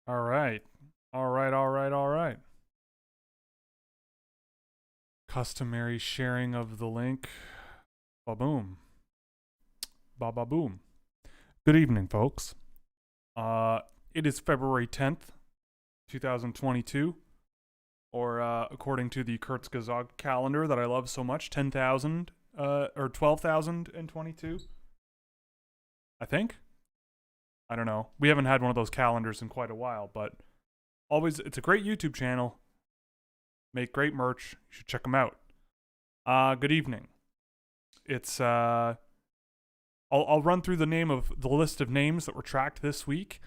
All right. All right, all right, all right. Customary sharing of the link. Ba-boom. Ba-ba-boom. Good evening, folks. It is February 10th, 2022, or according to the Kurzgesagt calendar that I love so much, 10,000, or 12,022, I think. I don't know. We haven't had one of those calendars in quite a while, but it's a great YouTube channel. Make great merch. You should check them out. Good evening. It's I'll run through the list of names that were tracked this week,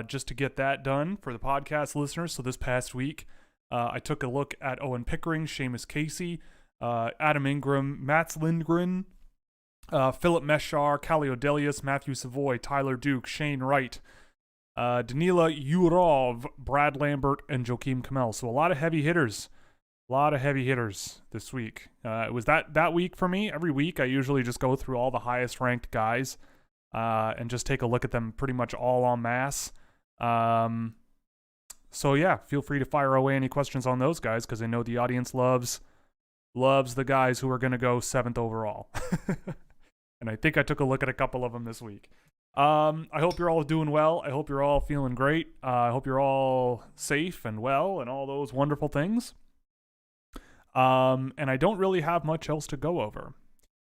just to get that done for the podcast listeners. So this past week, I took a look at Owen Pickering, Seamus Casey, Adam Ingram, Mats Lindgren, Philip Meshar, Kallio Delius, Matthew Savoy, Tyler Duke, Shane Wright, Danila Yurov, Brad Lambert, and Joakim Kamel. So a lot of heavy hitters. A lot of heavy hitters this week. It was that week for me. Every week I usually just go through all the highest ranked guys and just take a look at them pretty much all en masse. So yeah, feel free to fire away any questions on those guys because I know the audience loves the guys who are going to go 7th overall. And I think I took a look at a couple of them this week. I hope you're all doing well. I hope you're all feeling great. I hope you're all safe and well and all those wonderful things. And I don't really have much else to go over.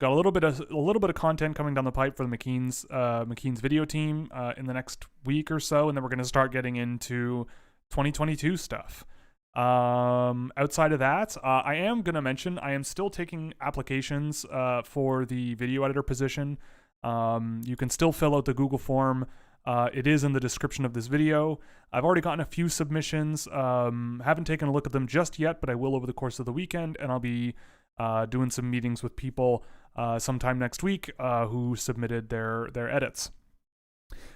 Got a little bit of content coming down the pipe for the McKean's video team in the next week or so, and then we're going to start getting into 2022 stuff. Outside of that, I am going to mention I am still taking applications for the video editor position. You can still fill out the Google form. It is in the description of this video. I've already gotten a few submissions. Haven't taken a look at them just yet, but I will over the course of the weekend, and I'll be doing some meetings with people sometime next week who submitted their edits.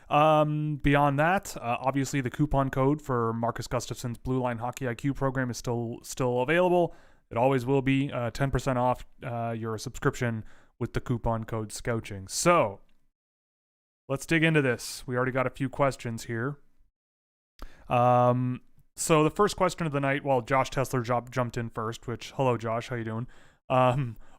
Beyond that, obviously the coupon code for Marcus Gustafson's Blue Line Hockey IQ program is still available. It always will be 10% off your subscription with the coupon code Scouching. So let's dig into this. We already got a few questions here. So the first question of the night, well, Josh Tesler jumped in first, which, hello Josh, how you doing?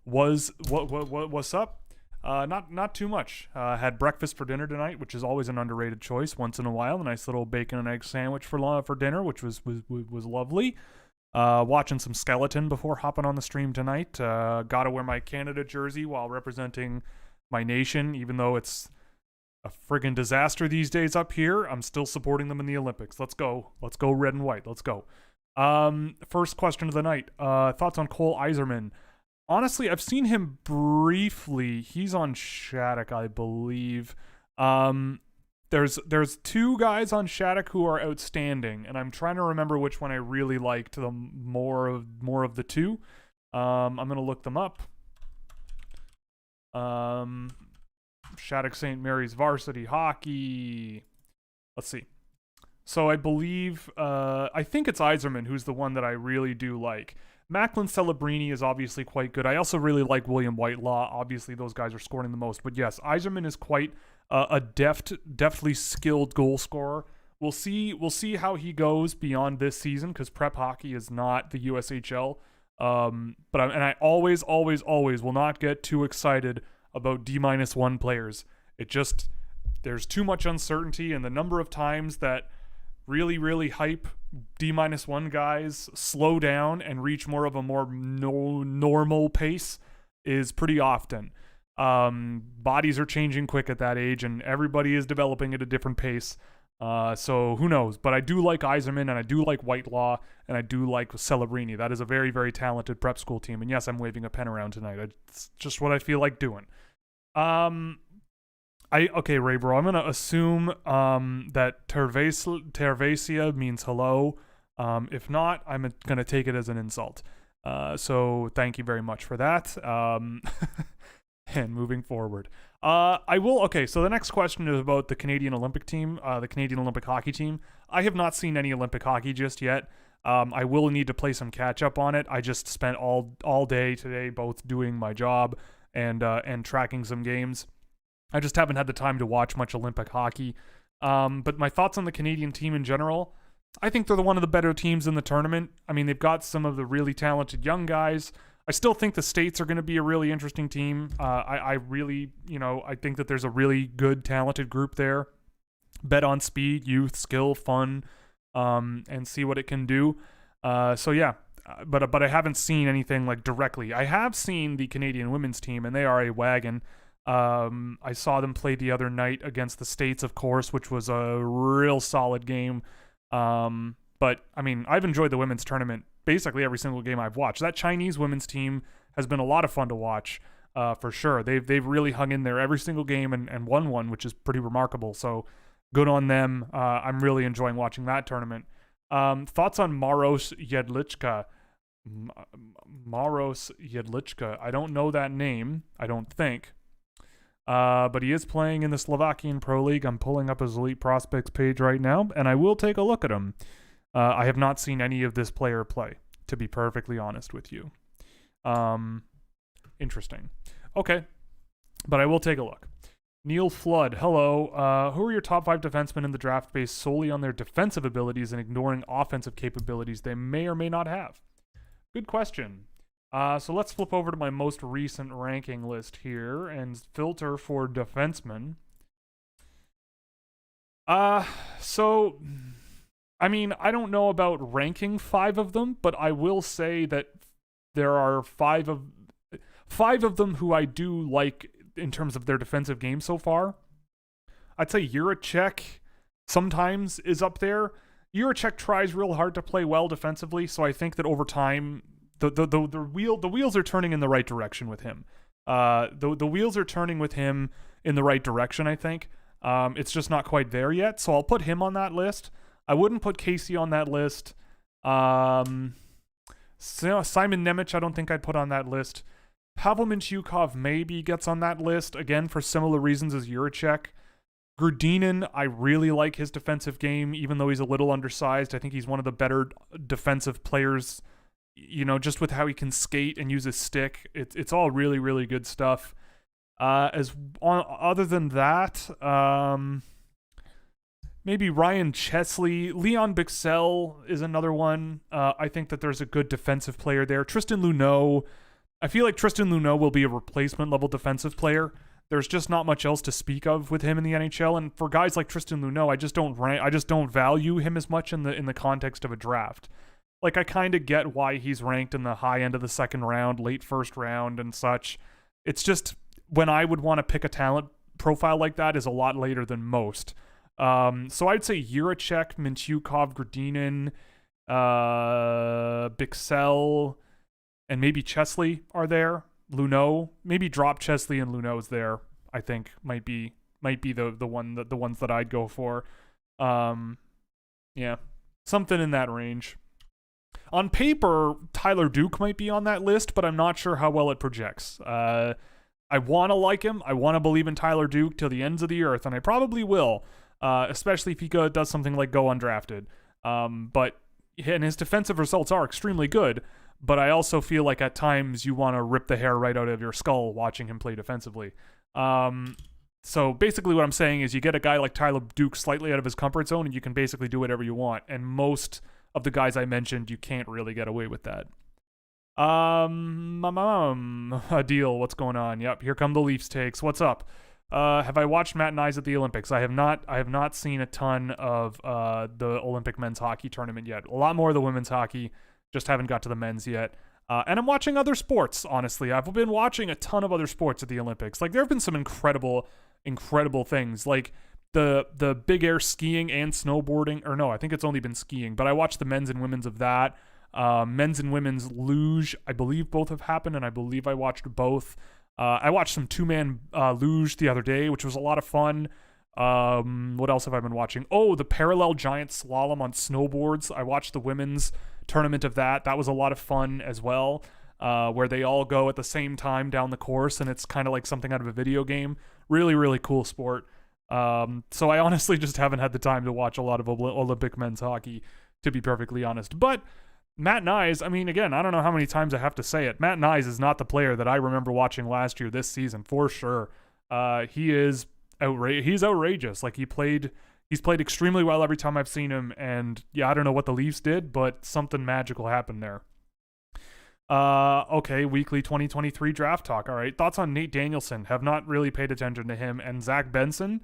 Was what's up? Not too much. Had breakfast for dinner tonight, which is always an underrated choice once in a while. A nice little bacon and egg sandwich for dinner, which was lovely. Watching some Skeleton before hopping on the stream tonight. Gotta wear my Canada jersey while representing my nation, even though it's a friggin' disaster these days up here. I'm still supporting them in the Olympics. Let's go red and white. Let's go. First question of the night. Thoughts on Cole Eiserman? Honestly, I've seen him briefly. He's on Shattuck, I believe. There's two guys on Shattuck who are outstanding, and I'm trying to remember which one I really liked the more of the two. I'm gonna look them up. Shattuck St. Mary's varsity hockey. Let's see. So I believe, I think it's Eiserman who's the one that I really do like. Macklin Celebrini is obviously quite good. I also really like William Whitelaw. Obviously, those guys are scoring the most. But yes, Eiserman is quite a deftly skilled goal scorer. We'll see how he goes beyond this season because prep hockey is not the USHL. But I always will not get too excited about D-1 players. There's too much uncertainty, and the number of times that really hype D-1 guys slow down and reach more of a more normal pace is pretty often. Bodies are changing quick at that age, and everybody is developing at a different pace. So who knows? But I do like Eiserman, and I do like Whitelaw, and I do like Celebrini. That is a very, very talented prep school team. And yes, I'm waving a pen around tonight. It's just what I feel like doing. Okay, Ray Bro, I'm gonna assume that Tervesia means hello. If not, I'm gonna take it as an insult. So thank you very much for that. And moving forward, okay, so the next question is about the Canadian Olympic team, the Canadian Olympic hockey team. I have not seen any Olympic hockey just yet. I will need to play some catch up on it. I just spent all day today both doing my job and tracking some games. I just haven't had the time to watch much Olympic hockey. But my thoughts on the Canadian team in general, I think they're one of the better teams in the tournament. I mean, they've got some of the really talented young guys. I still think the States are going to be a really interesting team. I really, I think that there's a really good, talented group there. Bet on speed, youth, skill, fun, and see what it can do. So yeah, but I haven't seen anything like directly. I have seen the Canadian women's team, and they are a wagon. I saw them play the other night against the States, of course, which was a real solid game. But I mean, I've enjoyed the women's tournament basically every single game I've watched. That Chinese women's team has been a lot of fun to watch, for sure. They've really hung in there every single game and won one, which is pretty remarkable. So good on them. I'm really enjoying watching that tournament. Thoughts on Maros Jedlička? Maros Jedlička. I don't know that name, I don't think. But he is playing in the Slovakian Pro League. I'm pulling up his Elite Prospects page right now, and I will take a look at him. I have not seen any of this player play, to be perfectly honest with you. Interesting. Okay, but I will take a look. Neil Flood, hello. Who are your top 5 defensemen in the draft based solely on their defensive abilities and ignoring offensive capabilities they may or may not have? Good question. So let's flip over to my most recent ranking list here and filter for defensemen. So, I mean, I don't know about ranking 5 of them, but I will say that there are 5 of them who I do like in terms of their defensive game so far. I'd say Juracek sometimes is up there. Juracek tries real hard to play well defensively, so I think that over time the wheels are turning in the right direction with him. The wheels are turning with him in the right direction, I think. It's just not quite there yet, so I'll put him on that list. I wouldn't put Casey on that list. Simon Nemec, I don't think I'd put on that list. Pavel Mintyukov maybe gets on that list, again, for similar reasons as Juracek. Grudinin, I really like his defensive game, even though he's a little undersized. I think he's one of the better defensive players, just with how he can skate and use his stick. It's all really, really good stuff. Other than that, maybe Ryan Chesley. Leon Bixel is another one. I think that there's a good defensive player there. Tristan Luneau. I feel like Tristan Luneau will be a replacement level defensive player. There's just not much else to speak of with him in the NHL, and for guys like Tristan Luneau, I just don't value him as much in the context of a draft. Like, I kind of get why he's ranked in the high end of the second round, late first round, and such. It's just when I would want to pick a talent profile like that is a lot later than most. So I'd say Juracek, Mintyukov, Grudinin, Bixel, and maybe Chesley are there. Luneau, maybe drop Chesley and Luneau's there. I think might be the ones that I'd go for. Yeah, something in that range. On paper, Tyler Duke might be on that list, but I'm not sure how well it projects. I want to like him. I want to believe in Tyler Duke till the ends of the earth, and I probably will, especially if he does something like go undrafted. And his defensive results are extremely good. But I also feel like at times you want to rip the hair right out of your skull watching him play defensively. So basically what I'm saying is you get a guy like Tyler Duke slightly out of his comfort zone and you can basically do whatever you want. And most of the guys I mentioned, you can't really get away with that. Adil, what's going on? Yep, here come the Leafs takes. What's up? Have I watched Matt Nyes at the Olympics? I have not seen a ton of the Olympic men's hockey tournament yet. A lot more of the women's hockey. Just haven't got to the men's yet. And I'm watching other sports, honestly. I've been watching a ton of other sports at the Olympics. Like, there have been some incredible things. Like, the big air skiing and snowboarding. Or no, I think it's only been skiing. But I watched the men's and women's of that. Men's and women's luge, I believe both have happened. And I believe I watched both. I watched some two-man luge the other day, which was a lot of fun. What else have I been watching? Oh, the parallel giant slalom on snowboards. I watched the women's tournament of that. That was a lot of fun as well, where they all go at the same time down the course, and it's kind of like something out of a video game. Really, really cool sport. So I honestly just haven't had the time to watch a lot of Olympic men's hockey, to be perfectly honest. But Matt Nyes, I mean, again, I don't know how many times I have to say it. Matt Nyes is not the player that I remember watching last year, this season, for sure. He is he's outrageous. Like, he played He's played extremely well every time I've seen him, and yeah, I don't know what the Leafs did, but something magical happened there. Okay, weekly 2023 draft talk. All right, thoughts on Nate Danielson? Have not really paid attention to him. And Zach Benson.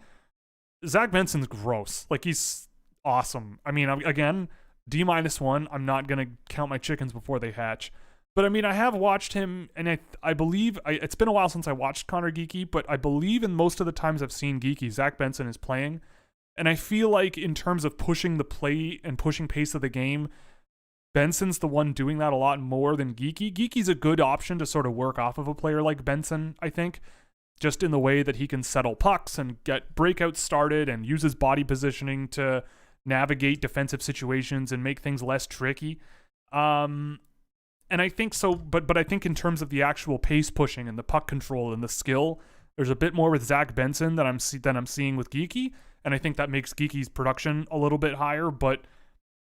Zach Benson's gross. Like, he's awesome. I mean, again, D-1. I'm not gonna count my chickens before they hatch. But I mean, I have watched him, and I believe it's been a while since I watched Connor Geeky, but I believe in most of the times I've seen Geeky, Zach Benson is playing. And I feel like in terms of pushing the play and pushing pace of the game, Benson's the one doing that a lot more than Geeky. Geeky's a good option to sort of work off of a player like Benson, I think, just in the way that he can settle pucks and get breakouts started and use his body positioning to navigate defensive situations and make things less tricky. And I think so, but I think in terms of the actual pace pushing and the puck control and the skill, there's a bit more with Zach Benson than I'm seeing with Geeky, and I think that makes Geeky's production a little bit higher, but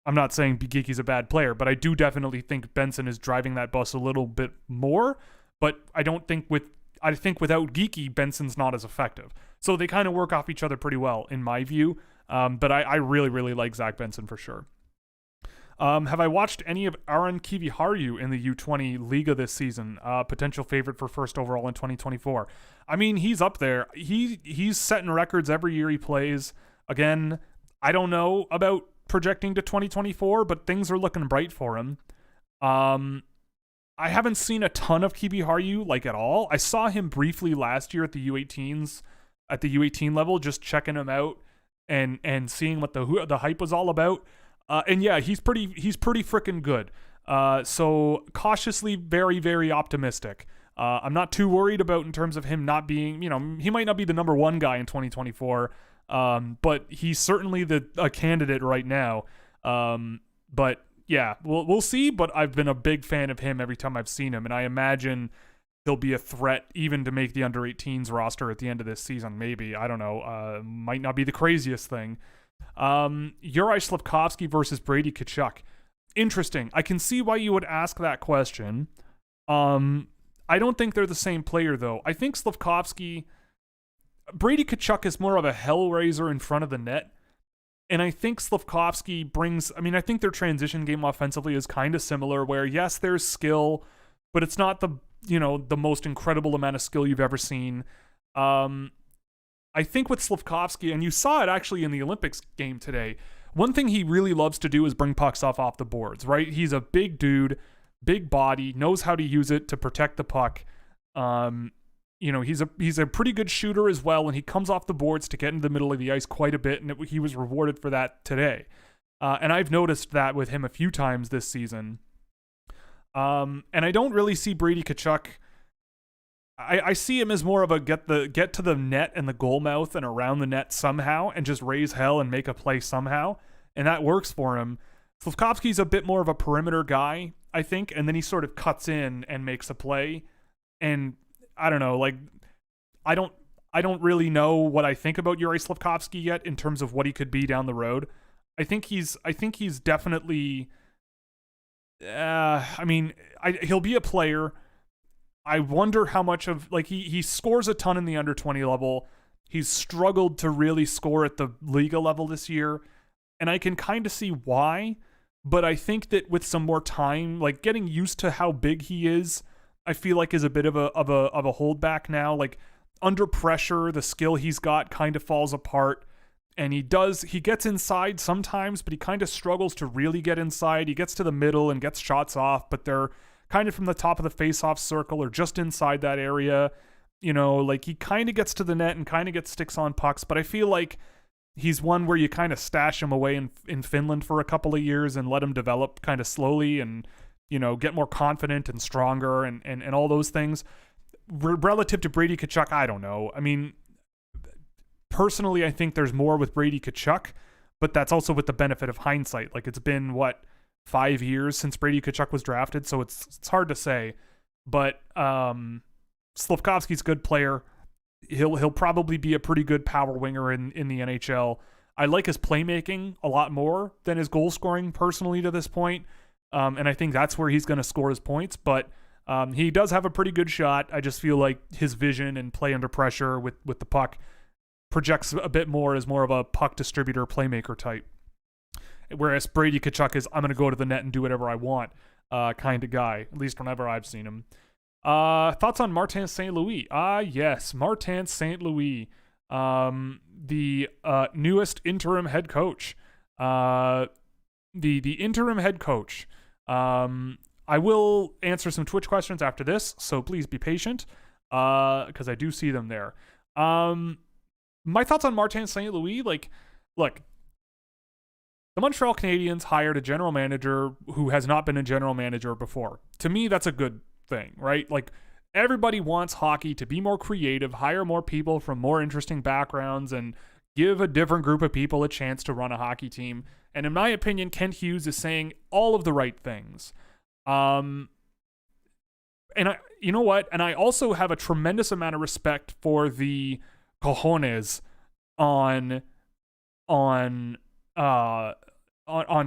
I'm not saying Geeky's a bad player, but I do definitely think Benson is driving that bus a little bit more. But I think without Geeky, Benson's not as effective. So they kind of work off each other pretty well, in my view. But I really, really like Zach Benson for sure. Have I watched any of Aaron Kiviharju in the U20 Liga this season? Potential favorite for first overall in 2024. I mean, he's up there. He's setting records every year he plays. Again, I don't know about projecting to 2024, but things are looking bright for him. I haven't seen a ton of Kiviharju, like, at all. I saw him briefly last year at the U18s, at the U18 level, just checking him out and seeing what the hype was all about. And yeah, he's pretty freaking good. So cautiously very, very optimistic. I'm not too worried about in terms of him not being, he might not be the number one guy in 2024, but he's certainly a candidate right now. But yeah, we'll see. But I've been a big fan of him every time I've seen him, and I imagine he'll be a threat even to make the under 18s roster at the end of this season. Maybe, I don't know. Might not be the craziest thing. Yuri Slavkovsky versus Bradykachuk. Interesting. I can see why you would ask that question. I don't think they're the same player though. I think Bradykachuk is more of a hellraiser in front of the net. And I think Slipkovsky I think their transition game offensively is kind of similar, where yes, there's skill, but it's not the most incredible amount of skill you've ever seen. I think with Slipkovsky, and you saw it actually in the Olympics game today, one thing he really loves to do is bring pucks off the boards, right? He's a big dude, big body, knows how to use it to protect the puck. He's a pretty good shooter as well, and he comes off the boards to get into the middle of the ice quite a bit, and he was rewarded for that today. And I've noticed that with him a few times this season. And I don't really see Bradykachuk. I see him as more of a get to the net and the goal mouth and around the net somehow and just raise hell and make a play somehow, and that works for him. Slipkovsky's a bit more of a perimeter guy, I think, and then he sort of cuts in and makes a play. And I don't know, like, I don't really know what I think about Yuri Slavkovsky yet in terms of what he could be down the road. I think he's definitely. He'll be a player. I wonder how much of, like, he scores a ton in the under 20 level. He's struggled to really score at the Liga level this year, and I can kind of see why. But I think that with some more time, like getting used to how big he is, I feel like is a bit of a holdback now. Like, under pressure, the skill he's got kind of falls apart, and he gets inside sometimes, but he kind of struggles to really get inside. He gets to the middle and gets shots off, but they're kind of from the top of the face-off circle or just inside that area. Like, he kind of gets to the net and kind of gets sticks on pucks, but I feel like he's one where you kind of stash him away in Finland for a couple of years and let him develop kind of slowly and get more confident and stronger and all those things. Relative to Bradykachuk, I don't know. I mean, personally, I think there's more with Bradykachuk, but that's also with the benefit of hindsight. Like, it's been, 5 years since Bradykachuk was drafted, so it's hard to say. But Slipkovsky's a good player. He'll probably be a pretty good power winger in the NHL. I like his playmaking a lot more than his goal scoring personally to this point. And I think that's where he's going to score his points. But he does have a pretty good shot. I just feel like his vision and play under pressure with the puck projects a bit more as more of a puck distributor, playmaker type. Whereas Bradykachuk is, I'm going to go to the net and do whatever I want kind of guy, at least whenever I've seen him. Thoughts on Martin St. Louis? Yes, Martin St. Louis, the newest interim head coach. The interim head coach. I will answer some Twitch questions after this, so please be patient, because I do see them there. My thoughts on Martin St. Louis, like, look, the Montreal Canadiens hired a general manager who has not been a general manager before. To me, that's a good thing, right? Like, everybody wants hockey to be more creative, hire more people from more interesting backgrounds, and give a different group of people a chance to run a hockey team. And in my opinion, Kent Hughes is saying all of the right things. And you know what? And I also have a tremendous amount of respect for the cojones on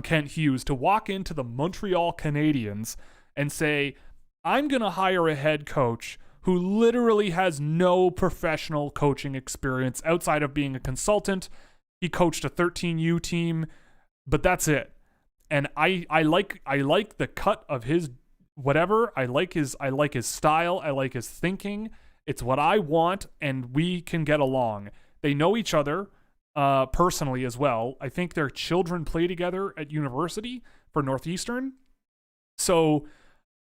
Kent Hughes to walk into the Montreal Canadiens and say, I'm going to hire a head coach who literally has no professional coaching experience outside of being a consultant. He coached a 13U team, but that's it. And I like the cut of his whatever. I like his style. I like his thinking. It's what I want, and we can get along. They know each other personally as well. I think their children play together at university for Northeastern. So,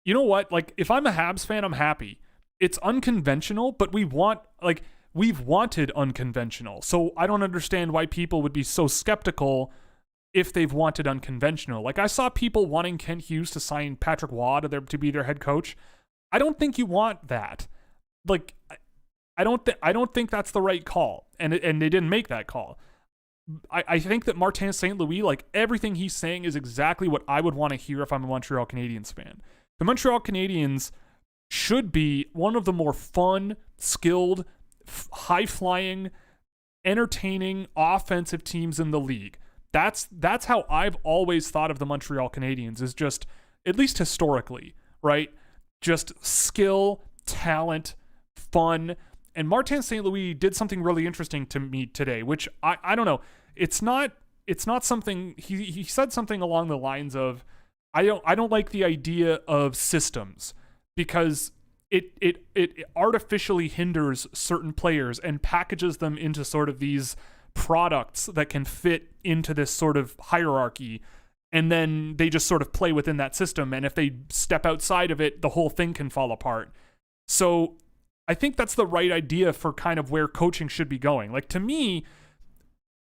you know what? Like, if I'm a Habs fan, I'm happy. It's unconventional, but we've wanted unconventional. So I don't understand why people would be so skeptical if they've wanted unconventional. Like, I saw people wanting Kent Hughes to sign Patrick Waugh to be their head coach. I don't think you want that. Like, I don't think that's the right call, and they didn't make that call. I think that Martin St. Louis, like, everything he's saying is exactly what I would want to hear if I'm a Montreal Canadiens fan. The Montreal Canadiens should be one of the more fun, skilled, high-flying, entertaining offensive teams in the league. That's how I've always thought of the Montreal Canadiens, is just, at least historically, right? Just skill, talent, fun. And Martin St. Louis did something really interesting to me today, which I don't know. It's not something, he said something along the lines of, I don't like the idea of systems, because it artificially hinders certain players and packages them into sort of these products that can fit into this sort of hierarchy, and then they just sort of play within that system, and if they step outside of it, the whole thing can fall apart. So I think that's the right idea for kind of where coaching should be going. Like, to me,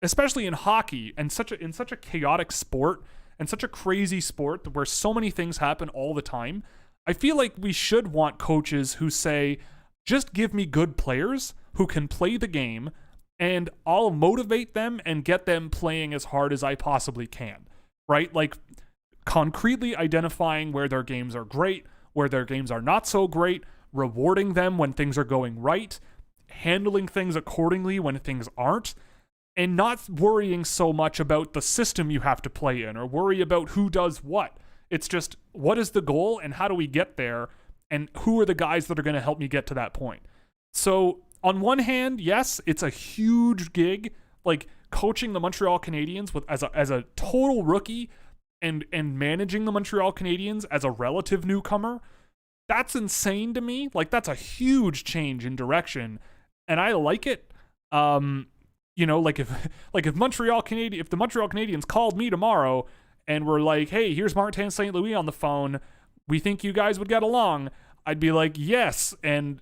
especially in hockey, and in such a chaotic sport and such a crazy sport where so many things happen all the time, I feel like we should want coaches who say, just give me good players who can play the game, and I'll motivate them and get them playing as hard as I possibly can, right? Like, concretely identifying where their games are great, where their games are not so great, rewarding them when things are going right, handling things accordingly when things aren't, and not worrying so much about the system you have to play in or worry about who does what. It's just, what is the goal and how do we get there, and who are the guys that are going to help me get to that point? So on one hand, yes, it's a huge gig, like coaching the Montreal Canadiens as a total rookie and managing the Montreal Canadiens as a relative newcomer. That's insane to me. Like, that's a huge change in direction, and I like it. You know, like if the Montreal Canadiens called me tomorrow and were like, hey, here's Martin St. Louis on the phone, we think you guys would get along, I'd be like, yes. And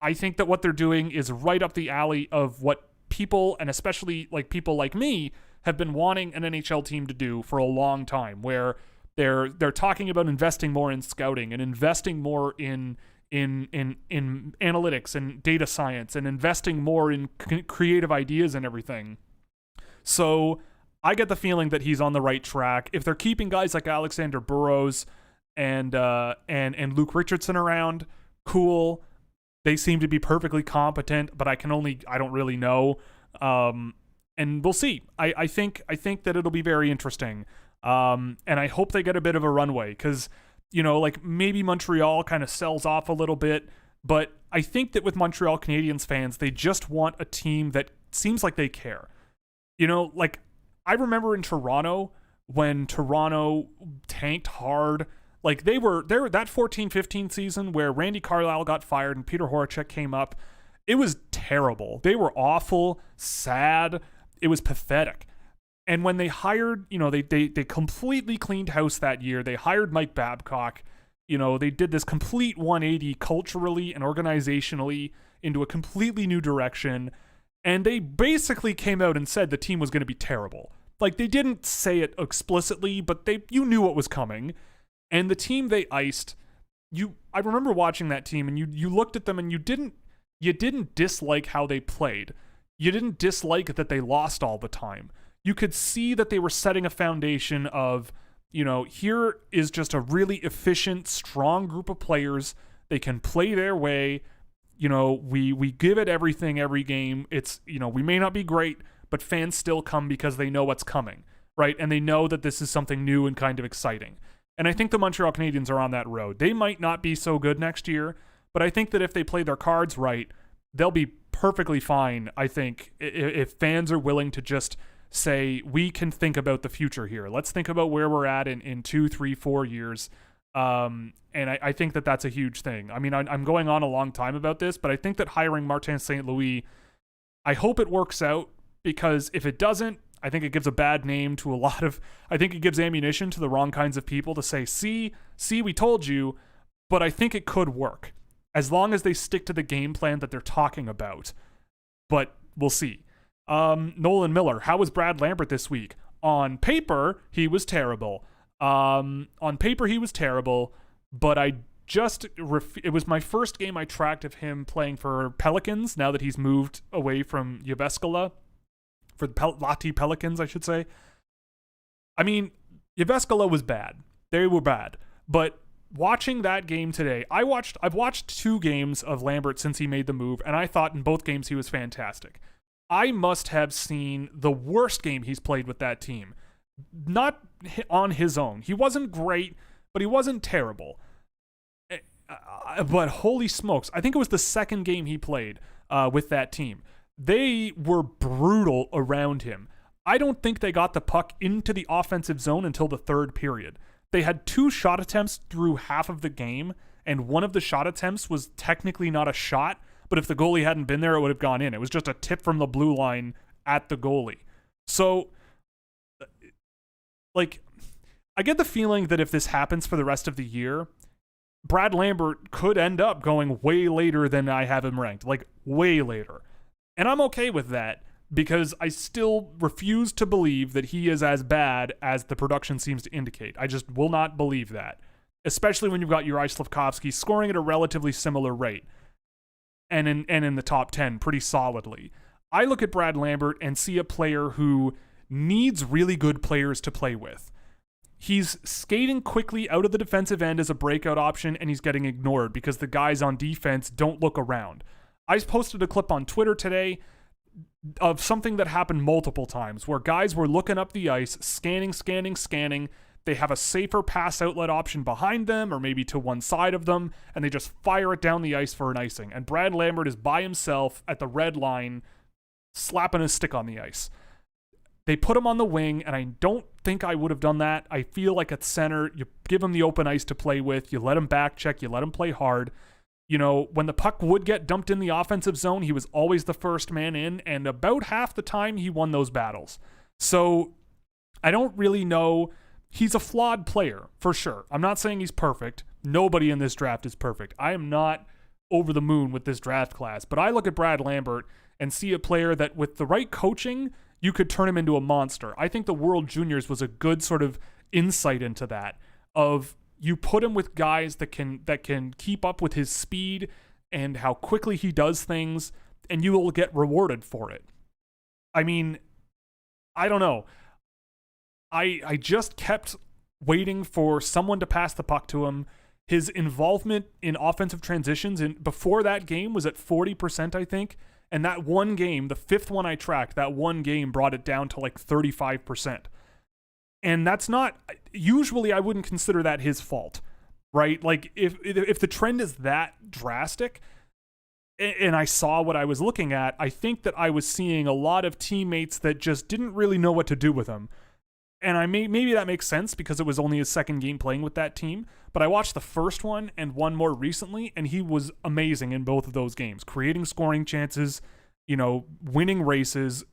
I think that what they're doing is right up the alley of what people, and especially like people like me, have been wanting an NHL team to do for a long time, where they're talking about investing more in scouting and investing more in analytics and data science and investing more in creative ideas and everything. So I get the feeling that he's on the right track. If they're keeping guys like Alexander Burrows and Luke Richardson around, cool. They seem to be perfectly competent, but I don't really know. And we'll see. I think that it'll be very interesting. And I hope they get a bit of a runway, because, you know, like, maybe Montreal kind of sells off a little bit, but I think that with Montreal Canadiens fans, they just want a team that seems like they care. You know, like I remember in Toronto when Toronto tanked hard. Like they were that 14-15 season where Randy Carlyle got fired and Peter Horachek came up. It was terrible. They were awful, sad. It was pathetic. And when they hired, you know, they completely cleaned house that year. They hired Mike Babcock. You know, they did this complete 180 culturally and organizationally into a completely new direction. And they basically came out and said the team was going to be terrible. Like, they didn't say it explicitly, but you knew what was coming. And the team they iced, I remember watching that team, and you looked at them and you didn't dislike how they played. You didn't dislike that they lost all the time. You could see that they were setting a foundation of, you know, here is just a really efficient, strong group of players. They can play their way. You know, we give it everything every game. It's, you know, we may not be great, but fans still come because they know what's coming, right? And they know that this is something new and kind of exciting. And I think the Montreal Canadiens are on that road. They might not be so good next year, but I think that if they play their cards right, they'll be perfectly fine, I think, if fans are willing to just say, we can think about the future here. Let's think about where we're at in 2, 3, 4 years. And I think that that's a huge thing. I mean, I'm going on a long time about this, but I think that hiring Martin St. Louis, I hope it works out, because if it doesn't, I think it gives a bad name to I think it gives ammunition to the wrong kinds of people to say, see, we told you, but I think it could work as long as they stick to the game plan that they're talking about. But we'll see. Nolan Miller, how was Brad Lambert this week? On paper, he was terrible. But it was my first game I tracked of him playing for Pelicans now that he's moved away from Jyväskylä. For the Lahti Pelicans, I should say. I mean, Jyväskylä was bad. They were bad. But watching that game today, I've watched 2 games of Lambert since he made the move, and I thought in both games he was fantastic. I must have seen the worst game he's played with that team. Not on his own. He wasn't great, but he wasn't terrible. But holy smokes, I think it was the second game he played with that team. They were brutal around him. I don't think they got the puck into the offensive zone until the third period. They had 2 shot attempts through half of the game, and one of the shot attempts was technically not a shot, but if the goalie hadn't been there, it would have gone in. It was just a tip from the blue line at the goalie. So, like, I get the feeling that if this happens for the rest of the year, Brad Lambert could end up going way later than I have him ranked, like way later. And I'm okay with that, because I still refuse to believe that he is as bad as the production seems to indicate. I just will not believe that, especially when you've got Yuri Slavkovsky scoring at a relatively similar rate and in the top 10 pretty solidly. I look at Brad Lambert and see a player who needs really good players to play with. He's skating quickly out of the defensive end as a breakout option, and he's getting ignored because the guys on defense don't look around. I posted a clip on Twitter today of something that happened multiple times where guys were looking up the ice, scanning. They have a safer pass outlet option behind them or maybe to one side of them, and they just fire it down the ice for an icing. And Brad Lambert is by himself at the red line, slapping his stick on the ice. They put him on the wing, and I don't think I would have done that. I feel like at center, you give him the open ice to play with, you let him back check, you let him play hard. You know, when the puck would get dumped in the offensive zone, he was always the first man in, and about half the time he won those battles. So I don't really know. He's a flawed player, for sure. I'm not saying he's perfect. Nobody in this draft is perfect. I am not over the moon with this draft class, but I look at Brad Lambert and see a player that with the right coaching, you could turn him into a monster. I think the World Juniors was a good sort of insight into that, of you put him with guys that can keep up with his speed and how quickly he does things, and you will get rewarded for it. I mean, I don't know. I just kept waiting for someone to pass the puck to him. His involvement in offensive transitions before that game was at 40%, I think. And that one game, the 5th one I tracked, that one game brought it down to like 35%. And that's not, usually I wouldn't consider that his fault, right? Like if the trend is that drastic, and I saw what I was looking at, I think that I was seeing a lot of teammates that just didn't really know what to do with him. And maybe that makes sense because it was only his second game playing with that team. But I watched the first one and one more recently, and he was amazing in both of those games, creating scoring chances, winning races,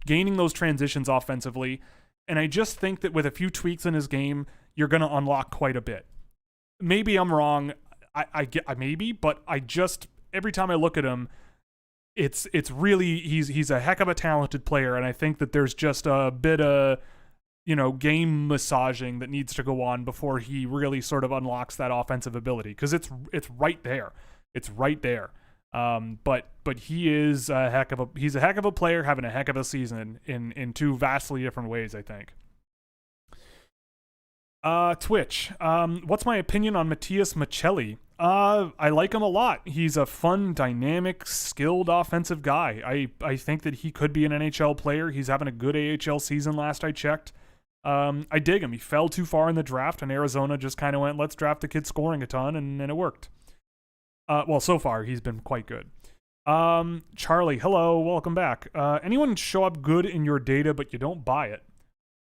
gaining those transitions offensively. And I just think that with a few tweaks in his game, you're going to unlock quite a bit. Maybe I'm wrong. I maybe, but I just, every time I look at him, it's really, he's a heck of a talented player, and I think that there's just a bit of, game massaging that needs to go on before he really sort of unlocks that offensive ability, because it's right there. It's right there. But he is he's a heck of a player, having a heck of a season in two vastly different ways, I think. Twitch. What's my opinion on Matias Maccelli? I like him a lot. He's a fun, dynamic, skilled offensive guy. I think that he could be an NHL player. He's having a good AHL season last I checked. I dig him. He fell too far in the draft, and Arizona just kind of went, let's draft the kid scoring a ton, and it worked. Well, so far, he's been quite good. Charlie, hello, welcome back. Anyone show up good in your data, but you don't buy it?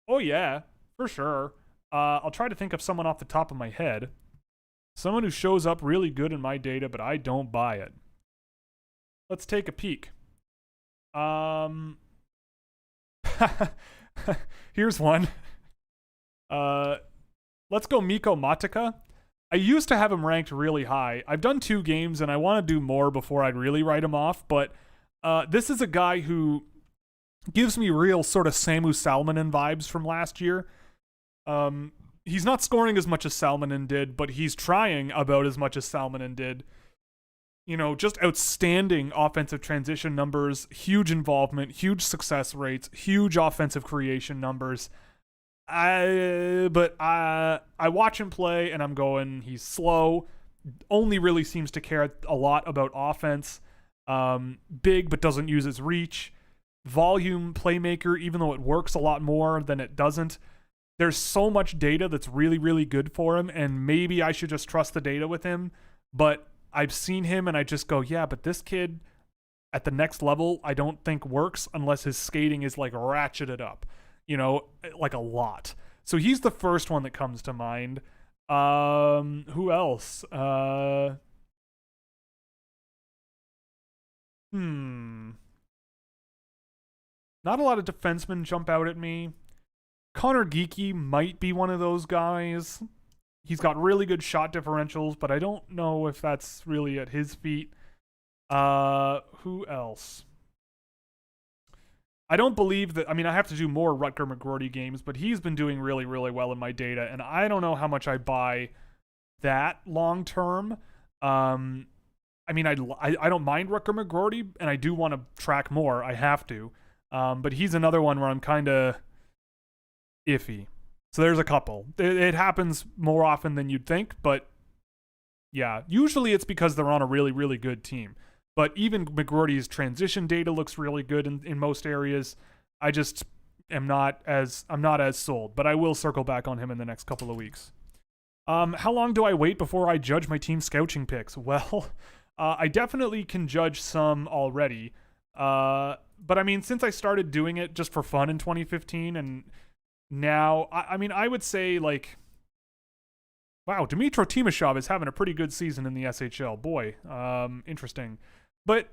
Oh, yeah, for sure. I'll try to think of someone off the top of my head. Someone who shows up really good in my data, but I don't buy it. Let's take a peek. Here's one. Let's go Mikko Matika. I used to have him ranked really high. I've done 2 games, and I want to do more before I'd really write him off, but this is a guy who gives me real sort of Samu Salminen vibes from last year. He's not scoring as much as Salminen did, but he's trying about as much as Salminen did. Just outstanding offensive transition numbers, huge involvement, huge success rates, huge offensive creation numbers. I watch him play and I'm going, he's slow, only really seems to care a lot about offense, big but doesn't use his reach, volume playmaker, even though it works a lot more than it doesn't. There's so much data that's really, really good for him, and maybe I should just trust the data with him, but I've seen him and I just go, yeah, but this kid at the next level I don't think works unless his skating is like ratcheted up, like a lot. So he's the first one that comes to mind. Who else? Not a lot of defensemen jump out at me. Connor Geekie might be one of those guys. He's got really good shot differentials, but I don't know if that's really at his feet. Who else? I don't believe that, I have to do more Rutger McGroarty games, but he's been doing really, really well in my data, and I don't know how much I buy that long term. I don't mind Rutger McGroarty, and I do want to track more. I have to. But he's another one where I'm kind of iffy. So there's a couple. It happens more often than you'd think, but yeah, usually it's because they're on a really, really good team. But even McGroarty's transition data looks really good in most areas. I just I'm not as sold, but I will circle back on him in the next couple of weeks. How long do I wait before I judge my team scouching picks? Well, I definitely can judge some already. But since I started doing it just for fun in 2015 and now, I would say, like, wow, Dmytro Timashov is having a pretty good season in the SHL. Boy, interesting. But,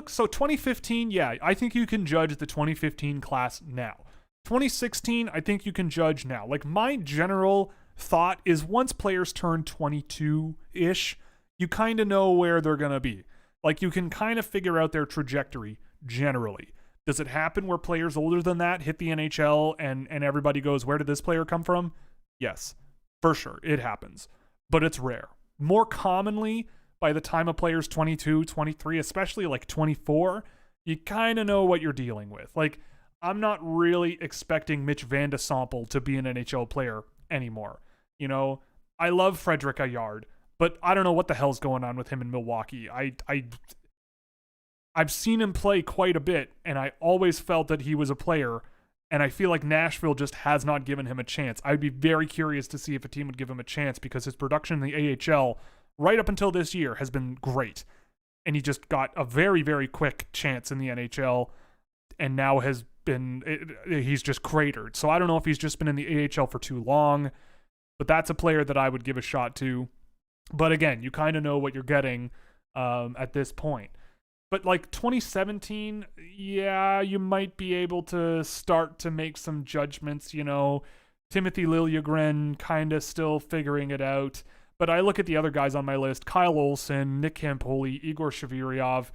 so 2015, yeah, I think you can judge the 2015 class now. 2016, I think you can judge now. Like, my general thought is once players turn 22-ish, you kind of know where they're going to be. Like, you can kind of figure out their trajectory, generally. Does it happen where players older than that hit the NHL and everybody goes, where did this player come from? Yes, for sure, it happens. But it's rare. More commonly, by the time a player's 22, 23, especially like 24, you kind of know what you're dealing with. Like, I'm not really expecting Mitch Van de Sample to be an NHL player anymore. I love Frederick Ayard, but I don't know what the hell's going on with him in Milwaukee. I've seen him play quite a bit, and I always felt that he was a player, and I feel like Nashville just has not given him a chance. I'd be very curious to see if a team would give him a chance because his production in the AHL right up until this year has been great. And he just got a very, very quick chance in the NHL and now he's just cratered. So I don't know if he's just been in the AHL for too long, but that's a player that I would give a shot to. But again, you kind of know what you're getting at this point. But like 2017, yeah, you might be able to start to make some judgments, Timothy Liljegren kind of still figuring it out. But I look at the other guys on my list, Kyle Olsen, Nick Campoli, Igor Shaviryov.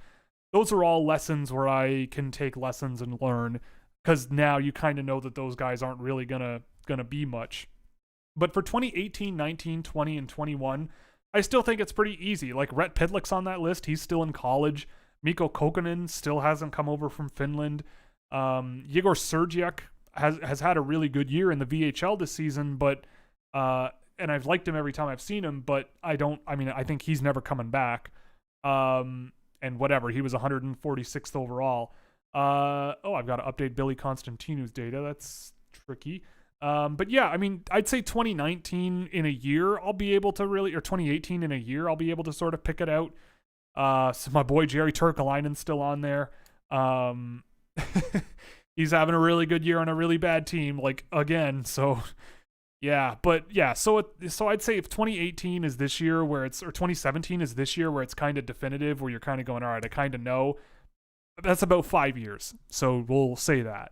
Those are all lessons where I can take lessons and learn, because now you kind of know that those guys aren't really gonna be much. But for 2018, 19, 20, and 21, I still think it's pretty easy. Like Rhett Pitlick's on that list. He's still in college. Mikko Kokkonen still hasn't come over from Finland. Yegor Sergiak has had a really good year in the VHL this season, but and I've liked him every time I've seen him, but I think he's never coming back. And whatever, he was 146th overall. I've got to update Billy Constantinu's data. That's tricky. But yeah, I'd say 2019 in a year, I'll be able to or 2018 in a year, I'll be able to sort of pick it out. So my boy Jerry Turkalainen's still on there. He's having a really good year on a really bad team, like again. So yeah, but yeah, so I'd say if 2018 is this year or 2017 is this year where it's kind of definitive, where you're kind of going, all right, I kind of know. That's about 5 years. So we'll say that.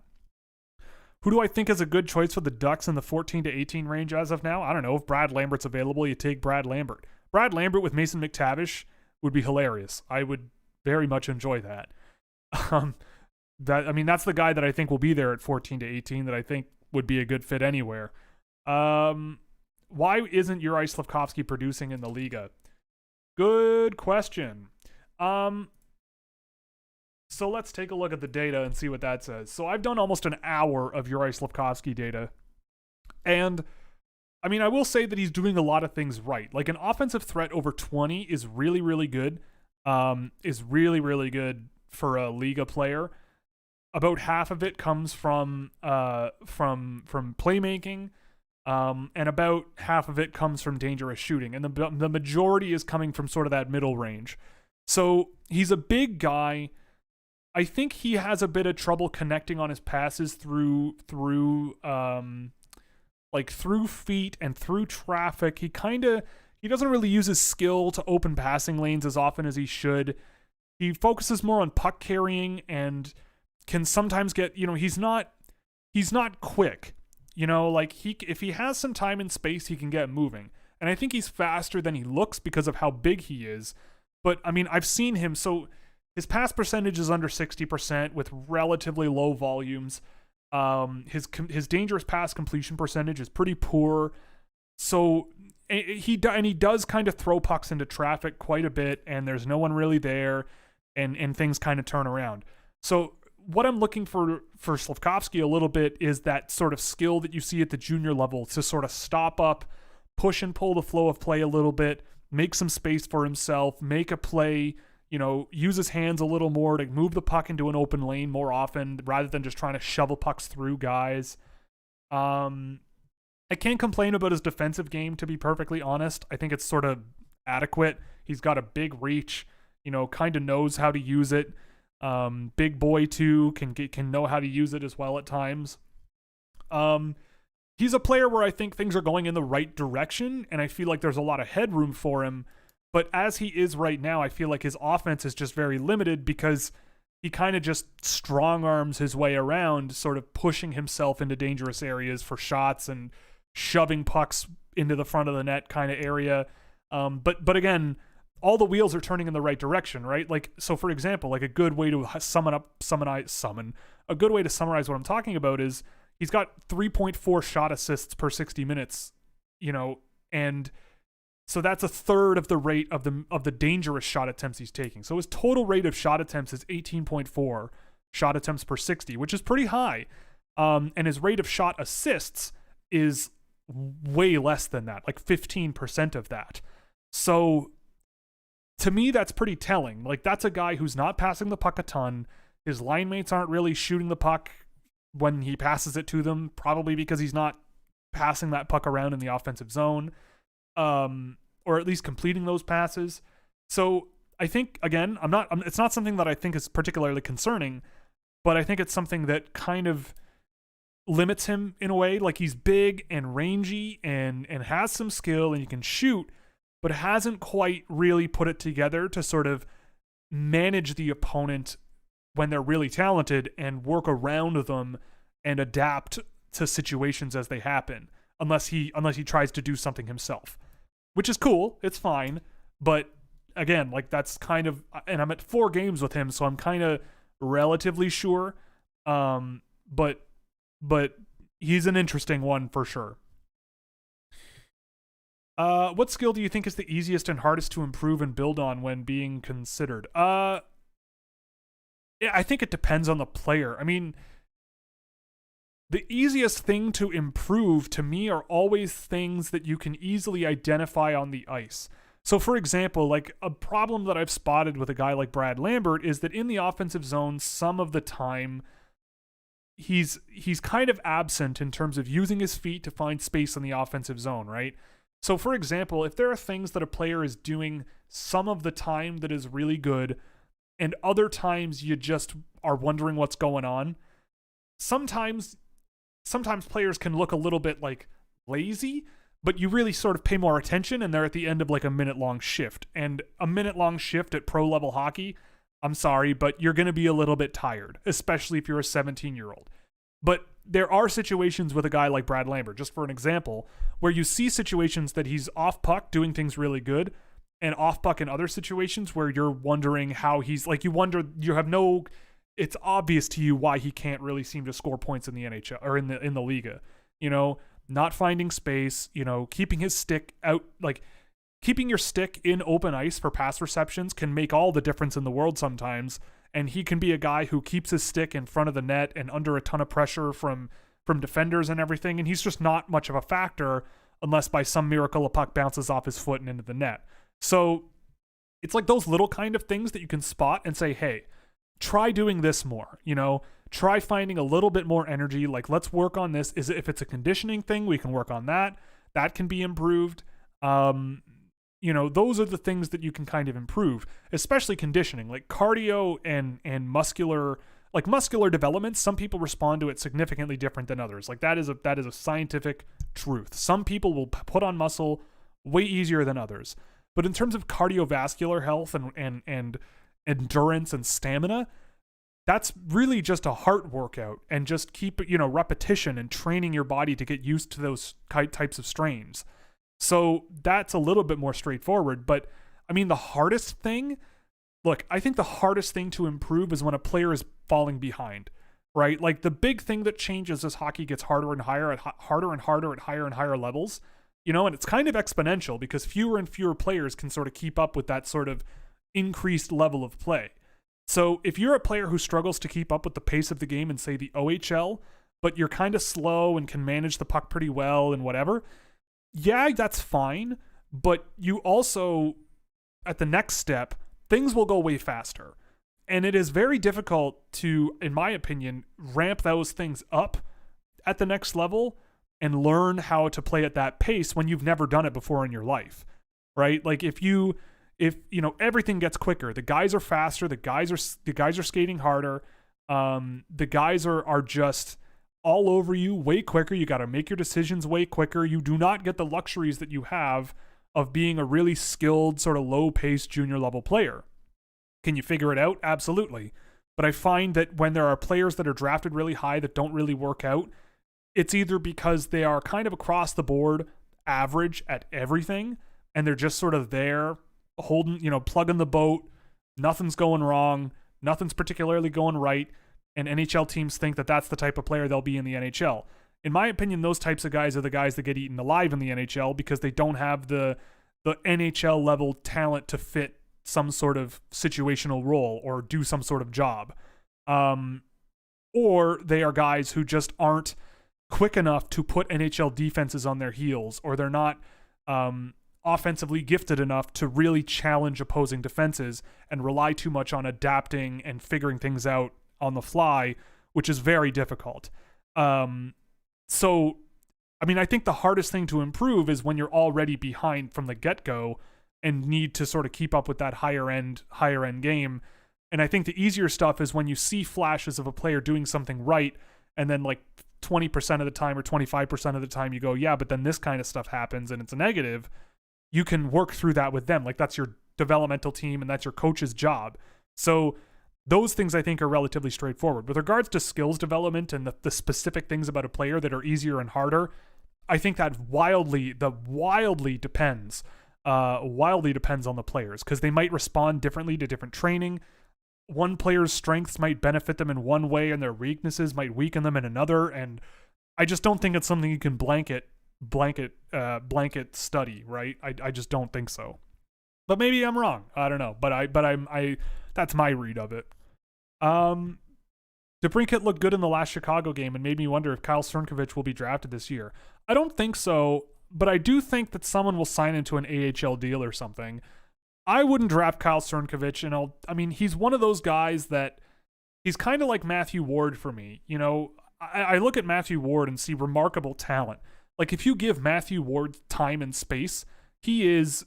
Who do I think is a good choice for the Ducks in the 14 to 18 range as of now? I don't know. If Brad Lambert's available, you take Brad Lambert. Brad Lambert with Mason McTavish would be hilarious. I would very much enjoy that. That's the guy that I think will be there at 14 to 18 that I think would be a good fit anywhere. Why isn't Yuri Slavkovsky producing in the Liga? Good question. So let's take a look at the data and see what that says. So I've done almost an hour of Yuri Slavkovsky data. And I will say that he's doing a lot of things right. Like an offensive threat over 20 is really, really good. Is really, really good for a Liga player. About half of it comes from playmaking. And about half of it comes from dangerous shooting. And the majority is coming from sort of that middle range. So he's a big guy. I think he has a bit of trouble connecting on his passes through feet and through traffic. He doesn't really use his skill to open passing lanes as often as he should. He focuses more on puck carrying and can sometimes get, he's not quick. If he has some time and space, he can get moving. And I think he's faster than he looks because of how big he is. But I've seen him, so his pass percentage is under 60% with relatively low volumes. His dangerous pass completion percentage is pretty poor. So he does kind of throw pucks into traffic quite a bit, and there's no one really there, and things kind of turn around. So what I'm looking for Slafkovsky a little bit is that sort of skill that you see at the junior level to sort of stop up, push and pull the flow of play a little bit, make some space for himself, make a play, use his hands a little more to move the puck into an open lane more often rather than just trying to shovel pucks through guys. I can't complain about his defensive game, to be perfectly honest. I think it's sort of adequate. He's got a big reach, kind of knows how to use it. Big boy too, can know how to use it as well at times. He's a player where I think things are going in the right direction, and I feel like there's a lot of headroom for him. But as he is right now, I feel like his offense is just very limited because he kind of just strong arms his way around, sort of pushing himself into dangerous areas for shots and shoving pucks into the front of the net kind of area. But again, all the wheels are turning in the right direction, right? Like, so for example, like a good way to summarize what I'm talking about is he's got 3.4 shot assists per 60 minutes, and so that's a third of the rate of the dangerous shot attempts he's taking. So his total rate of shot attempts is 18.4 shot attempts per 60, which is pretty high. And his rate of shot assists is way less than that, like 15% of that. So to me, that's pretty telling. Like, that's a guy who's not passing the puck a ton. His line mates aren't really shooting the puck when he passes it to them, probably because he's not passing that puck around in the offensive zone. or at least completing those passes. So I think, again, it's not something that I think is particularly concerning, but I think it's something that kind of limits him in a way. Like, he's big and rangy and has some skill and he can shoot, but hasn't quite really put it together to sort of manage the opponent when they're really talented and work around them and adapt to situations as they happen, unless he tries to do something himself, which is cool. It's fine. But again, like, that's kind of, and I'm at 4 games with him, so I'm kind of relatively sure. But he's an interesting one for sure. What skill do you think is the easiest and hardest to improve and build on when being considered? Yeah, I think it depends on the player. I mean, the easiest thing to improve to me are always things that you can easily identify on the ice. So, for example, like, a problem that I've spotted with a guy like Brad Lambert is that in the offensive zone, some of the time, he's kind of absent in terms of using his feet to find space in the offensive zone, right? So, for example, if there are things that a player is doing some of the time that is really good, and other times you just are wondering what's going on, sometimes players can look a little bit like lazy, but you really sort of pay more attention and they're at the end of like a minute-long shift. And a minute-long shift at pro-level hockey, I'm sorry, but you're going to be a little bit tired, especially if you're a 17-year-old. But there are situations with a guy like Brad Lambert, just for an example, where you see situations that he's off puck doing things really good, and off puck in other situations where you're wondering how he's, like, it's obvious to you why he can't really seem to score points in the NHL or in the Liga. You know, not finding space, you know, keeping his stick out, like, keeping your stick in open ice for pass receptions can make all the difference in the world sometimes. And he can be a guy who keeps his stick in front of the net and under a ton of pressure from defenders and everything. And he's just not much of a factor unless by some miracle a puck bounces off his foot and into the net. So it's like those little kind of things that you can spot and say, hey, try doing this more, you know, try finding a little bit more energy. Like, let's work on this. If it's a conditioning thing, we can work on that. That can be improved. You know, those are the things that you can kind of improve, especially conditioning, like cardio and muscular development. Some people respond to it significantly different than others. Like, that is a scientific truth. Some people will put on muscle way easier than others. But in terms of cardiovascular health and endurance and stamina, that's really just a heart workout, and just keep, you know, repetition and training your body to get used to those types of strains. So that's a little bit more straightforward. But I mean, the hardest thing, look, I think the hardest thing to improve is when a player is falling behind, right? Like, the big thing that changes as hockey gets harder and harder at higher and higher levels, you know, and it's kind of exponential because fewer and fewer players can sort of keep up with that sort of increased level of play. So if you're a player who struggles to keep up with the pace of the game in, say, the OHL, but you're kind of slow and can manage the puck pretty well and whatever, yeah, that's fine. But you also, at the next step, things will go way faster. And it is very difficult to, in my opinion, ramp those things up at the next level and learn how to play at that pace when you've never done it before in your life, right? Like, if you know, everything gets quicker, the guys are faster, the guys are skating harder, the guys are just all over you way quicker. You got to make your decisions way quicker. You do not get the luxuries that you have of being a really skilled, sort of low-paced junior level player. Can you figure it out? Absolutely. But I find that when there are players that are drafted really high that don't really work out, it's either because they are kind of across the board average at everything, and they're just sort of there holding, you know, plugging the boat, nothing's going wrong, nothing's particularly going right, and NHL teams think that that's the type of player they'll be in the NHL. In my opinion, those types of guys are the guys that get eaten alive in the NHL because they don't have the NHL level talent to fit some sort of situational role or do some sort of job. Or they are guys who just aren't quick enough to put NHL defenses on their heels, or they're not offensively gifted enough to really challenge opposing defenses and rely too much on adapting and figuring things out on the fly, which is very difficult. So I mean, I think the hardest thing to improve is when you're already behind from the get-go and need to sort of keep up with that higher end game. And I think the easier stuff is when you see flashes of a player doing something right, and then like 20% of the time or 25% of the time you go, yeah, but then this kind of stuff happens and it's a negative. You can work through that with them. Like, that's your developmental team and that's your coach's job. So those things I think are relatively straightforward. With regards to skills development and the specific things about a player that are easier and harder, I think that wildly depends. Wildly depends on the players, because they might respond differently to different training. One player's strengths might benefit them in one way and their weaknesses might weaken them in another. And I just don't think it's something you can blanket study, right? I just don't think so. But maybe I'm wrong. I don't know. But I that's my read of it. DeBrincat looked good in the last Chicago game and made me wonder if Kyle Crnkovic will be drafted this year. I don't think so, but I do think that someone will sign into an AHL deal or something. I wouldn't draft Kyle Crnkovic, and I mean, he's one of those guys that he's kind of like Matthew Ward for me. You know, I look at Matthew Ward and see remarkable talent. Like, if you give Matthew Ward time and space, he is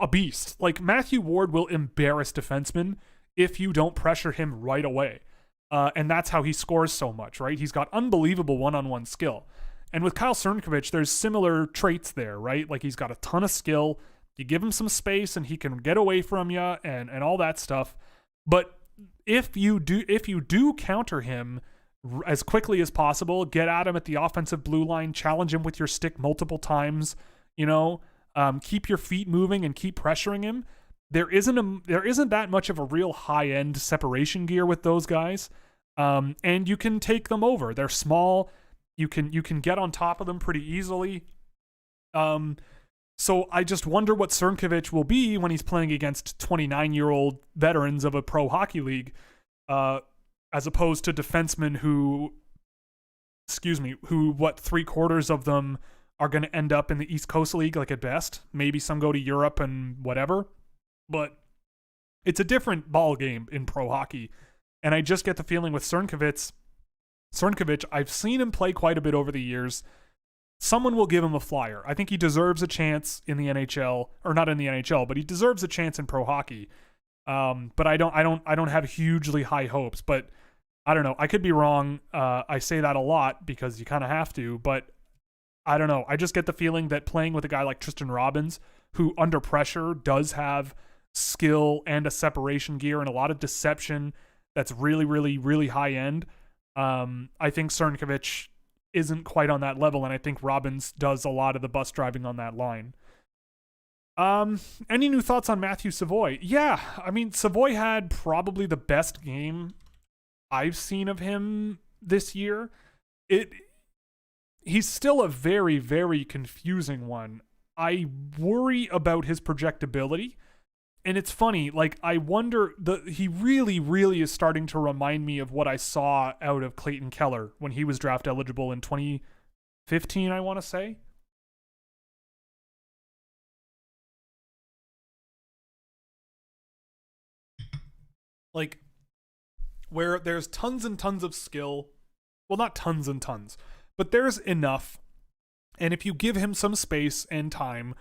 a beast. Like, Matthew Ward will embarrass defensemen if you don't pressure him right away. And that's how he scores so much, right? He's got unbelievable one-on-one skill. And with Kyle Crnkovic, there's similar traits there, right? Like, he's got a ton of skill. You give him some space and he can get away from you and all that stuff. But if you do counter him as quickly as possible, get at him at the offensive blue line, challenge him with your stick multiple times, you know, keep your feet moving and keep pressuring him. There isn't that much of a real high-end separation gear with those guys. And you can take them over. They're small. You can get on top of them pretty easily. So I just wonder what Crnkovic will be when he's playing against 29-year-old veterans of a pro hockey league, as opposed to defensemen who 3/4 of them are going to end up in the East Coast League, like, at best. Maybe some go to Europe and whatever. But it's a different ball game in pro hockey. And I just get the feeling with Crnkovic, I've seen him play quite a bit over the years. Someone will give him a flyer. I think he deserves a chance in the NHL, or not in the NHL, but he deserves a chance in pro hockey. But I don't have hugely high hopes, but I don't know. I could be wrong. I say that a lot because you kind of have to, but I don't know. I just get the feeling that playing with a guy like Tristan Robbins, who under pressure does have skill and a separation gear and a lot of deception that's really, really, really high end. I think Crnkovic isn't quite on that level, and I think Robbins does a lot of the bus driving on that line. Any new thoughts on Matthew Savoy? Yeah, I mean, Savoy had probably the best game I've seen of him this year. He's still a very, very confusing one. I worry about his projectability. And it's funny, like, I wonder, he really, really is starting to remind me of what I saw out of Clayton Keller when he was draft eligible in 2015, I want to say. Like, where there's tons and tons of skill. Well, not tons and tons, but there's enough. And if you give him some space and time,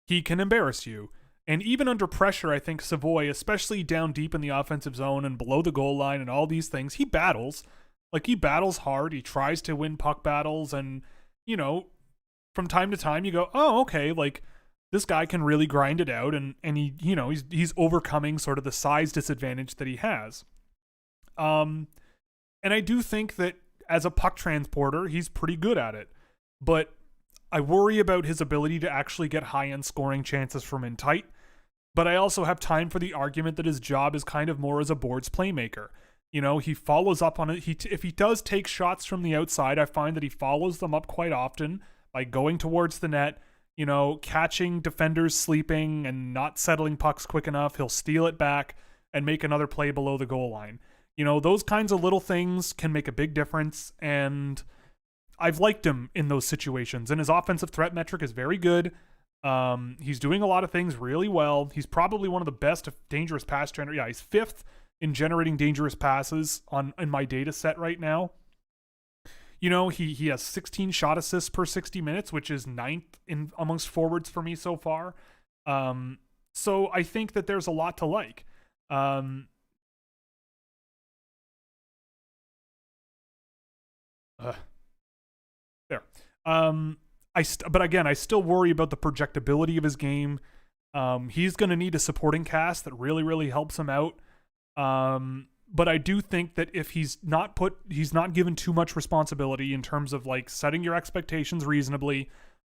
he can embarrass you. And even under pressure, I think Savoy, especially down deep in the offensive zone and below the goal line and all these things, he battles. Like, he battles hard. He tries to win puck battles. And, you know, from time to time you go, oh, okay, like, this guy can really grind it out. And he, you know, he's overcoming sort of the size disadvantage that he has. And I do think that as a puck transporter, he's pretty good at it. But I worry about his ability to actually get high-end scoring chances from in tight. But I also have time for the argument that his job is kind of more as a boards playmaker. You know, he follows up on it. If he does take shots from the outside, I find that he follows them up quite often by going towards the net, you know, catching defenders sleeping and not settling pucks quick enough. He'll steal it back and make another play below the goal line. You know, those kinds of little things can make a big difference, and I've liked him in those situations. And his offensive threat metric is very good. He's doing a lot of things really well. He's probably one of the best dangerous pass generators. Yeah, he's 5th in generating dangerous passes in my data set right now. He has 16 shot assists per 60 minutes, which is ninth in amongst forwards for me so far. So I think that there's a lot to like. There. But again, I still worry about the projectability of his game. He's going to need a supporting cast that really, really helps him out. But I do think that if he's not given too much responsibility in terms of like setting your expectations reasonably,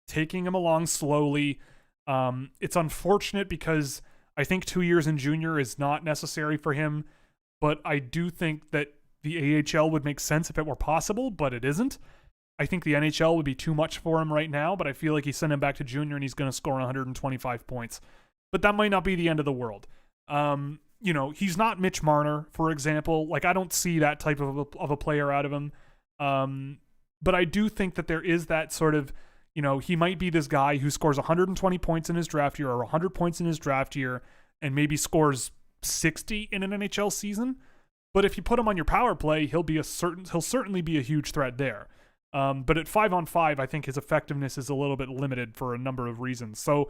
taking him along slowly. It's unfortunate because I think 2 years in junior is not necessary for him, but I do think that the AHL would make sense if it were possible, but it isn't. I think the NHL would be too much for him right now, but I feel like you send him back to junior and he's going to score 125 points. But that might not be the end of the world. He's not Mitch Marner, for example. Like, I don't see that type of a player out of him. But I do think that there is that sort of, he might be this guy who scores 120 points in his draft year or 100 points in his draft year and maybe scores 60 in an NHL season. But if you put him on your power play, he'll certainly be a huge threat there. But at 5-on-5, I think his effectiveness is a little bit limited for a number of reasons. So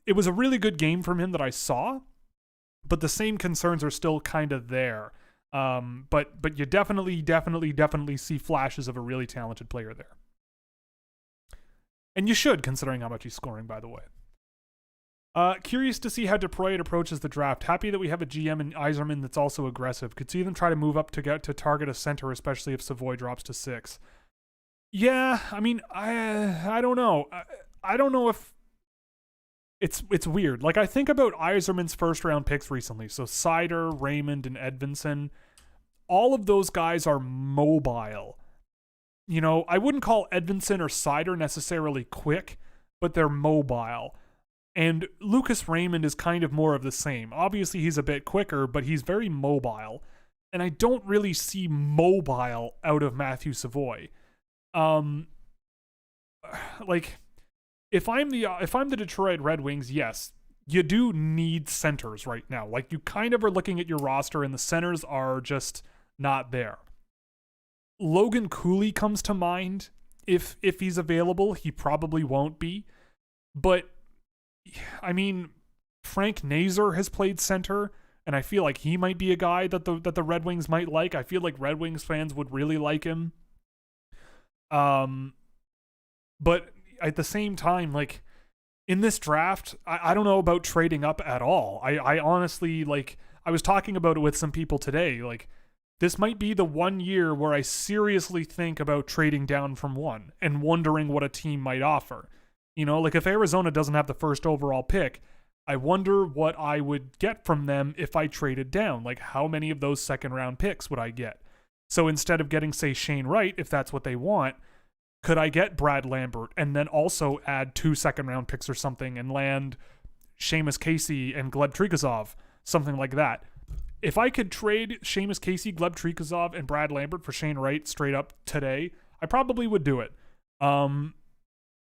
it was a really good game from him that I saw, but the same concerns are still kind of there. But you definitely see flashes of a really talented player there. And you should, considering how much he's scoring, by the way. Curious to see how Detroit approaches the draft. Happy that we have a GM in Eiserman that's also aggressive. Could see them try to move up to get to target a center, especially if Savoy drops to 6. Yeah, I mean, I don't know. I don't know if it's weird. Like, I think about Eiserman's first round picks recently. So Seider, Raymond, and Edvinsson. All of those guys are mobile. I wouldn't call Edvinsson or Seider necessarily quick, but they're mobile. And Lucas Raymond is kind of more of the same. Obviously, he's a bit quicker, but he's very mobile. And I don't really see mobile out of Matthew Savoy. Like, if I'm the Detroit Red Wings, yes, you do need centers right now. Like, you kind of are looking at your roster and the centers are just not there. Logan Cooley comes to mind. If he's available, he probably won't be. But I mean, Frank Nazar has played center, and I feel like he might be a guy that the Red Wings might like. I feel like Red Wings fans would really like him. But at the same time, like, in this draft, I don't know about trading up at all. I honestly, like, I was talking about it with some people today. Like, this might be the 1 year where I seriously think about trading down from 1 and wondering what a team might offer. Like, if Arizona doesn't have the first overall pick, I wonder what I would get from them if I traded down. Like, how many of those second round picks would I get? So instead of getting, say, Shane Wright, if that's what they want, could I get Brad Lambert and then also add 2 second round picks or something and land Seamus Casey and Gleb Trikazov, something like that? If I could trade Seamus Casey, Gleb Trikazov, and Brad Lambert for Shane Wright straight up today, I probably would do it.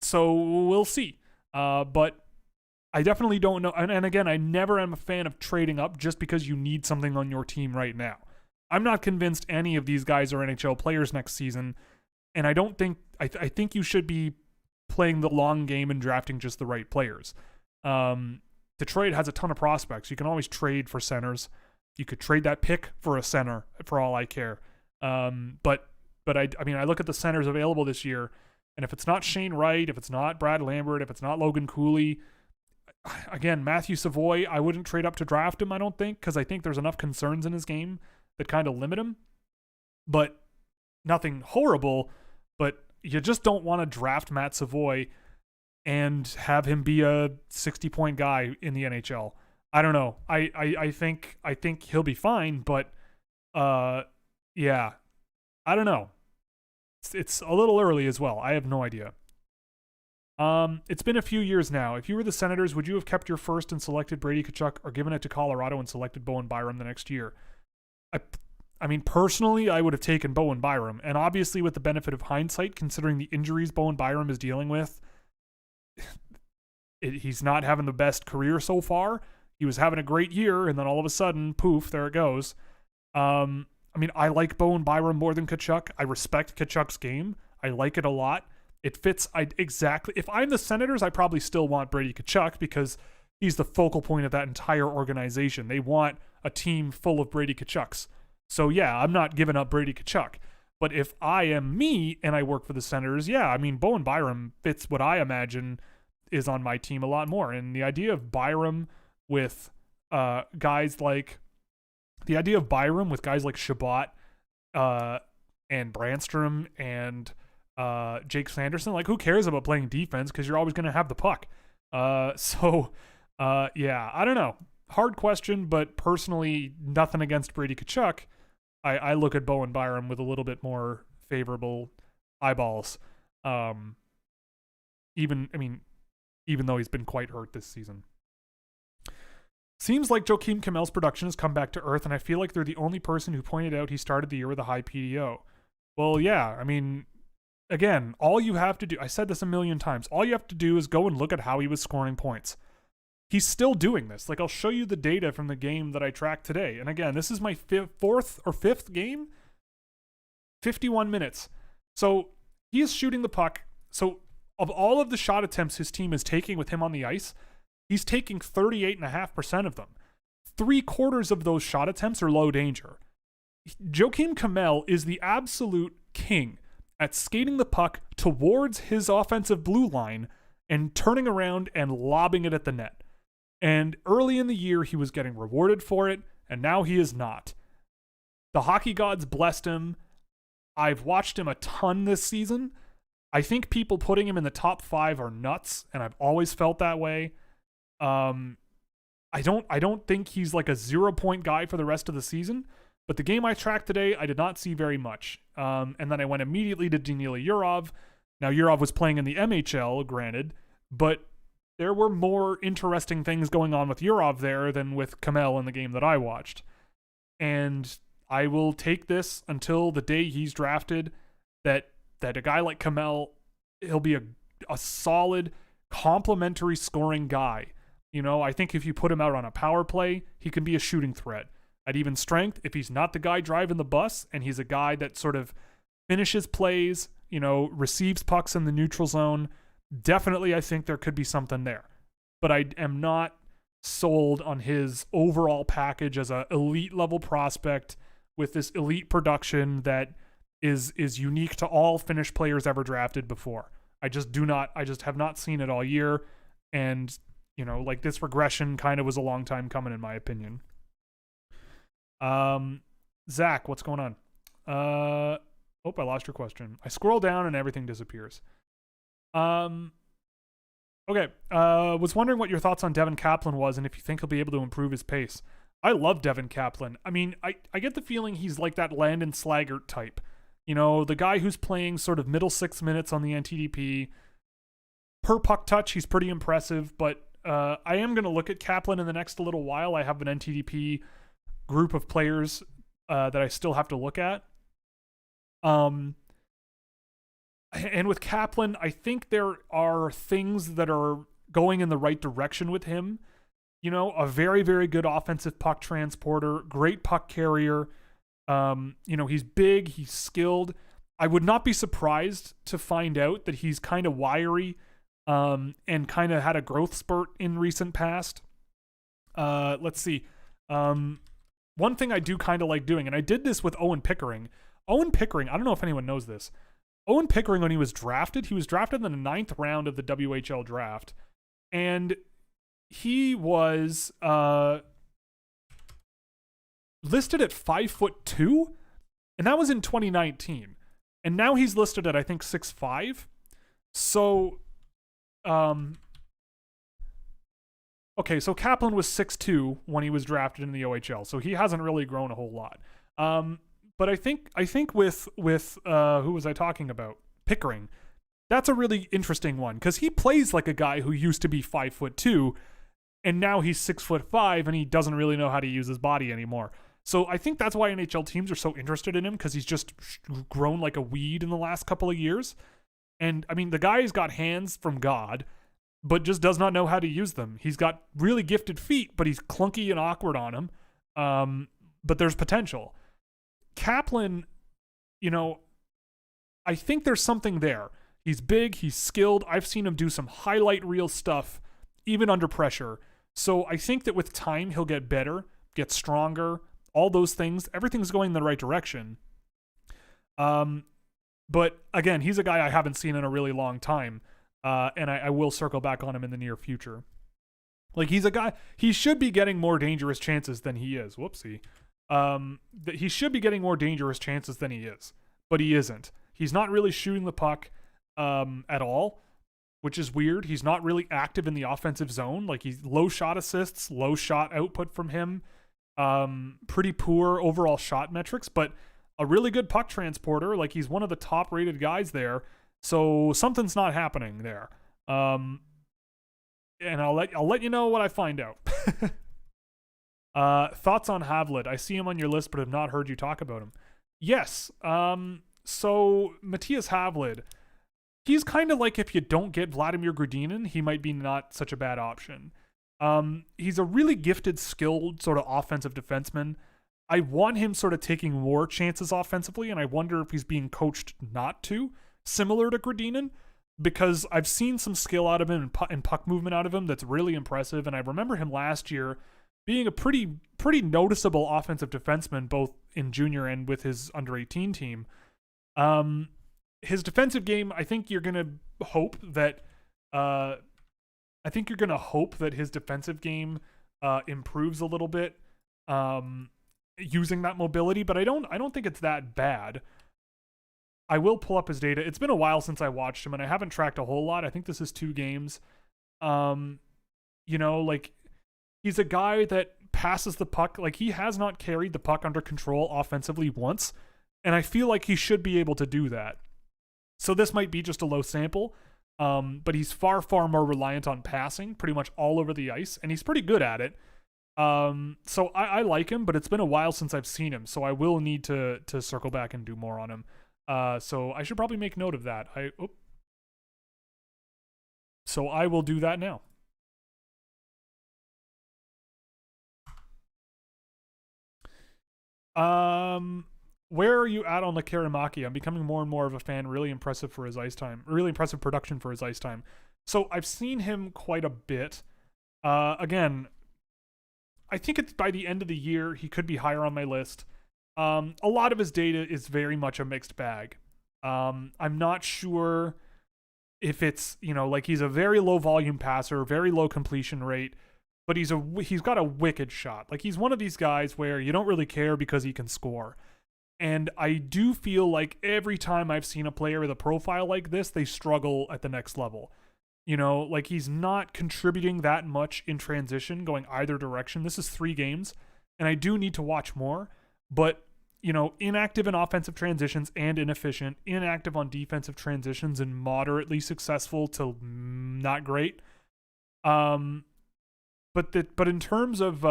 So we'll see. But I definitely don't know. And again, I never am a fan of trading up just because you need something on your team right now. I'm not convinced any of these guys are NHL players next season. And I don't think, I think you should be playing the long game and drafting just the right players. Detroit has a ton of prospects. You can always trade for centers. You could trade that pick for a center for all I care. But I mean, I look at the centers available this year, and if it's not Shane Wright, if it's not Brad Lambert, if it's not Logan Cooley, again, Matthew Savoy, I wouldn't trade up to draft him, I don't think, because I think there's enough concerns in his game that kind of limit him. But nothing horrible, but you just don't want to draft Matt Savoy and have him be a 60-point guy in the NHL. I don't know. I think he'll be fine, but yeah, I don't know. It's a little early as well. I have no idea. It's been a few years now. If you were the Senators, would you have kept your first and selected Bradykachuk, or given it to Colorado and selected Bowen Byram the next year? I mean, personally, I would have taken Bowen Byram, and obviously with the benefit of hindsight, considering the injuries Bowen Byram is dealing with, he's not having the best career so far. He was having a great year, and then all of a sudden, poof, there it goes. I mean, I like Bowen Byram more than Tkachuk. I respect Tkachuk's game. I like it a lot. It fits exactly. If I'm the Senators, I probably still want Bradykachuk because he's the focal point of that entire organization. They want a team full of Bradykachuks. So yeah, I'm not giving up Bradykachuk. But if I am me and I work for the Senators, yeah, I mean, Bowen Byram fits what I imagine is on my team a lot more. And the idea of Byram with guys like Shabbat and Brandstrom and Jake Sanderson, like, who cares about playing defense because you're always going to have the puck. Yeah, I don't know. Hard question, but personally, nothing against Bradykachuk. I look at Bowen Byram with a little bit more favorable eyeballs. Even though he's been quite hurt this season. Seems like Joakim Kamel's production has come back to earth, and I feel like they're the only person who pointed out he started the year with a high PDO. Well, yeah, I mean, again, all you have to do, I said this a million times, all you have to do is go and look at how he was scoring points. He's still doing this. Like, I'll show you the data from the game that I tracked today. And again, this is my fourth or fifth game. 51 minutes. So he is shooting the puck. So of all of the shot attempts his team is taking with him on the ice, he's taking 38.5% of them. 3/4 of those shot attempts are low danger. Joakim Kamel is the absolute king at skating the puck towards his offensive blue line and turning around and lobbing it at the net. And early in the year, he was getting rewarded for it, and now he is not. The hockey gods blessed him. I've watched him a ton this season. I think people putting him in the top 5 are nuts, and I've always felt that way. I don't think he's like a 0-point guy for the rest of the season, but the game I tracked today, I did not see very much. And then I went immediately to Danila Yurov. Now, Yurov was playing in the MHL, granted, but there were more interesting things going on with Yurov there than with Kamel in the game that I watched. And I will take this until the day he's drafted, that a guy like Kamel, he'll be a solid complementary scoring guy. You know, I think if you put him out on a power play, he can be a shooting threat. At even strength, if he's not the guy driving the bus and he's a guy that sort of finishes plays, you know, receives pucks in the neutral zone, definitely I think there could be something there. But I am not sold on his overall package as an elite level prospect with this elite production that is unique to all Finnish players ever drafted before. I just have not seen it all year. And, you know, like, this regression kind of was a long time coming, in my opinion. Zach, what's going on? I lost your question. I scroll down and everything disappears. Okay. Was wondering what your thoughts on Devin Kaplan was and if you think he'll be able to improve his pace. I love Devin Kaplan. I mean, I get the feeling he's like that Landon Slaggert type. You know, the guy who's playing sort of middle 6 minutes on the NTDP. Per puck touch, he's pretty impressive, but I am going to look at Kaplan in the next little while. I have an NTDP group of players that I still have to look at. And with Kaplan, I think there are things that are going in the right direction with him. You know, a very, very good offensive puck transporter, great puck carrier. You know, he's big, he's skilled. I would not be surprised to find out that he's kind of wiry and kind of had a growth spurt in recent past. Let's see. One thing I do kind of like doing, and I did this with Owen Pickering. Owen Pickering, I don't know if anyone knows this. Owen Pickering, when he was drafted in the 9th round of the WHL draft. And he was listed at 5'2", and that was in 2019. And now he's listed at, I think, 6'5". So, okay, so Kaplan was 6'2" when he was drafted in the OHL, so he hasn't really grown a whole lot. But I think with who was I talking about? Pickering. That's a really interesting one because he plays like a guy who used to be 5'2", and now he's 6'5", and he doesn't really know how to use his body anymore. So I think that's why NHL teams are so interested in him, because he's just grown like a weed in the last couple of years. And I mean, the guy's got hands from God, but just does not know how to use them. He's got really gifted feet, but he's clunky and awkward on him. But there's potential. Kaplan, you know, I think there's something there. He's big, he's skilled. I've seen him do some highlight reel stuff, even under pressure. So I think that with time, he'll get better, get stronger, all those things. Everything's going in the right direction. But again, he's a guy I haven't seen in a really long time. And I will circle back on him in the near future. Like, he's a guy, he should be getting more dangerous chances than he is. Whoopsie. He should be getting more dangerous chances than he is, but he isn't. He's not really shooting the puck at all, which is weird. He's not really active in the offensive zone. Like, he's low shot assists, low shot output from him, pretty poor overall shot metrics, but a really good puck transporter. Like, he's one of the top rated guys there. So something's not happening there. And I'll let you know what I find out. Thoughts on Havlid? I see him on your list, but have not heard you talk about him. Yes. So Matthias Havlid, he's kind of like, if you don't get Vladimir Gradinin, he might be not such a bad option. He's a really gifted, skilled sort of offensive defenseman. I want him sort of taking more chances offensively, and I wonder if he's being coached not to, similar to Gradinin, because I've seen some skill out of him and puck movement out of him that's really impressive, and I remember him last year being a pretty noticeable offensive defenseman, both in junior and with his under-18 team. His defensive game, I think you're gonna hope that his defensive game improves a little bit using that mobility, but I don't think it's that bad. I will pull up his data. It's been a while since I watched him, and I haven't tracked a whole lot. I think this is 2 games. Like, he's a guy that passes the puck. Like, he has not carried the puck under control offensively once, and I feel like he should be able to do that. So this might be just a low sample, but he's far, far more reliant on passing pretty much all over the ice, and he's pretty good at it. So I like him, but it's been a while since I've seen him, so I will need to circle back and do more on him. So I should probably make note of that. So I will do that now. Where are you at on the Karamaki? I'm becoming more and more of a fan. Really impressive for his ice time. Really impressive production for his ice time. So I've seen him quite a bit. Again, I think it's by the end of the year he could be higher on my list. A lot of his data is very much a mixed bag. I'm not sure if it's, like, he's a very low volume passer, very low completion rate, but he's got a wicked shot. Like, he's one of these guys where you don't really care because he can score. And I do feel like every time I've seen a player with a profile like this, they struggle at the next level. Like, he's not contributing that much in transition going either direction. This is 3 games, and I do need to watch more. But, inactive in offensive transitions and inefficient, inactive on defensive transitions and moderately successful to not great. But in terms of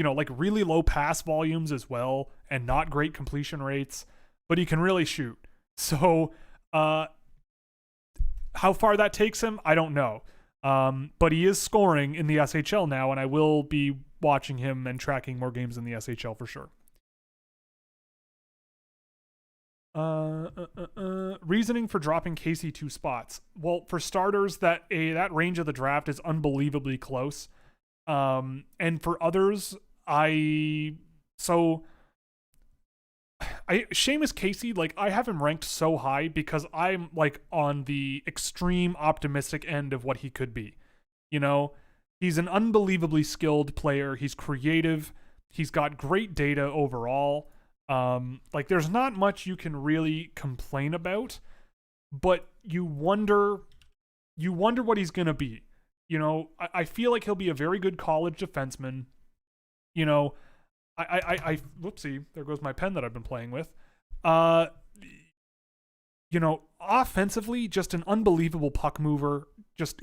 like, really low pass volumes as well, and not great completion rates, but he can really shoot. So, how far that takes him, I don't know. But he is scoring in the SHL now, and I will be watching him and tracking more games in the SHL for sure. Reasoning for dropping Casey 2 spots. Well, for starters, that range of the draft is unbelievably close. And for others, Seamus Casey, like, I have him ranked so high because I'm, like, on the extreme optimistic end of what he could be. He's an unbelievably skilled player. He's creative. He's got great data overall. Like, there's not much you can really complain about, but you wonder what he's going to be. I feel like he'll be a very good college defenseman. Whoopsie, there goes my pen that I've been playing with. Offensively, just an unbelievable puck mover.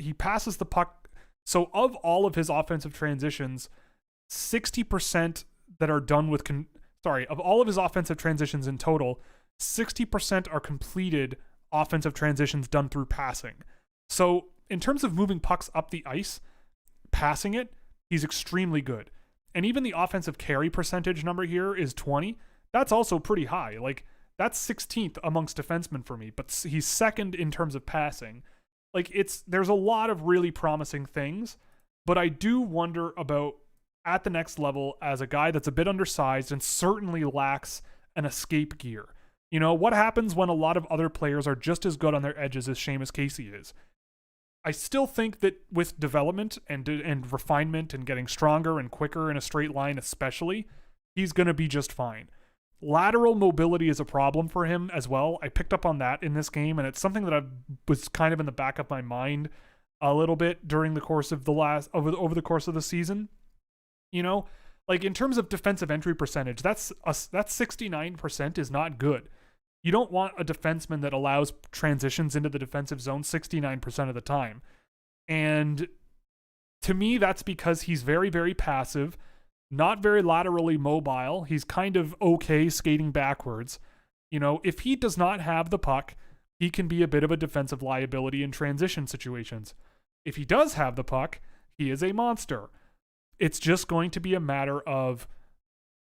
He passes the puck. So of all of his offensive transitions, 60% that are done with, of all of his offensive transitions in total, 60% are completed offensive transitions done through passing. So in terms of moving pucks up the ice, passing it, he's extremely good. And even the offensive carry percentage number here is 20. that's also pretty high. Like, that's 16th amongst defensemen for me, but he's second in terms of passing. Like, there's a lot of really promising things, but I do wonder about at the next level as a guy that's a bit undersized and certainly lacks an escape gear. You know, what happens when a lot of other players are just as good on their edges as Seamus Casey is? I still think that with development and refinement and getting stronger and quicker in a straight line especially, he's going to be just fine. Lateral mobility is a problem for him as well. I picked up on that in this game, and it's something that was kind of in the back of my mind a little bit during the course of over the course of the season. You know, like in terms of defensive entry percentage, that's 69% is not good. You don't want a defenseman that allows transitions into the defensive zone 69% of the time. And to me, that's because he's very, very passive, not very laterally mobile. He's kind of okay skating backwards. You know, if he does not have the puck, he can be a bit of a defensive liability in transition situations. If he does have the puck, he is a monster. It's just going to be a matter of,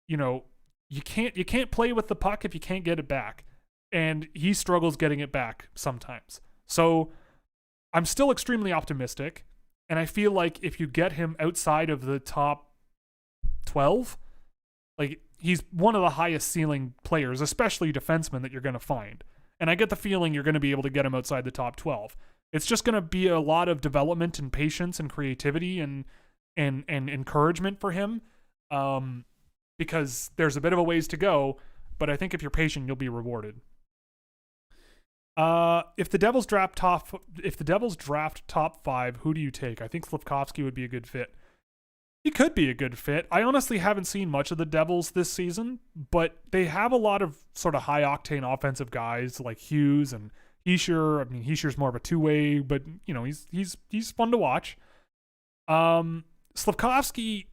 you know, you can't play with the puck if you can't get it back. And he struggles getting it back sometimes. So I'm still extremely optimistic. And I feel like if you get him outside of the top 12, like he's one of the highest ceiling players, especially defensemen, that you're going to find. And I get the feeling you're going to be able to get him outside the top 12. It's just going to be a lot of development and patience and creativity and encouragement for him, because there's a bit of a ways to go. But I think if you're patient, you'll be rewarded. If the Devils draft top 5, who do you take? I think Slipkovsky would be a good fit. He could be a good fit. I honestly haven't seen much of the Devils this season, but they have a lot of sort of high octane offensive guys like Hughes and Hischier. I mean, Hischier's more of a two-way, but you know, he's fun to watch. Slipkovsky,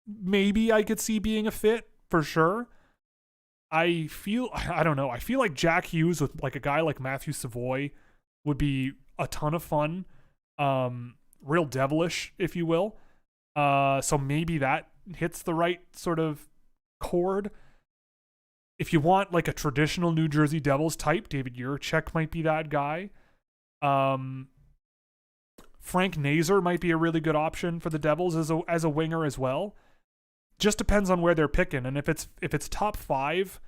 maybe I could see being a fit for sure. I don't know. I feel like Jack Hughes with like a guy like Matthew Savoy would be a ton of fun. Real devilish, if you will. So maybe that hits the right sort of chord. If you want like a traditional New Jersey Devils type, David Yurchek might be that guy. Frank Nazar might be a really good option for the Devils as a winger as well. Just depends on where they're picking, and if it's top 5,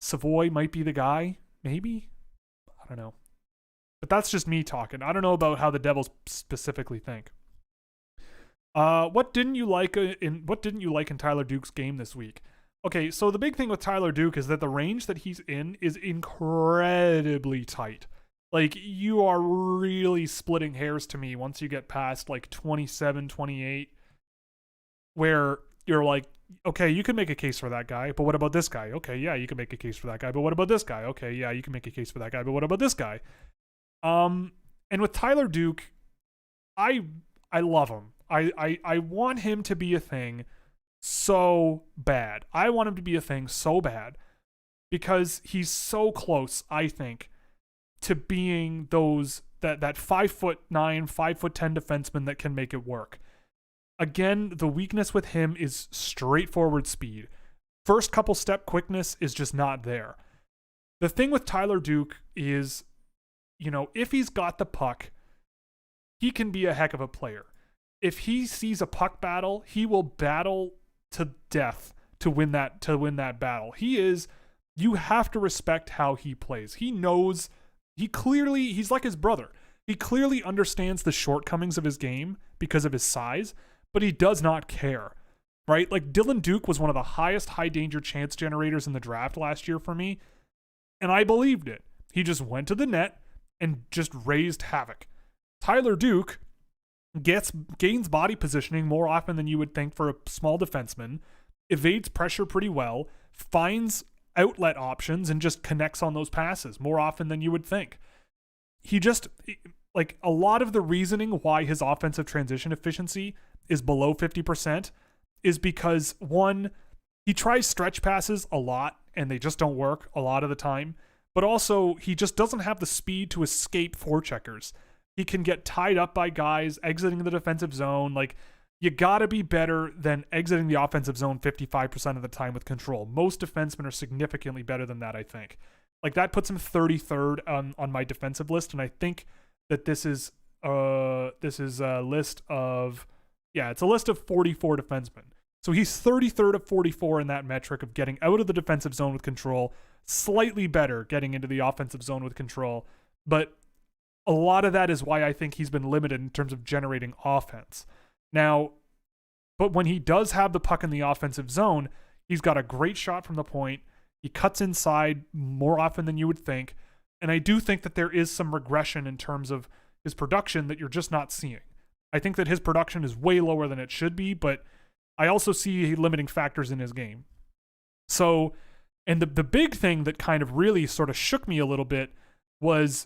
Savoy might be the guy. Maybe, I don't know, but that's just me talking. I don't know about how the Devils specifically think. What didn't you like in Tyler Duke's game this week? Okay, so the big thing with Tyler Duke is that the range that he's in is incredibly tight. Like, you are really splitting hairs to me once you get past like 27, 28, where you're like, okay, you can make a case for that guy, but what about this guy? Okay, yeah, you can make a case for that guy, but what about this guy? Okay, yeah, you can make a case for that guy, but what about this guy? And with Tyler Duke, I love him. I want him to be a thing so bad. I want him to be a thing so bad because he's so close, I think, to being that 5'9", 5'10" defenseman that can make it work. Again, the weakness with him is straightforward speed. First couple step quickness is just not there. The thing with Tyler Duke is, you know, if he's got the puck, he can be a heck of a player. If he sees a puck battle, he will battle to death to win that battle. You have to respect how he plays. He knows, he's like his brother. He clearly understands the shortcomings of his game because of his size, but he does not care, right? Like, Dylan Duke was one of the highest high danger chance generators in the draft last year for me, and I believed it. He just went to the net and just raised havoc. Tyler Duke gains body positioning more often than you would think for a small defenseman, evades pressure pretty well, finds outlet options, and just connects on those passes more often than you would think. He just, like, a lot of the reasoning why his offensive transition efficiency is below 50% is because, one, he tries stretch passes a lot and they just don't work a lot of the time, but also he just doesn't have the speed to escape forecheckers. He can get tied up by guys exiting the defensive zone. Like, you got to be better than exiting the offensive zone 55% of the time with control. Most defensemen are significantly better than that, I think. Like, that puts him 33rd on my defensive list, and I think that this is a list of, it's a list of 44 defensemen. So he's 33rd of 44 in that metric of getting out of the defensive zone with control, slightly better getting into the offensive zone with control, but a lot of that is why I think he's been limited in terms of generating offense. Now, but when he does have the puck in the offensive zone, he's got a great shot from the point. He cuts inside more often than you would think. And I do think that there is some regression in terms of his production that you're just not seeing. I think that his production is way lower than it should be, but I also see limiting factors in his game. So, and the big thing that kind of really sort of shook me a little bit was,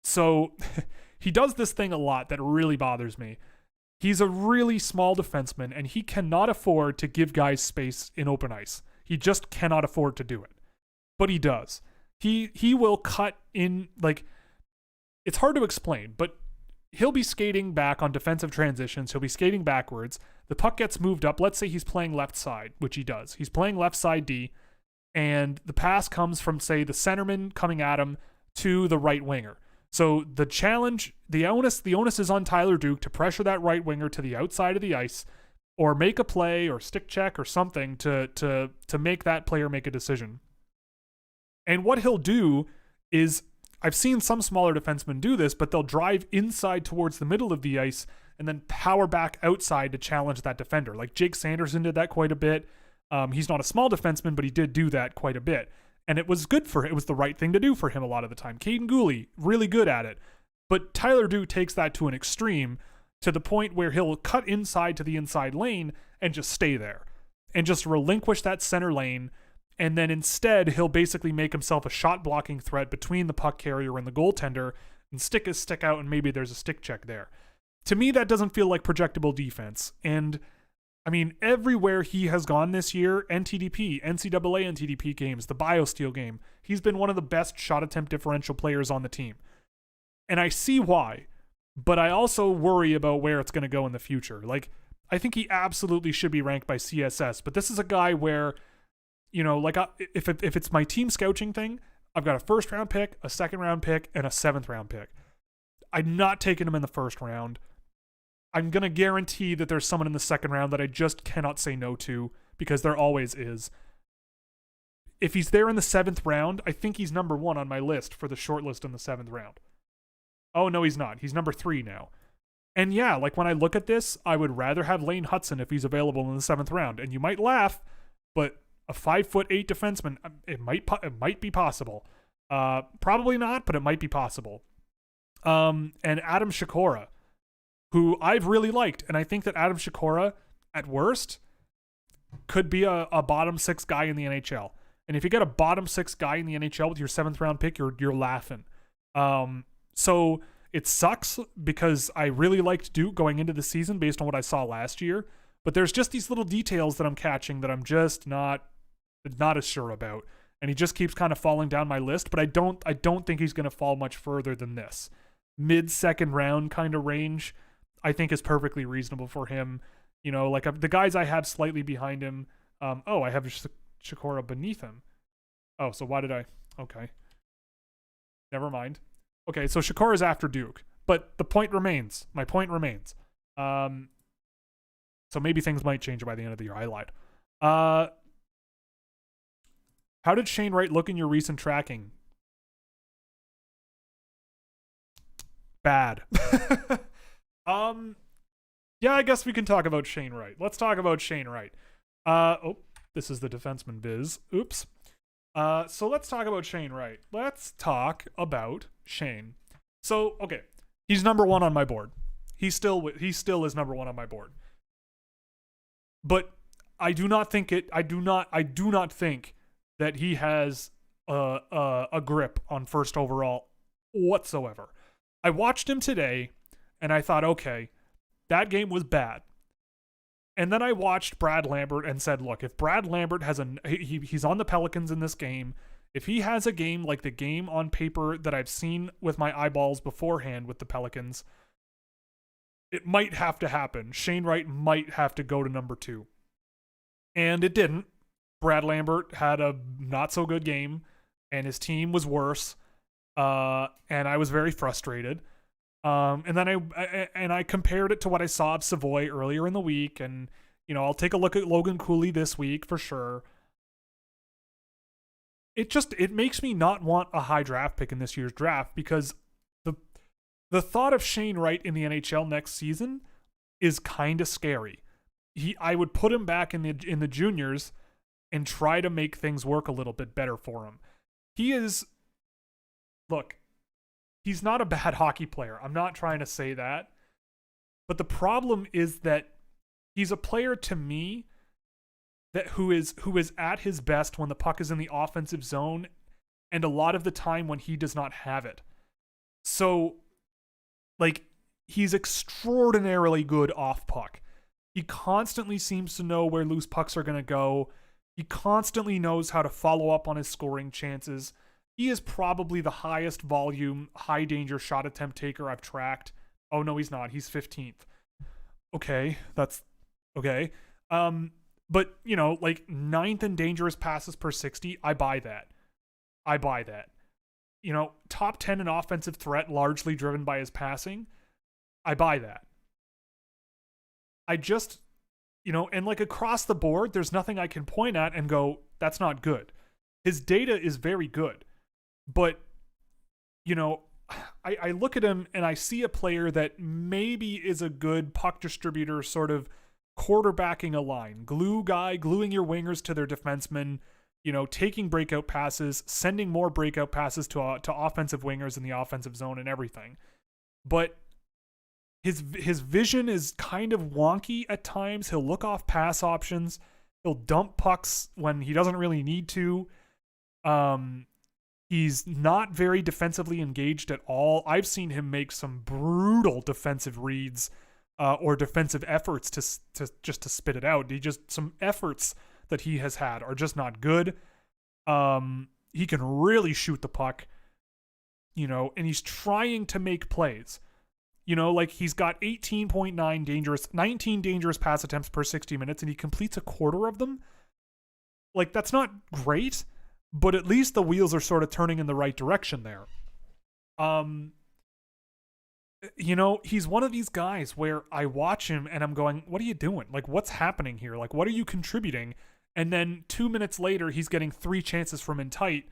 so he does this thing a lot that really bothers me. He's a really small defenseman, and he cannot afford to give guys space in open ice. He just cannot afford to do it. But he does. He will cut in, like, it's hard to explain, but he'll be skating back on defensive transitions. He'll be skating backwards. The puck gets moved up. Let's say he's playing left side, which he does. He's playing left side D, and the pass comes from, say, the centerman coming at him to the right winger. So the challenge, the onus is on Tyler Duke to pressure that right winger to the outside of the ice, or make a play or stick check or something to make that player make a decision. And what he'll do is, I've seen some smaller defensemen do this, but they'll drive inside towards the middle of the ice and then power back outside to challenge that defender. Like Jake Sanderson did that quite a bit. He's not a small defenseman, but he did do that quite a bit. And it was good for him. It was the right thing to do for him a lot of the time. Caden Gooley, really good at it. But Tyler Duke takes that to an extreme, to the point where he'll cut inside to the inside lane and just stay there. And just relinquish that center lane. And then instead, he'll basically make himself a shot blocking threat between the puck carrier and the goaltender and stick his stick out, and maybe there's a stick check there. To me, that doesn't feel like projectable defense. And I mean, everywhere he has gone this year, NCAA NTDP games, the BioSteel game, he's been one of the best shot attempt differential players on the team. And I see why, but I also worry about where it's going to go in the future. Like, I think he absolutely should be ranked by CSS, but this is a guy where, you know, like, if it's my team scouting thing, I've got a first round pick, a second round pick, and a 7th round pick. I'm not taking him in the first round. I'm going to guarantee that there's someone in the second round that I just cannot say no to, because there always is. If he's there in the 7th round, I think he's number 1 on my list for the short list in the 7th round. Oh, no, he's not. He's number 3 now. And yeah, like, when I look at this, I would rather have Lane Hudson if he's available in the 7th round. And you might laugh, but a 5'8" defenseman, it might be possible. Probably not, but it might be possible. And Adam Shikora, who I've really liked, and I think that Adam Shikora, at worst, could be a bottom 6 guy in the NHL. And if you get a bottom 6 guy in the NHL with your 7th round pick, you're laughing. So it sucks, because I really liked Duke going into the season based on what I saw last year. But there's just these little details that I'm catching that I'm just not as sure about. And he just keeps kind of falling down my list, but I don't think he's going to fall much further than this. Mid-second round kind of range, I think, is perfectly reasonable for him. You know, like, the guys I have slightly behind him. I have Shikora beneath him. Oh, so why did I? Okay. Never mind. Okay, so Shikora's after Duke. But the point remains. My point remains. So maybe things might change by the end of the year. I lied. How did Shane Wright look in your recent tracking? Bad. Yeah, I guess we can talk about Shane Wright. Let's talk about Shane Wright. This is the defenseman biz. Oops. So let's talk about Shane Wright. Let's talk about Shane. So, okay, he's number 1 on my board. He still is number 1 on my board. But I do not think that he has a grip on first overall whatsoever. I watched him today, and I thought, okay, that game was bad. And then I watched Brad Lambert and said, look, if Brad Lambert has he's on the Pelicans in this game, if he has a game like the game on paper that I've seen with my eyeballs beforehand with the Pelicans, it might have to happen. Shane Wright might have to go to number 2. And it didn't. Brad Lambert had a not so good game, and his team was worse. And I was very frustrated. And then I compared it to what I saw of Savoy earlier in the week, and I'll take a look at Logan Cooley this week for sure. It makes me not want a high draft pick in this year's draft, because the thought of Shane Wright in the NHL next season is kind of scary. I would put him back in the juniors and try to make things work a little bit better for him. He's not a bad hockey player. I'm not trying to say that. But the problem is that he's a player to me who is at his best when the puck is in the offensive zone, and a lot of the time when he does not have it. So, he's extraordinarily good off puck. He constantly seems to know where loose pucks are going to go. He constantly knows how to follow up on his scoring chances. He is probably the highest volume, high danger shot attempt taker I've tracked. Oh, no, he's not. He's 15th. Okay, that's okay. But, 9th in dangerous passes per 60, I buy that. Top 10 in offensive threat, largely driven by his passing, I buy that. I just, and across the board, there's nothing I can point at and go, that's not good. His data is very good. But, I look at him and I see a player that maybe is a good puck distributor, sort of quarterbacking a line, gluing your wingers to their defensemen, taking breakout passes, sending more breakout passes to offensive wingers in the offensive zone and everything. But his vision is kind of wonky at times. He'll look off pass options. He'll dump pucks when he doesn't really need to. He's not very defensively engaged at all. I've seen him make some brutal defensive reads or defensive efforts to spit it out. Some efforts that he has had are just not good. He can really shoot the puck, and he's trying to make plays. He's got 19 dangerous pass attempts per 60 minutes, and he completes a quarter of them. That's not great, but at least the wheels are sort of turning in the right direction there. He's one of these guys where I watch him and I'm going, what are you doing? What's happening here? What are you contributing? And then 2 minutes later, he's getting 3 chances from in tight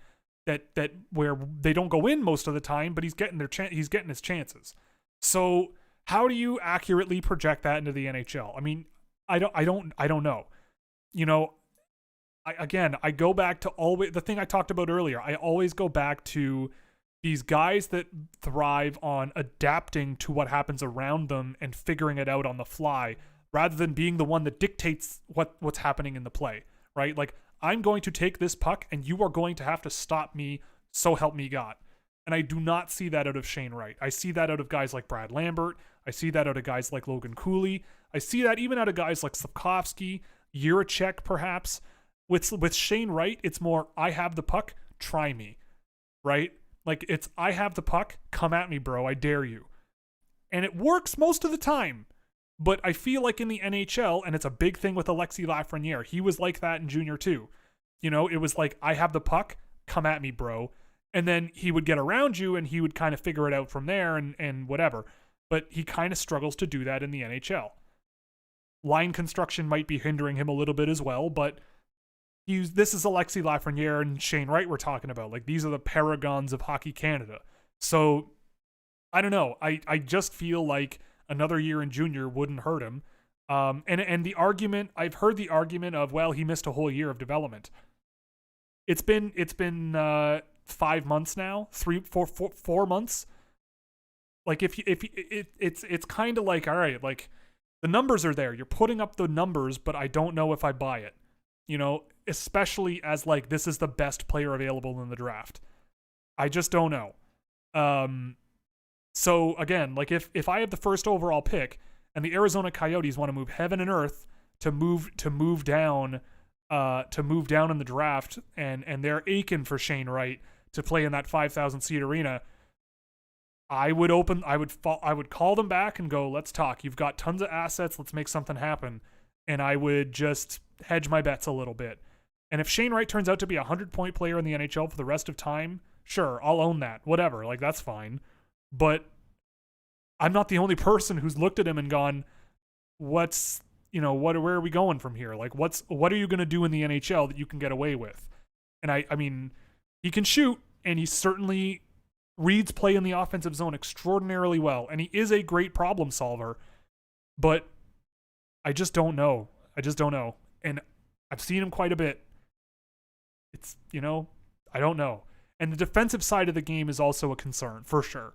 that where they don't go in most of the time, but he's getting he's getting his chances. So how do you accurately project that into the NHL? I mean, I don't know. I go back to always the thing I talked about earlier. I always go back to these guys that thrive on adapting to what happens around them and figuring it out on the fly, rather than being the one that dictates what's happening in the play, right? I'm going to take this puck and you are going to have to stop me, so help me God. And I do not see that out of Shane Wright. I see that out of guys like Brad Lambert. I see that out of guys like Logan Cooley. I see that even out of guys like Slipkovsky, Yurichek perhaps. With Shane Wright, it's more, I have the puck, try me, right? It's, I have the puck, come at me, bro, I dare you. And it works most of the time. But I feel like in the NHL, and it's a big thing with Alexis Lafreniere, he was like that in junior too. It was I have the puck, come at me, bro. And then he would get around you and he would kind of figure it out from there and whatever. But he kind of struggles to do that in the NHL. Line construction might be hindering him a little bit as well, but this is Alexis Lafreniere and Shane Wright we're talking about. These are the paragons of Hockey Canada. So, I don't know. I just feel like another year in junior wouldn't hurt him. And the argument, I've heard the argument of, well, he missed a whole year of development. It's been 5 months now, 4 months. It's kind of all right, the numbers are there. You're putting up the numbers, but I don't know if I buy it. Especially as this is the best player available in the draft. I just don't know. So again, if I have the first overall pick and the Arizona Coyotes want to move heaven and earth to move down in the draft, and they're aching for Shane Wright to play in that 5,000 seat arena, I would call them back and go, let's talk. You've got tons of assets. Let's make something happen. And I would just hedge my bets a little bit. And if Shane Wright turns out to be a 100-point player in the NHL for the rest of time, sure, I'll own that. Whatever. Like, that's fine. But I'm not the only person who's looked at him and gone, where are we going from here? Like, what are you going to do in the NHL that you can get away with? And I mean, he can shoot, and he certainly reads play in the offensive zone extraordinarily well, and he is a great problem solver, but I just don't know. And I've seen him quite a bit. It's, I don't know. And the defensive side of the game is also a concern, for sure.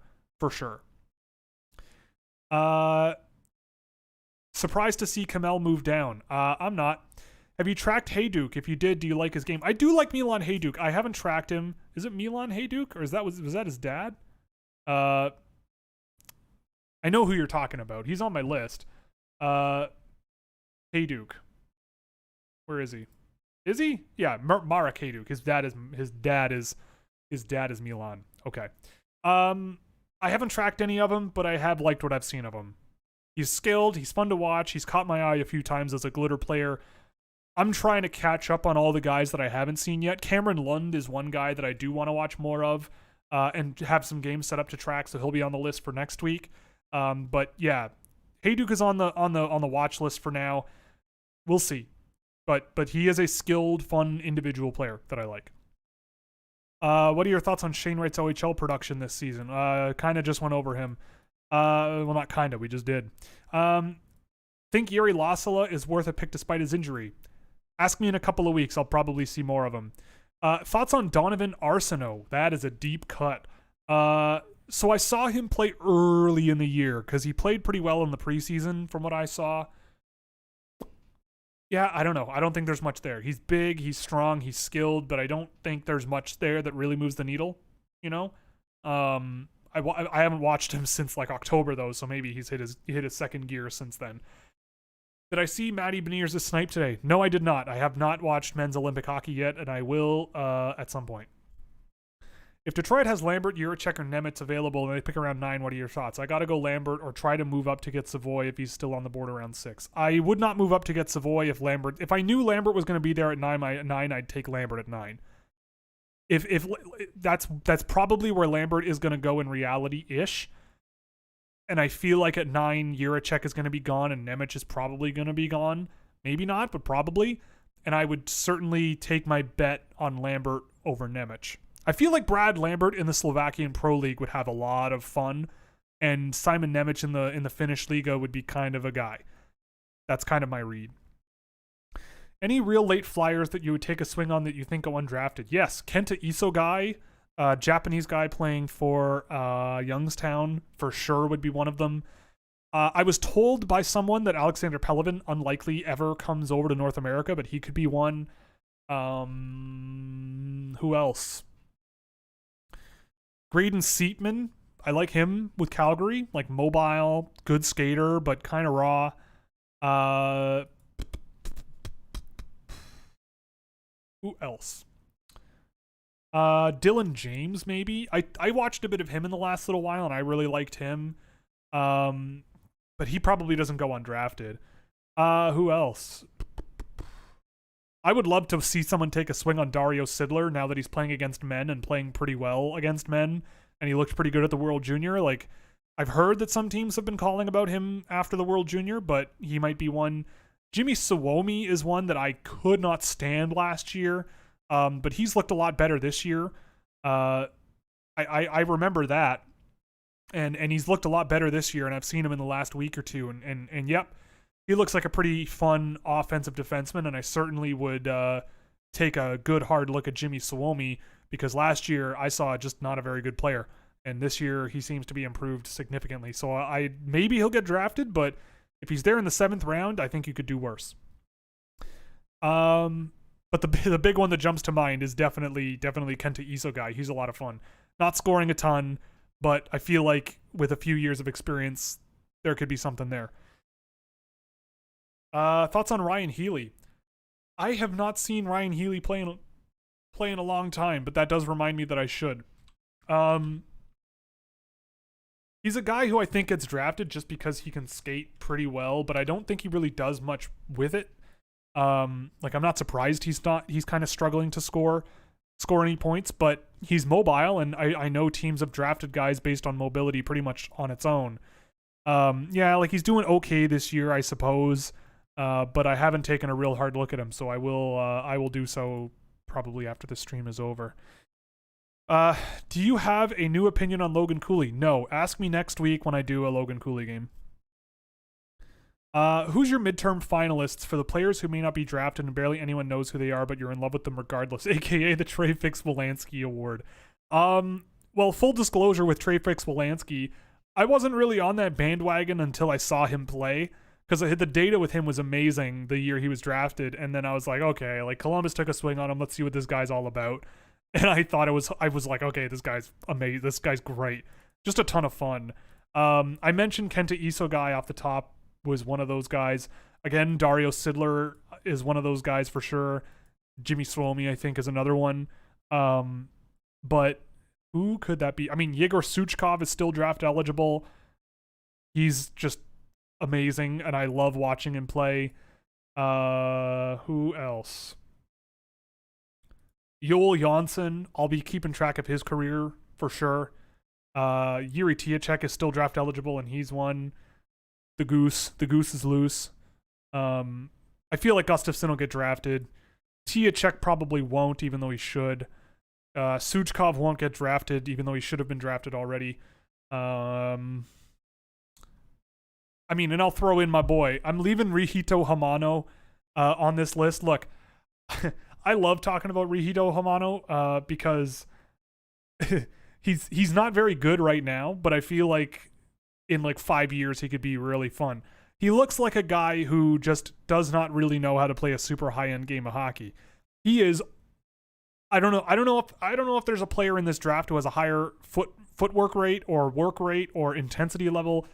Surprised to see Kamel move down. I'm not. Have you tracked Hayduk? If you did, do you like his game? I do like Milan Hayduk. I haven't tracked him. Is it Milan Hayduk, or was that his dad? I know who you're talking about. He's on my list. Hayduk. Where is he? Is he? Yeah, Marek Hayduk. His dad is Milan. Okay. I haven't tracked any of them, but I have liked what I've seen of him. He's skilled. He's fun to watch. He's caught my eye a few times as a glitter player. I'm trying to catch up on all the guys that I haven't seen yet. Cameron Lund is one guy that I do want to watch more of, and have some games set up to track, so he'll be on the list for next week. But yeah, Hayduk is on the watch list for now. We'll see, but he is a skilled, fun individual player that I like. What are your thoughts on Shane Wright's OHL production this season? Kind of just went over him. Well, not kind of. We just did. Think Yuri Slavkovsky is worth a pick despite his injury? Ask me in a couple of weeks. I'll probably see more of him. Thoughts on Donovan Arsenau? That is a deep cut. So I saw him play early in the year because he played pretty well in the preseason from what I saw. Yeah, I don't know. I don't think there's much there. He's big, he's strong, he's skilled, but I don't think there's much there that really moves the needle, I haven't watched him since like October though, so maybe he's hit his second gear since then. Did I see Matty Beniers' snipe today? No, I did not. I have not watched men's Olympic hockey yet, and I will at some point. If Detroit has Lambert, Juracek, or Nemitz available and they pick around 9, what are your thoughts? I got to go Lambert or try to move up to get Savoy if he's still on the board around 6. I would not move up to get Savoy if I knew Lambert was going to be there at 9, I'd take Lambert at 9. If that's probably where Lambert is going to go in reality-ish. And I feel like at 9, Juracek is going to be gone and Nemitz is probably going to be gone. Maybe not, but probably. And I would certainly take my bet on Lambert over Nemitz. I feel like Brad Lambert in the Slovakian Pro League would have a lot of fun, and Simon Nemitz in the Finnish Liga would be kind of a guy. That's kind of my read. Any real late flyers that you would take a swing on that you think go undrafted? Yes, Kenta Isogai, Japanese guy playing for Youngstown, for sure would be one of them. I was told by someone that Alexander Pelovin unlikely ever comes over to North America, but he could be one. Who else? Graydon Seatman, I like him with Calgary, like mobile, good skater, but kind of raw. Who else? Dylan James, maybe. I watched a bit of him in the last little while, and I really liked him. But he probably doesn't go undrafted. Who else? I would love to see someone take a swing on Dario Siddler now that he's playing against men and playing pretty well against men, and he looked pretty good at the World Junior. Like, I've heard that some teams have been calling about him after the World Junior, but he might be one. Jimmy Suomi is one that I could not stand last year, but he's looked a lot better this year. I remember that, and he's looked a lot better this year, and I've seen him in the last week or two, and yep. He looks like a pretty fun offensive defenseman, and I certainly would take a good hard look at Jimmy Suomi, because last year I saw just not a very good player, and this year he seems to be improved significantly. So maybe he'll get drafted, but if he's there in the 7th round, I think you could do worse. But the big one that jumps to mind is definitely Kenta Isogai. He's a lot of fun. Not scoring a ton, but I feel like with a few years of experience, there could be something there. Thoughts on Ryan Healy? I have not seen Ryan Healy play in a long time, but that does remind me that I should. He's a guy who I think gets drafted just because he can skate pretty well, but I don't think he really does much with it. Like, I'm not surprised he's kind of struggling to score any points, but he's mobile, and I know teams have drafted guys based on mobility pretty much on its own. Yeah, like, he's doing okay this year, I suppose, but I haven't taken a real hard look at him, so I will do so probably after the stream is over. Do you have a new opinion on Logan Cooley? No. Ask me next week when I do a Logan Cooley game. Who's your midterm finalists for the players who may not be drafted and barely anyone knows who they are, but you're in love with them regardless, aka the Trey Fix-Wolansky Award? Well, full disclosure with Trey Fix-Wolansky, I wasn't really on that bandwagon until I saw him play, because the data with him was amazing the year he was drafted, and then I was like, okay, like, Columbus took a swing on him, let's see what this guy's all about. And I was like, okay, this guy's amazing. This guy's great. Just a ton of fun. I mentioned Kenta Isogai off the top was one of those guys. Again, Dario Siddler is one of those guys for sure. Jimmy Suomi, I think, is another one. But who could that be? I mean, Yegor Suchkov is still draft eligible. He's just amazing, and I love watching him play. Who else? Joel Janssen, I'll be keeping track of his career for sure. Yuri Tiacek is still draft eligible, and he's one. The Goose is loose. I feel like Gustafsson will get drafted. Tiacek probably won't, even though he should. Suchkov won't get drafted, even though he should have been drafted already. I mean, and I'll throw in my boy. I'm leaving Rihito Hamano on this list. Look, I love talking about Rihito Hamano because he's not very good right now, but I feel like in like 5 years he could be really fun. He looks like a guy who just does not really know how to play a super high-end game of hockey. He is I don't know if there's a player in this draft who has a higher footwork rate or work rate or intensity level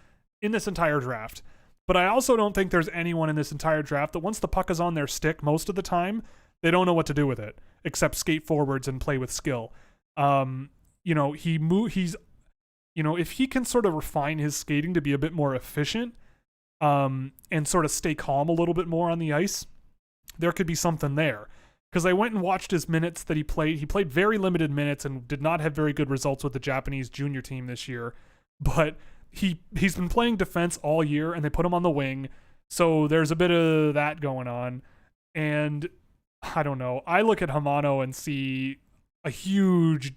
in this entire draft. But I also don't think there's anyone in this entire draft that once the puck is on their stick most of the time, they don't know what to do with it except skate forwards and play with skill. If he can sort of refine his skating to be a bit more efficient, and sort of stay calm a little bit more on the ice, there could be something there. Because I went and watched his minutes that he played. He played very limited minutes and did not have very good results with the Japanese junior team this year. But he's been playing defense all year, and they put him on the wing. So there's a bit of that going on. And I don't know. I look at Hamano and see a huge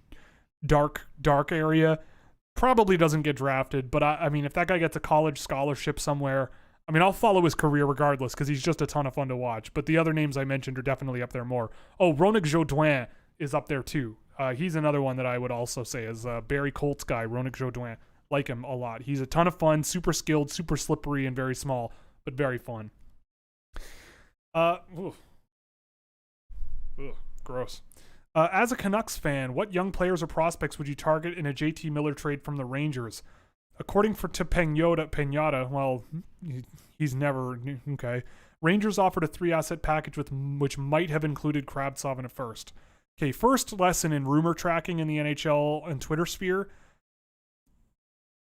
dark area. Probably doesn't get drafted, but I mean, if that guy gets a college scholarship somewhere, I mean, I'll follow his career regardless because he's just a ton of fun to watch. But the other names I mentioned are definitely up there more. Oh, Ronik Jaudoin is up there too. He's another one that I would also say is Barry Colt's guy, Ronik Jaudoin. Like him a lot. He's a ton of fun, super skilled, super slippery, and very small, but very fun. Gross. As a Canucks fan, what young players or prospects would you target in a JT Miller trade from the Rangers? According to Peñata, well, he's never... Okay. Rangers offered a 3-asset package which might have included Kravtsov in a first. Okay, first lesson in rumor tracking in the NHL and Twitter sphere.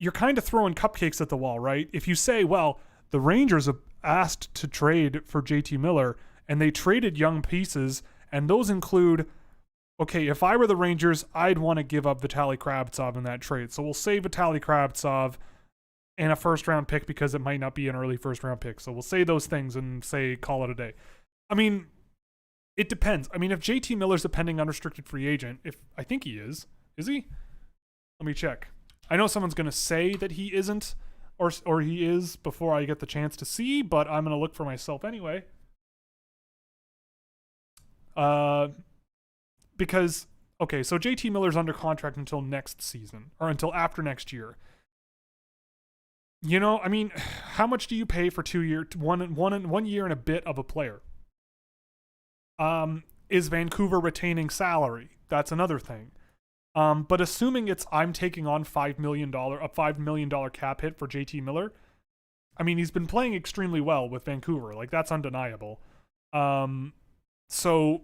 You're kind of throwing cupcakes at the wall, right? If you say, well, the Rangers have asked to trade for JT Miller, and they traded young pieces, and those include... Okay, if I were the Rangers, I'd want to give up Vitaly Kravtsov in that trade. So we'll say Vitaly Kravtsov and a first-round pick because it might not be an early first-round pick. So we'll say those things and say call it a day. I mean, it depends. I mean, if JT Miller's a pending unrestricted free agent, I think he is he? Let me check. I know someone's going to say that he isn't or he is before I get the chance to see, but I'm going to look for myself anyway. Because, okay, so JT Miller's under contract until next season, or until after next year. You know, I mean, how much do you pay for 1 year and a bit of a player? Is Vancouver retaining salary? That's another thing. But assuming I'm taking on a $5 million cap hit for JT Miller, I mean, he's been playing extremely well with Vancouver. Like, that's undeniable. So...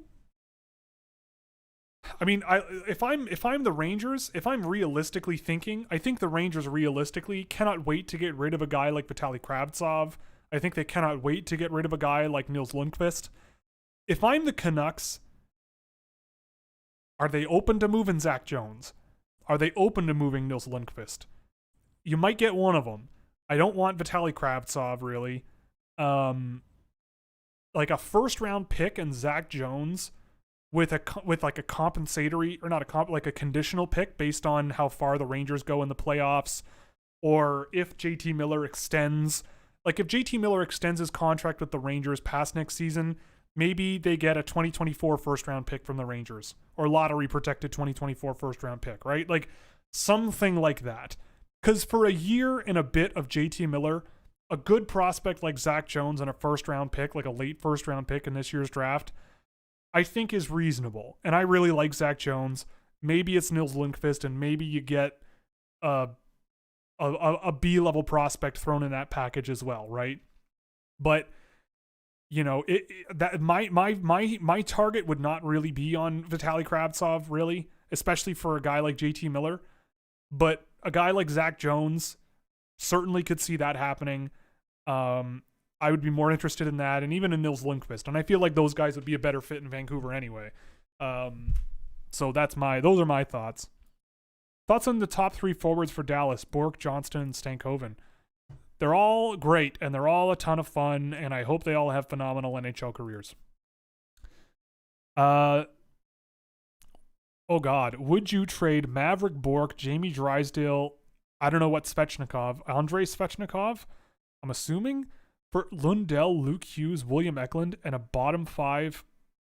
I mean, if I'm the Rangers, if I'm realistically thinking, I think the Rangers realistically cannot wait to get rid of a guy like Vitaly Kravtsov. I think they cannot wait to get rid of a guy like Nils Lundqvist. If I'm the Canucks, are they open to moving Zach Jones? Are they open to moving Nils Lundqvist? You might get one of them. I don't want Vitaly Kravtsov, really. Like a first round pick and Zach Jones with like a compensatory, or not a comp, like a conditional pick based on how far the Rangers go in the playoffs, or if JT Miller extends. Like if JT Miller extends his contract with the Rangers past next season, maybe they get a 2024 first round pick from the Rangers, or lottery protected 2024 first round pick, right? Like something like that. Because for a year and a bit of JT Miller, a good prospect like Zach Jones and a first round pick, like a late first round pick in this year's draft, I think is reasonable. And I really like Zach Jones. Maybe it's Nils Lundqvist, and maybe you get a B-level prospect thrown in that package as well, right? But you know, that my target would not really be on Vitaly Kravtsov, really, especially for a guy like JT Miller. But a guy like Zach Jones, certainly could see that happening. I would be more interested in that, and even in Nils Lundqvist. And I feel like those guys would be a better fit in Vancouver anyway. So those are my thoughts. Thoughts on the top three forwards for Dallas: Bork, Johnston, and Stankoven. They're all great, and they're all a ton of fun, and I hope they all have phenomenal NHL careers. Oh God, would you trade Maverick Bork, Jamie Drysdale, I don't know what Andrei Svechnikov, I'm assuming, for Lundell, Luke Hughes, William Eklund, and a bottom five,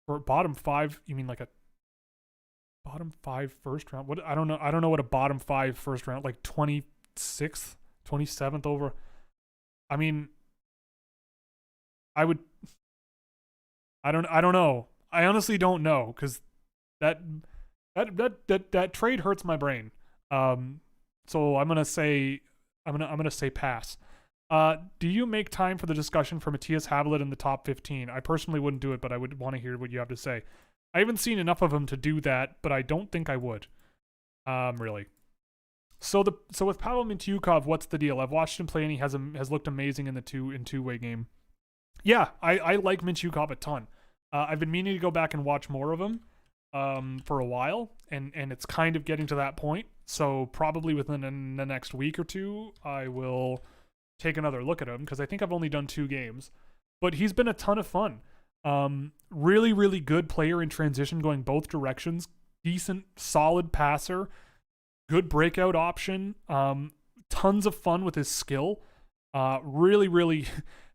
you mean like a bottom five first round? What I don't know what a bottom five first round, like 26th, 27th over. I mean, I don't know. I honestly don't know, because that trade hurts my brain. So I'm gonna say pass. Do you make time for the discussion for Matthias Havelid in the top 15? I personally wouldn't do it, but I would want to hear what you have to say. I haven't seen enough of him to do that, but I don't think I would. Really. So with Pavel Mintyukov, what's the deal? I've watched him play, and he has looked amazing in the two-way game. Yeah, I like Mintyukov a ton. I've been meaning to go back and watch more of him for a while, and it's kind of getting to that point. So probably within the next week or two, I will take another look at him, because I think I've only done 2 games. But he's been a ton of fun. Really, really good player in transition, going both directions. Decent, solid passer. Good breakout option. Tons of fun with his skill. Really, really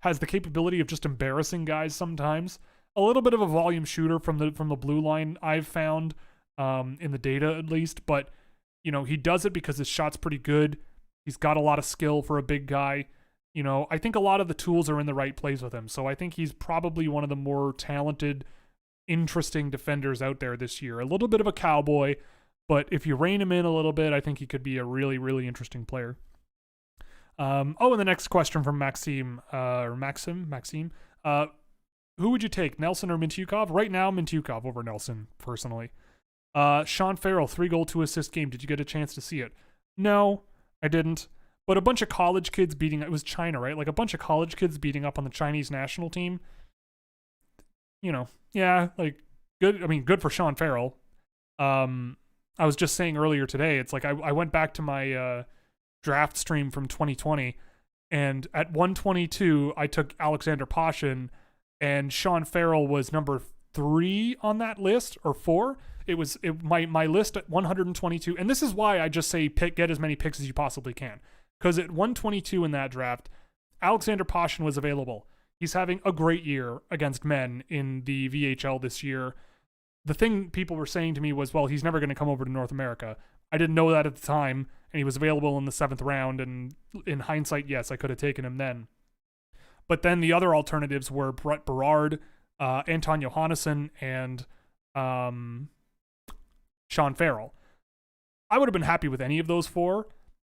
has the capability of just embarrassing guys sometimes. A little bit of a volume shooter from the blue line, I've found, in the data at least. But, you know, he does it because his shot's pretty good. He's got a lot of skill for a big guy. You know, I think a lot of the tools are in the right place with him. So I think he's probably one of the more talented, interesting defenders out there this year. A little bit of a cowboy, but if you rein him in a little bit, I think he could be a really, really interesting player. And the next question from Maxime. Who would you take, Nelson or Mintyukov? Right now, Mintyukov over Nelson, personally. Sean Farrell, 3-goal, 2-assist game. Did you get a chance to see it? No, I didn't. But a bunch of college kids it was China, right? Like a bunch of college kids beating up on the Chinese national team. You know, yeah, like good. I mean, good for Sean Farrell. I was just saying earlier today, it's like I went back to my draft stream from 2020, and at 122, I took Alexander Pashan, and Sean Farrell was number 3 on that list, or 4. My list at 122, and this is why I just say get as many picks as you possibly can. Because at 122 in that draft, Alexander Pashan was available. He's having a great year against men in the VHL this year. The thing people were saying to me was, well, he's never going to come over to North America. I didn't know that at the time, and he was available in the 7th round, and in hindsight, yes, I could have taken him then. But then the other alternatives were Brett Berard, Anton Johannesson, and Sean Farrell. I would have been happy with any of those 4.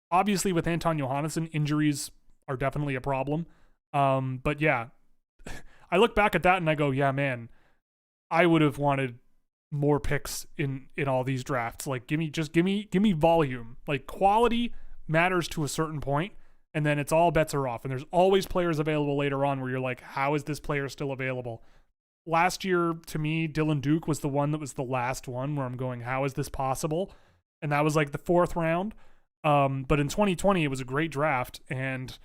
Obviously, with Anton Johannesson, injuries are definitely a problem. But yeah, I look back at that and I go, yeah, man, I would have wanted more picks in all these drafts. Like give me volume. Like quality matters to a certain point, and then it's all bets are off. And there's always players available later on where you're like, how is this player still available? Last year, to me, Dylan Duke was the one that was the last one where I'm going, how is this possible? And that was like the 4th round. But in 2020, it was a great draft, and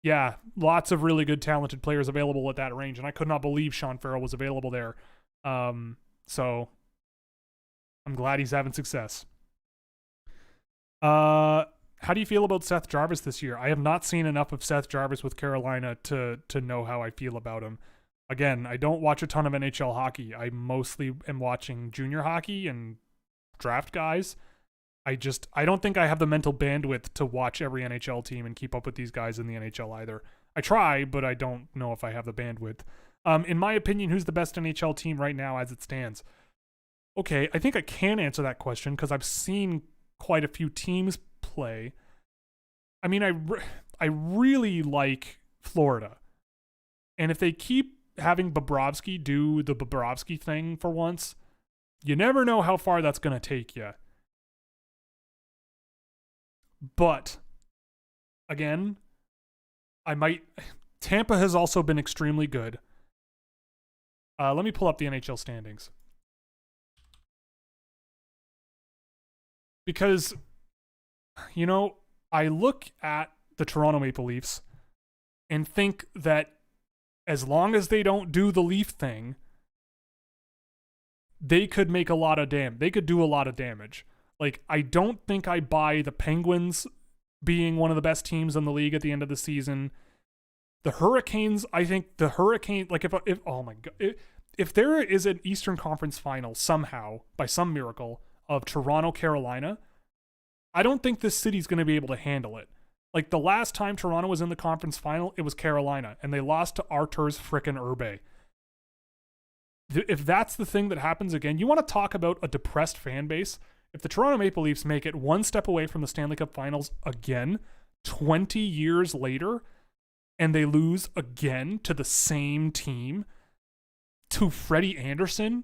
yeah, lots of really good, talented players available at that range, and I could not believe Sean Farrell was available there. So I'm glad he's having success. How do you feel about Seth Jarvis this year? I have not seen enough of Seth Jarvis with Carolina to know how I feel about him. Again, I don't watch a ton of NHL hockey. I mostly am watching junior hockey and draft guys. I don't think I have the mental bandwidth to watch every NHL team and keep up with these guys in the NHL either. I try, but I don't know if I have the bandwidth. In my opinion, who's the best NHL team right now as it stands? Okay, I think I can answer that question because I've seen quite a few teams play. I mean, I really like Florida. And if they keep having Bobrovsky do the Bobrovsky thing for once, you never know how far that's going to take you. But, again, Tampa has also been extremely good. Let me pull up the NHL standings. Because, I look at the Toronto Maple Leafs and think that as long as they don't do the Leaf thing, they could make a lot of they could do a lot of damage. Like, I don't think I buy the Penguins being one of the best teams in the league at the end of the season. The Hurricanes, I think like if oh my God, if there is an Eastern Conference final somehow, by some miracle, of Toronto, Carolina, I don't think this city's going to be able to handle it. Like, the last time Toronto was in the conference final, it was Carolina, and they lost to Arturs frickin' Urbe. If that's the thing that happens again, you want to talk about a depressed fan base? If the Toronto Maple Leafs make it one step away from the Stanley Cup Finals again, 20 years later, and they lose again to the same team, to Freddie Anderson,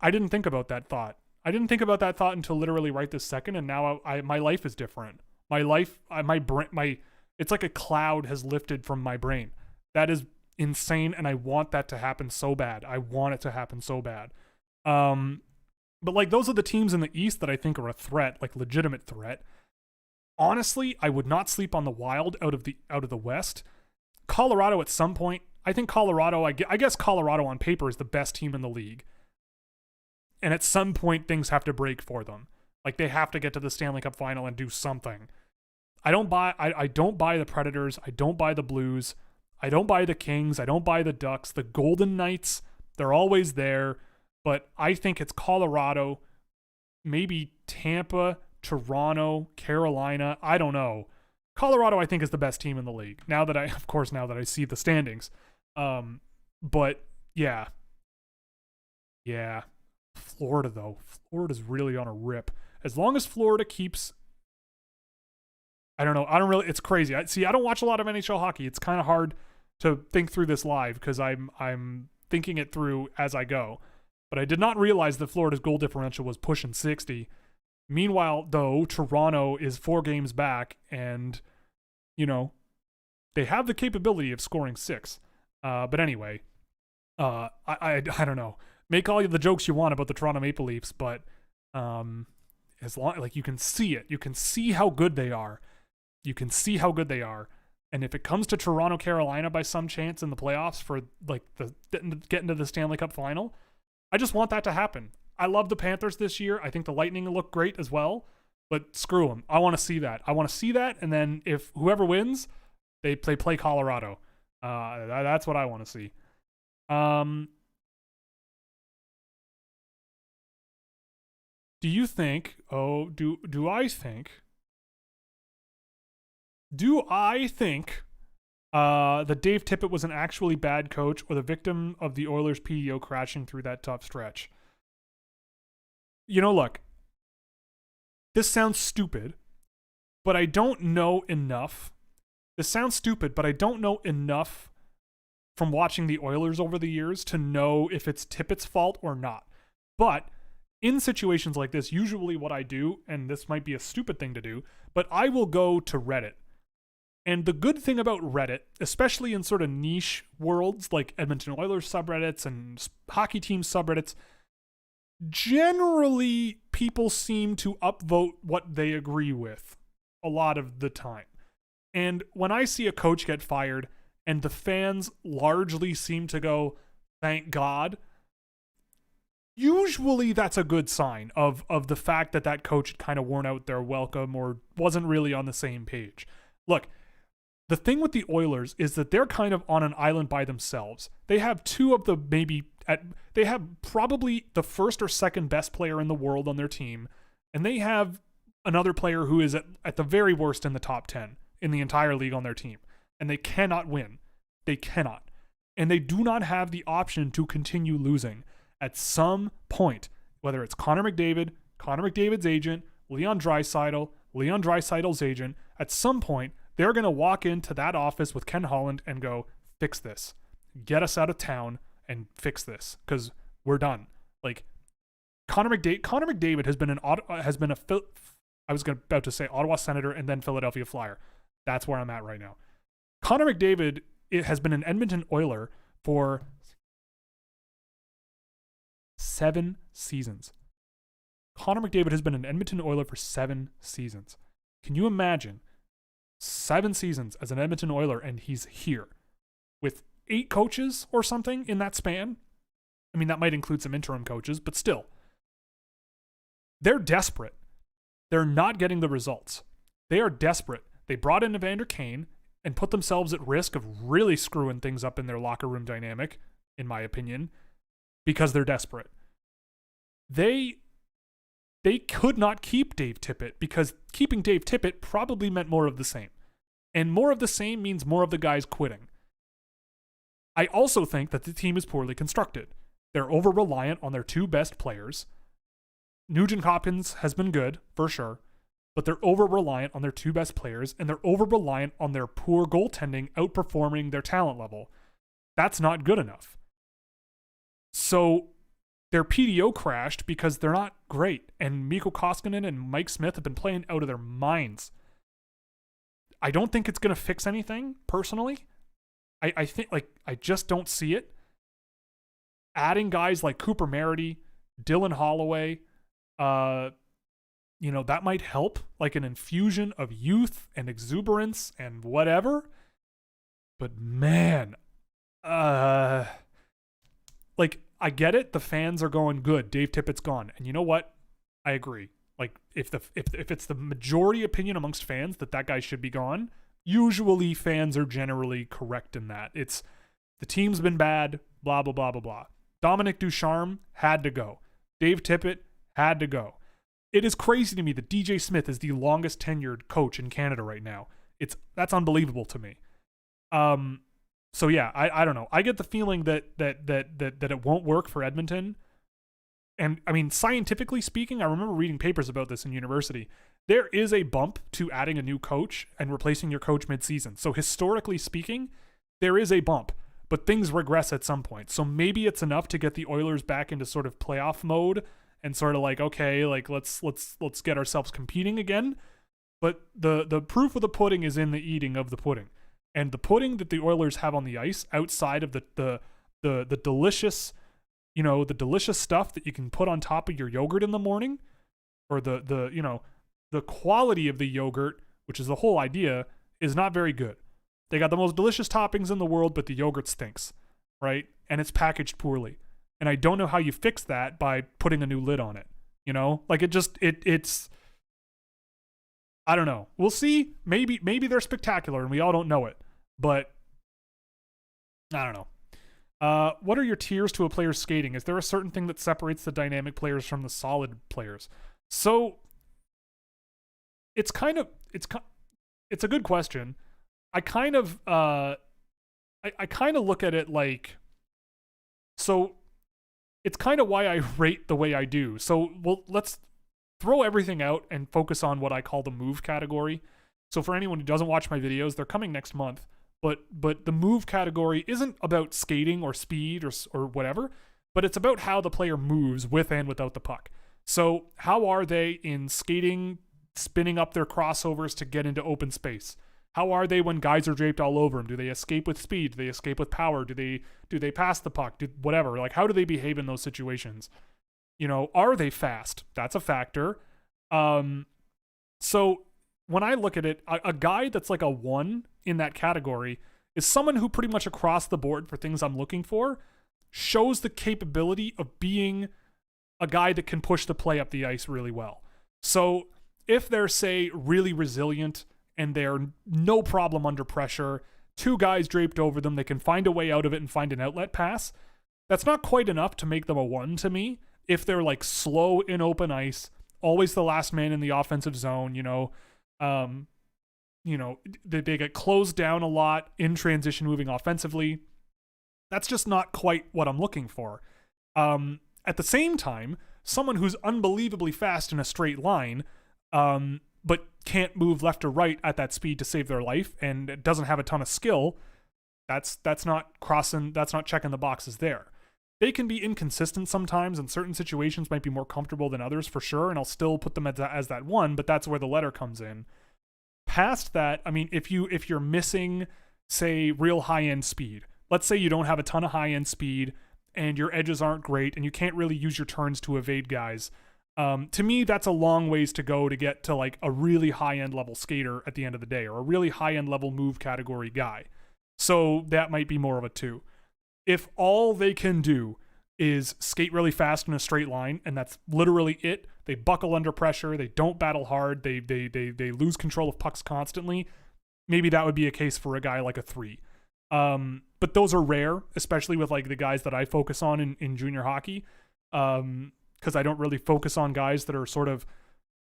I didn't think about that thought. I didn't think about that thought until literally right this second, and now my life is different. My life, it's like a cloud has lifted from my brain. That is insane, and I want that to happen so bad. I want it to happen so bad. But like, those are the teams in the East that I think are a threat, like legitimate threat. Honestly, I would not sleep on the Wild out of the West. Colorado at some point, I think Colorado, I guess Colorado on paper is the best team in the league. And at some point, things have to break for them. Like, they have to get to the Stanley Cup final and do something. I don't buy the Predators. I don't buy the Blues. I don't buy the Kings. I don't buy the Ducks. The Golden Knights, they're always there. But I think it's Colorado, maybe Tampa, Toronto, Carolina. I don't know. Colorado, I think, is the best team in the league. Now that I see the standings. But yeah. Yeah. Florida, though. Florida's really on a rip. As long as Florida keeps... I don't know. It's crazy. I don't watch a lot of NHL hockey. It's kind of hard to think through this live because I'm thinking it through as I go. But I did not realize that Florida's goal differential was pushing 60. Meanwhile, though, Toronto is 4 games back, and, they have the capability of scoring 6. But anyway, I don't know. Make all the jokes you want about the Toronto Maple Leafs, but as long, like, you can see it. You can see how good they are. And if it comes to Toronto, Carolina by some chance in the playoffs for like getting to the Stanley Cup final, I just want that to happen. I love the Panthers this year. I think the Lightning look great as well, but screw them. I want to see that. And then if whoever wins, they play Colorado. That's what I want to see. Do you think, do I think that Dave Tippett was an actually bad coach or the victim of the Oilers' PEO crashing through that tough stretch? Look, this sounds stupid, but I don't know enough. This sounds stupid, but I don't know enough from watching the Oilers over the years to know if it's Tippett's fault or not. But in situations like this, usually what I do, and this might be a stupid thing to do, but I will go to Reddit. And the good thing about Reddit, especially in sort of niche worlds like Edmonton Oilers subreddits and hockey team subreddits, generally people seem to upvote what they agree with a lot of the time. And when I see a coach get fired and the fans largely seem to go, thank God, usually that's a good sign of the fact that that coach had kind of worn out their welcome or wasn't really on the same page. Look, the thing with the Oilers is that they're kind of on an island by themselves. They have they have probably the first or second best player in the world on their team, and they have another player who is at the very worst in the top 10 in the entire league on their team, and they cannot win. They cannot. And they do not have the option to continue losing. At some point, whether it's Connor McDavid's agent, Leon Draisaitl's agent, at some point, they're going to walk into that office with Ken Holland and go, fix this. Get us out of town and fix this, because we're done. Like, Connor McDavid has been I was about to say Ottawa Senator and then Philadelphia Flyer. That's where I'm at right now. Connor McDavid has been an Edmonton Oiler for 7 seasons. Connor McDavid has been an Edmonton Oiler for 7 seasons. Can you imagine 7 seasons as an Edmonton Oiler and he's here with 8 coaches or something in that span? I mean, that might include some interim coaches, but still. They're desperate. They're not getting the results. They are desperate. They brought in Evander Kane and put themselves at risk of really screwing things up in their locker room dynamic, in my opinion, because they're desperate. They could not keep Dave Tippett because keeping Dave Tippett probably meant more of the same. And more of the same means more of the guys quitting. I also think that the team is poorly constructed. They're over-reliant on their 2 best players. Nugent Hopkins has been good, for sure, but they're over-reliant on their 2 best players, and they're over-reliant on their poor goaltending outperforming their talent level. That's not good enough. So their PDO crashed because they're not great, and Mikko Koskinen and Mike Smith have been playing out of their minds. I don't think it's going to fix anything, personally. I think, I just don't see it. Adding guys like Cooper Merity, Dylan Holloway, that might help, like an infusion of youth and exuberance and whatever. But man, I get it. The fans are going, good, Dave Tippett's gone. And you know what? I agree. Like, if it's the majority opinion amongst fans that guy should be gone, usually fans are generally correct in that. It's the team's been bad, blah, blah, blah, blah, blah. Dominic Ducharme had to go. Dave Tippett had to go. It is crazy to me that DJ Smith is the longest tenured coach in Canada right now. That's unbelievable to me. So yeah, I don't know. I get the feeling that it won't work for Edmonton. And I mean, scientifically speaking, I remember reading papers about this in university. There is a bump to adding a new coach and replacing your coach mid-season. So historically speaking, there is a bump, but things regress at some point. So maybe it's enough to get the Oilers back into sort of playoff mode and sort of like, okay, like let's get ourselves competing again. But the proof of the pudding is in the eating of the pudding. And the pudding that the Oilers have on the ice, outside of the delicious, the delicious stuff that you can put on top of your yogurt in the morning, or the quality of the yogurt, which is the whole idea, is not very good. They got the most delicious toppings in the world, but the yogurt stinks, right? And it's packaged poorly. And I don't know how you fix that by putting a new lid on it. Like it's I don't know. We'll see. Maybe they're spectacular and we all don't know it. But I don't know. What are your tiers to a player's skating? Is there a certain thing that separates the dynamic players from the solid players? So it's a good question. I kind of look at it like, so it's kind of why I rate the way I do. So let's throw everything out and focus on what I call the move category. So for anyone who doesn't watch my videos, they're coming next month. but the move category isn't about skating or speed or whatever, but it's about how the player moves with and without the puck. So how are they in skating, spinning up their crossovers to get into open space? How are they when guys are draped all over them? Do they escape with speed? Do they escape with power? Do they pass the puck? Whatever. Like, how do they behave in those situations? You know, are they fast? That's a factor. So when I look at it, a guy that's like a 1 in that category is someone who pretty much across the board for things I'm looking for shows the capability of being a guy that can push the play up the ice really well. So if they're, say, really resilient and they're no problem under pressure, 2 guys draped over them, they can find a way out of it and find an outlet pass, that's not quite enough to make them a 1 to me. If they're like slow in open ice, always the last man in the offensive zone, they get closed down a lot in transition moving offensively. That's just not quite what I'm looking for. At the same time, someone who's unbelievably fast in a straight line, but can't move left or right at that speed to save their life and doesn't have a ton of skill, that's not checking the boxes there. They can be inconsistent sometimes, and certain situations might be more comfortable than others for sure, and I'll still put them as that 1, but that's where the letter comes in. Past that, I mean, if you're missing, say, real high-end speed, let's say you don't have a ton of high-end speed and your edges aren't great and you can't really use your turns to evade guys, to me, that's a long ways to go to get to like a really high-end level skater at the end of the day, or a really high-end level move category guy. So that might be more of a 2. If all they can do is skate really fast in a straight line, and that's literally it, they buckle under pressure, they don't battle hard, they lose control of pucks constantly, maybe that would be a case for a guy like a 3. But those are rare, especially with like the guys that I focus on in junior hockey, because I don't really focus on guys that are sort of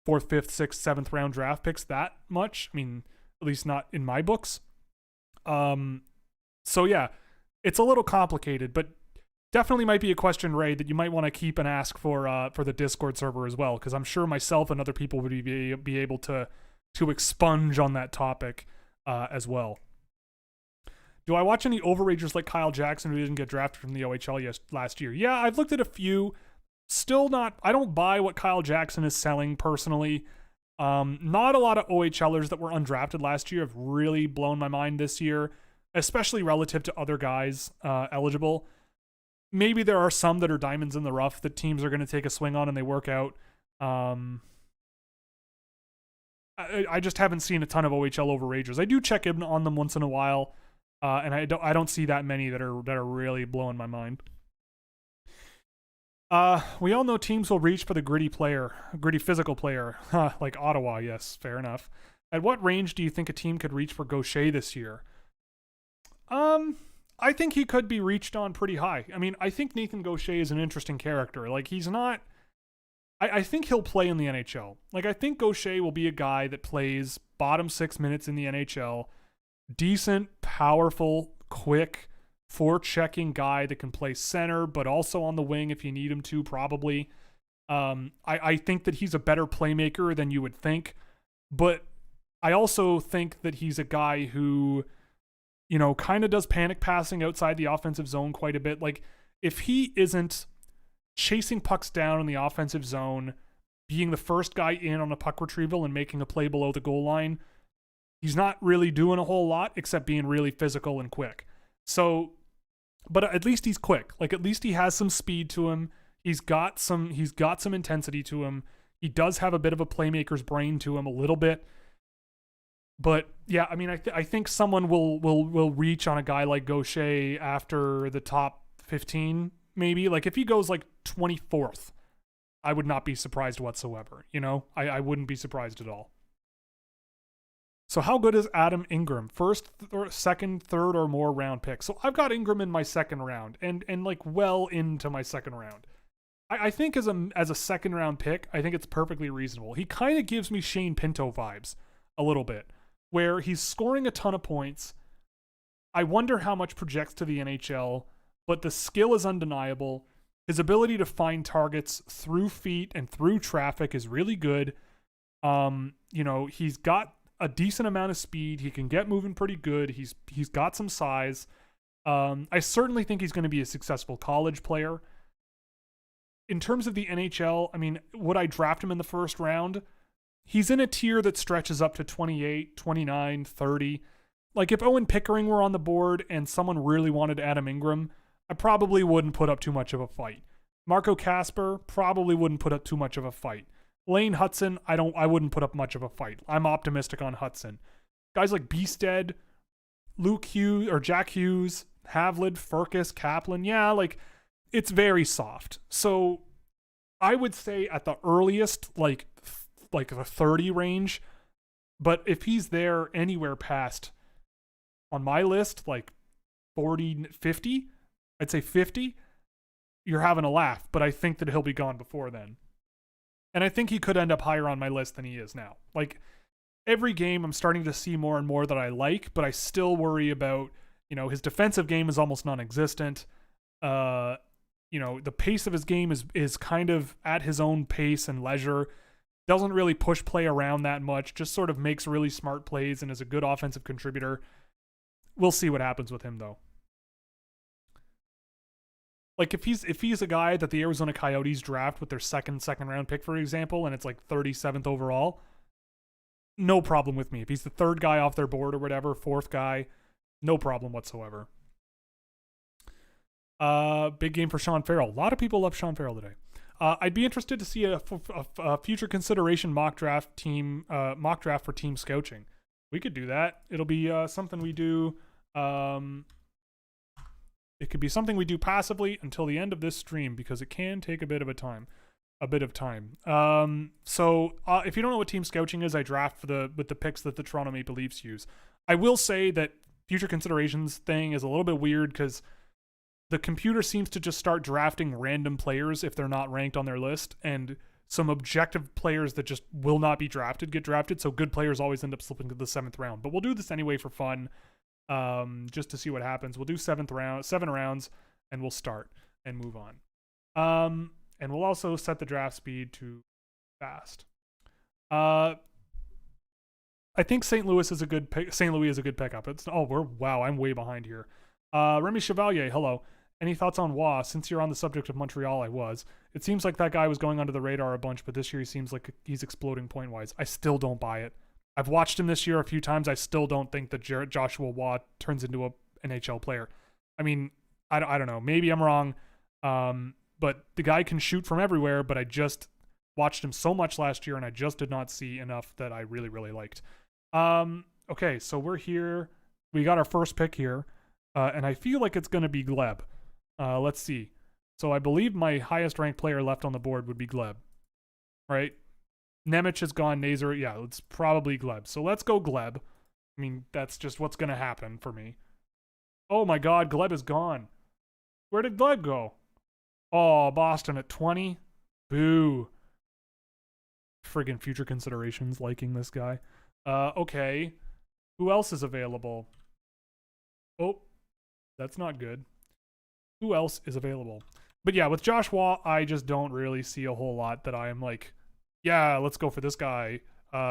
4th, 5th, 6th, 7th round draft picks that much. I mean, at least not in my books. So yeah, it's a little complicated, but definitely might be a question, Ray, that you might want to keep and ask for the Discord server as well, because I'm sure myself and other people would be able to expunge on that topic as well. Do I watch any overagers like Kyle Jackson who didn't get drafted from the OHL last year? Yeah, I've looked at a few. Still not, I don't buy what Kyle Jackson is selling personally. Not a lot of OHLers that were undrafted last year have really blown my mind this year, especially relative to other guys eligible. Maybe there are some that are diamonds in the rough that teams are going to take a swing on and they work out. I just haven't seen a ton of OHL overagers. I do check in on them once in a while, and I don't see that many that are really blowing my mind. We all know teams will reach for the gritty physical player, like Ottawa. Yes, fair enough. At what range do you think a team could reach for Gaucher this year? I think he could be reached on pretty high. I mean, I think Nathan Gaucher is an interesting character. Like, he's not... I think he'll play in the NHL. Like, I think Gaucher will be a guy that plays bottom 6 minutes in the NHL. Decent, powerful, quick, forechecking guy that can play center, but also on the wing if you need him to, probably. I think that he's a better playmaker than you would think. But I also think that he's a guy who... kind of does panic passing outside the offensive zone quite a bit. Like, if he isn't chasing pucks down in the offensive zone, being the first guy in on a puck retrieval and making a play below the goal line, he's not really doing a whole lot except being really physical and quick. So, but at least he's quick. Like, at least he has some speed to him. He's got some intensity to him. He does have a bit of a playmaker's brain to him a little bit. But yeah, I mean, I think someone will reach on a guy like Gaucher after the top 15, maybe. Like, if he goes like 24th, I would not be surprised whatsoever. I wouldn't be surprised at all. So how good is Adam Ingram? First, or second, third, or more round pick? So I've got Ingram in my second round, and like well into my second round. I think as a second round pick, I think it's perfectly reasonable. He kind of gives me Shane Pinto vibes a little bit, where he's scoring a ton of points. I wonder how much projects to the NHL, but the skill is undeniable. His ability to find targets through feet and through traffic is really good. He's got a decent amount of speed. He can get moving pretty good. He's got some size. I certainly think he's going to be a successful college player. In terms of the NHL, I mean, would I draft him in the first round? He's in a tier that stretches up to 28, 29, 30. Like, if Owen Pickering were on the board and someone really wanted Adam Ingram, I probably wouldn't put up too much of a fight. Marco Kasper probably wouldn't put up too much of a fight. Lane Hudson, I wouldn't put up much of a fight. I'm optimistic on Hudson. Guys like Beasted, Luke Hughes or Jack Hughes, Havlid, Furcus, Kaplan, yeah, like, it's very soft. So I would say at the earliest, like the 30 range. But if he's there anywhere past, on my list, like 40, 50, I'd say 50, you're having a laugh. But I think that he'll be gone before then. And I think he could end up higher on my list than he is now. Like, every game I'm starting to see more and more that I like, but I still worry about, his defensive game is almost non-existent. The pace of his game is kind of at his own pace and leisure. Doesn't really push play around that much, just sort of makes really smart plays and is a good offensive contributor. We'll see what happens with him, though. Like, if he's a guy that the Arizona Coyotes draft with their second round pick, for example, and it's like 37th overall, no problem with me. If he's the third guy off their board or whatever, fourth guy, no problem whatsoever. Big game for Sean Farrell. A lot of people love Sean Farrell today. I'd be interested to see a future consideration mock draft for team scouching. We could do that. It'll be something we do. It could be something we do passively until the end of this stream, because it can take a bit of time. So if you don't know what team scouching is, I draft with the picks that the Toronto Maple Leafs use. I will say that future considerations thing is a little bit weird because the computer seems to just start drafting random players if they're not ranked on their list, and some objective players that just will not be drafted get drafted, so good players always end up slipping to the 7th round. But we'll do this anyway for fun, just to see what happens. We'll do 7 rounds, and we'll start and move on. And we'll also set the draft speed to fast. I think St. Louis is a good pick. St. Louis is a good pickup. I'm way behind here. Remy Chevalier, hello. Any thoughts on Waugh? Since you're on the subject of Montreal, I was. It seems like that guy was going under the radar a bunch, but this year he seems like he's exploding point-wise. I still don't buy it. I've watched him this year a few times. I still don't think that Joshua Waugh turns into an NHL player. I mean, I don't know. Maybe I'm wrong. But the guy can shoot from everywhere, but I just watched him so much last year, and I just did not see enough that I really, really liked. Okay, so we're here. We got our first pick here, and I feel like it's going to be Gleb. Let's see. So I believe my highest ranked player left on the board would be Gleb, right? Nemec has gone. Nazer, yeah, it's probably Gleb. So let's go Gleb. I mean, that's just what's going to happen for me. Oh my God, Gleb is gone. Where did Gleb go? Oh, Boston at 20. Boo. Friggin' future considerations liking this guy. Okay. Who else is available? Oh, that's not good. Who else is available? But yeah, with Josh Waugh, I just don't really see a whole lot that I am like, yeah, let's go for this guy.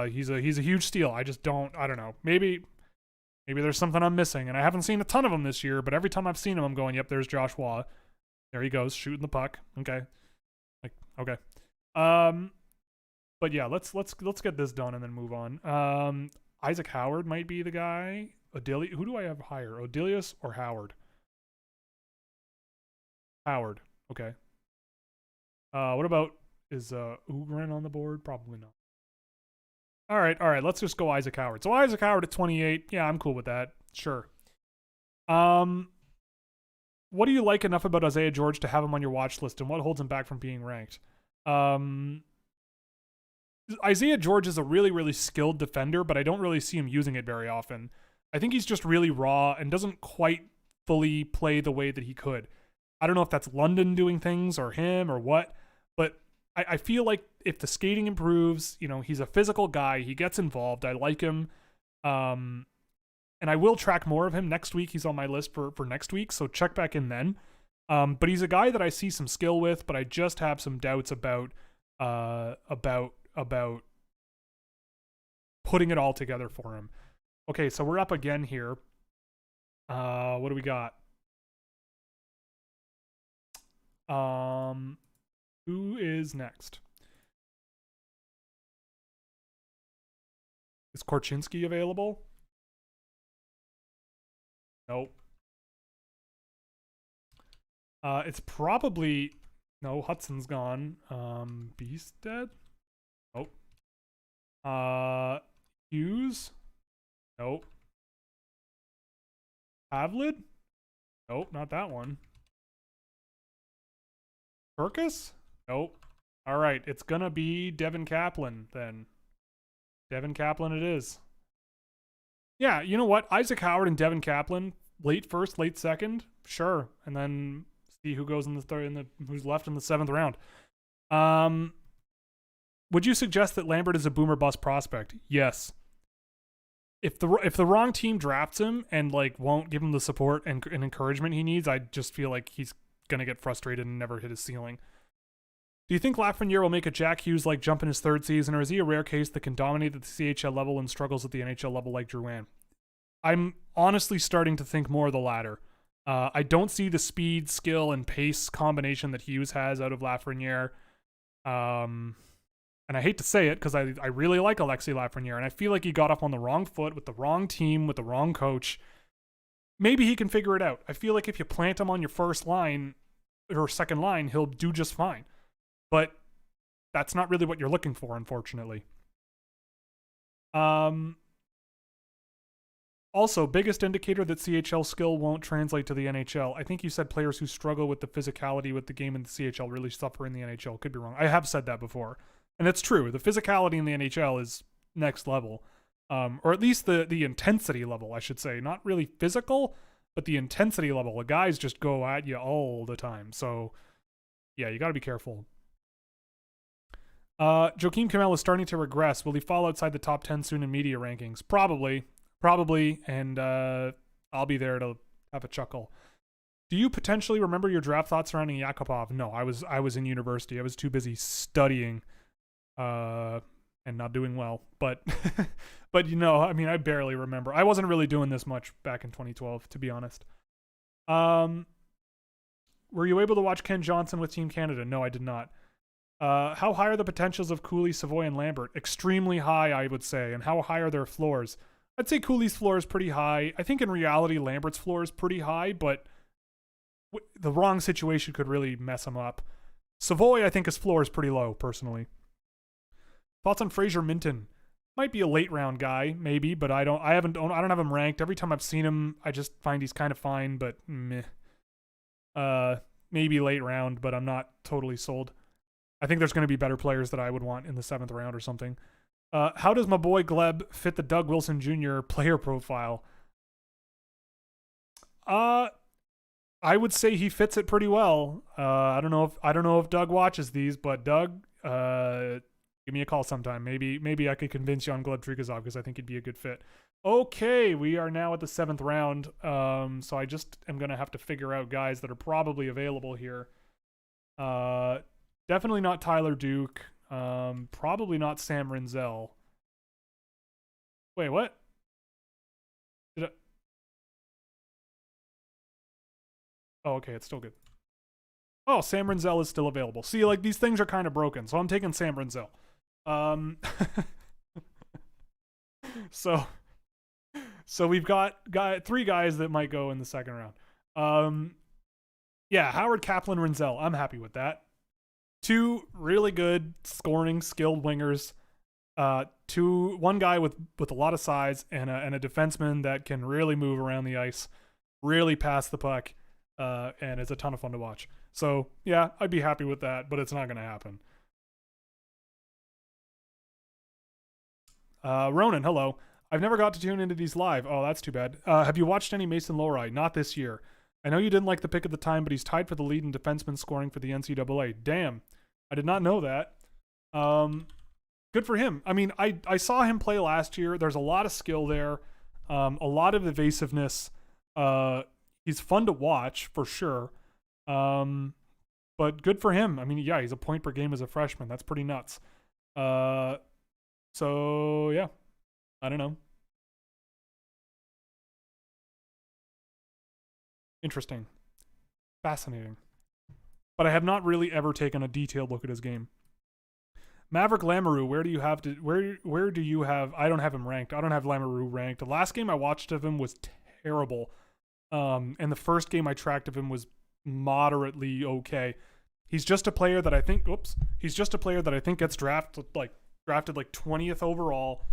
He's a huge steal. I don't know. Maybe there's something I'm missing, and I haven't seen a ton of them this year, but every time I've seen him, I'm going, yep, there's Josh Waugh. There he goes, shooting the puck. Okay. Okay. But yeah, let's get this done and then move on. Isaac Howard might be the guy. Who do I have higher? Odelius or Howard? Howard. Okay. What about, is Ugrin on the board? Probably not. All right. Let's just go Isaac Howard. So Isaac Howard at 28. Yeah, I'm cool with that. Sure. What do you like enough about Isaiah George to have him on your watch list, and what holds him back from being ranked? Isaiah George is a really, really skilled defender, but I don't really see him using it very often. I think he's just really raw and doesn't quite fully play the way that he could. I don't know if that's London doing things or him or what, but I feel like if the skating improves, he's a physical guy. He gets involved. I like him. And I will track more of him next week. He's on my list for next week, so check back in then. But he's a guy that I see some skill with, but I just have some doubts about putting it all together for him. Okay, so we're up again here. What do we got? Who is next? Is Korchinski available? Nope. It's probably... No, Hudson's gone. Beast dead? Nope. Hughes? Nope. Pavlid? Nope, not that one. Turkus? Nope. All right, it's gonna be Devin Kaplan then. Devin Kaplan it is. Yeah, you know what? Isaac Howard and Devin Kaplan, late first, late second, sure, and then see who goes in the third, who's left in the 7th round. Would you suggest that Lambert is a boomer bust prospect? Yes. If the wrong team drafts him and like won't give him the support and encouragement he needs, I just feel like he's gonna get frustrated and never hit his ceiling. Do you think Lafreniere will make a Jack Hughes like jump in his 3rd season, or is he a rare case that can dominate at the CHL level and struggles at the NHL level like Drouin? I'm honestly starting to think more of the latter. I don't see the speed, skill, and pace combination that Hughes has out of Lafreniere. And I hate to say it because I really like Alexis Lafreniere, and I feel like he got off on the wrong foot with the wrong team, with the wrong coach. Maybe he can figure it out. I feel like if you plant him on your first line or second line, he'll do just fine. But that's not really what you're looking for, unfortunately. Also, biggest indicator that CHL skill won't translate to the NHL. I think you said players who struggle with the physicality with the game in the CHL really suffer in the NHL. Could be wrong. I have said that before. And it's true. The physicality in the NHL is next level. Or at least the intensity level, I should say. Not really physical, but the intensity level. The guys just go at you all the time. So, yeah, you got to be careful. Joakim Kamel is starting to regress. Will he fall outside the top 10 soon in media rankings? Probably, and I'll be there to have a chuckle. Do you potentially remember your draft thoughts surrounding Yakupov? No, I was in university. I was too busy studying, and not doing well. But, but you know, I mean, I barely remember. I wasn't really doing this much back in 2012, to be honest. Were you able to watch Ken Johnson with Team Canada? No, I did not. How high are the potentials of Cooley, Savoy, and Lambert? Extremely high, I would say. And how high are their floors? I'd say Cooley's floor is pretty high. I think in reality, Lambert's floor is pretty high, but the wrong situation could really mess him up. Savoy, I think his floor is pretty low, personally. Thoughts on Fraser Minton? Might be a late round guy, maybe, but I don't have him ranked. Every time I've seen him, I just find he's kind of fine, but meh. Maybe late round, but I'm not totally sold. I think there's going to be better players that I would want in the 7th round or something. How does my boy Gleb fit the Doug Wilson Jr. player profile? I would say he fits it pretty well. I don't know if Doug watches these, but Doug, give me a call sometime. Maybe I could convince you on Gleb Trikazov because I think he'd be a good fit. Okay, we are now at the 7th round. So I just am going to have to figure out guys that are probably available here. Definitely not Tyler Duke. Probably not Sam Rinzel. Wait, what? Oh, okay, it's still good. Oh, Sam Rinzel is still available. See, like, these things are kind of broken, so I'm taking Sam Rinzel. So we've got 3 guys that might go in the 2nd round. Yeah, Howard, Kaplan, Rinzel. I'm happy with that. 2 really good scoring, skilled wingers. One guy with a lot of size and a defenseman that can really move around the ice, really pass the puck, and it's a ton of fun to watch. So yeah, I'd be happy with that, but it's not going to happen. Ronan, hello. I've never got to tune into these live. Oh, that's too bad. Have you watched any Mason Lohrei? Not this year. I know you didn't like the pick at the time, but he's tied for the lead in defenseman scoring for the NCAA. Damn. I did not know that. Good for him. I mean, I saw him play last year. There's a lot of skill there. A lot of evasiveness. He's fun to watch, for sure. But good for him. I mean, yeah, he's a point per game as a freshman. That's pretty nuts. So, yeah. I don't know. Interesting. Fascinating. But I have not really ever taken a detailed look at his game. Maverick Lamoureux, where do you have I don't have him ranked. I don't have Lamoureux ranked. The last game I watched of him was terrible. And the first game I tracked of him was moderately okay. He's just a player that I think gets drafted like 20th overall.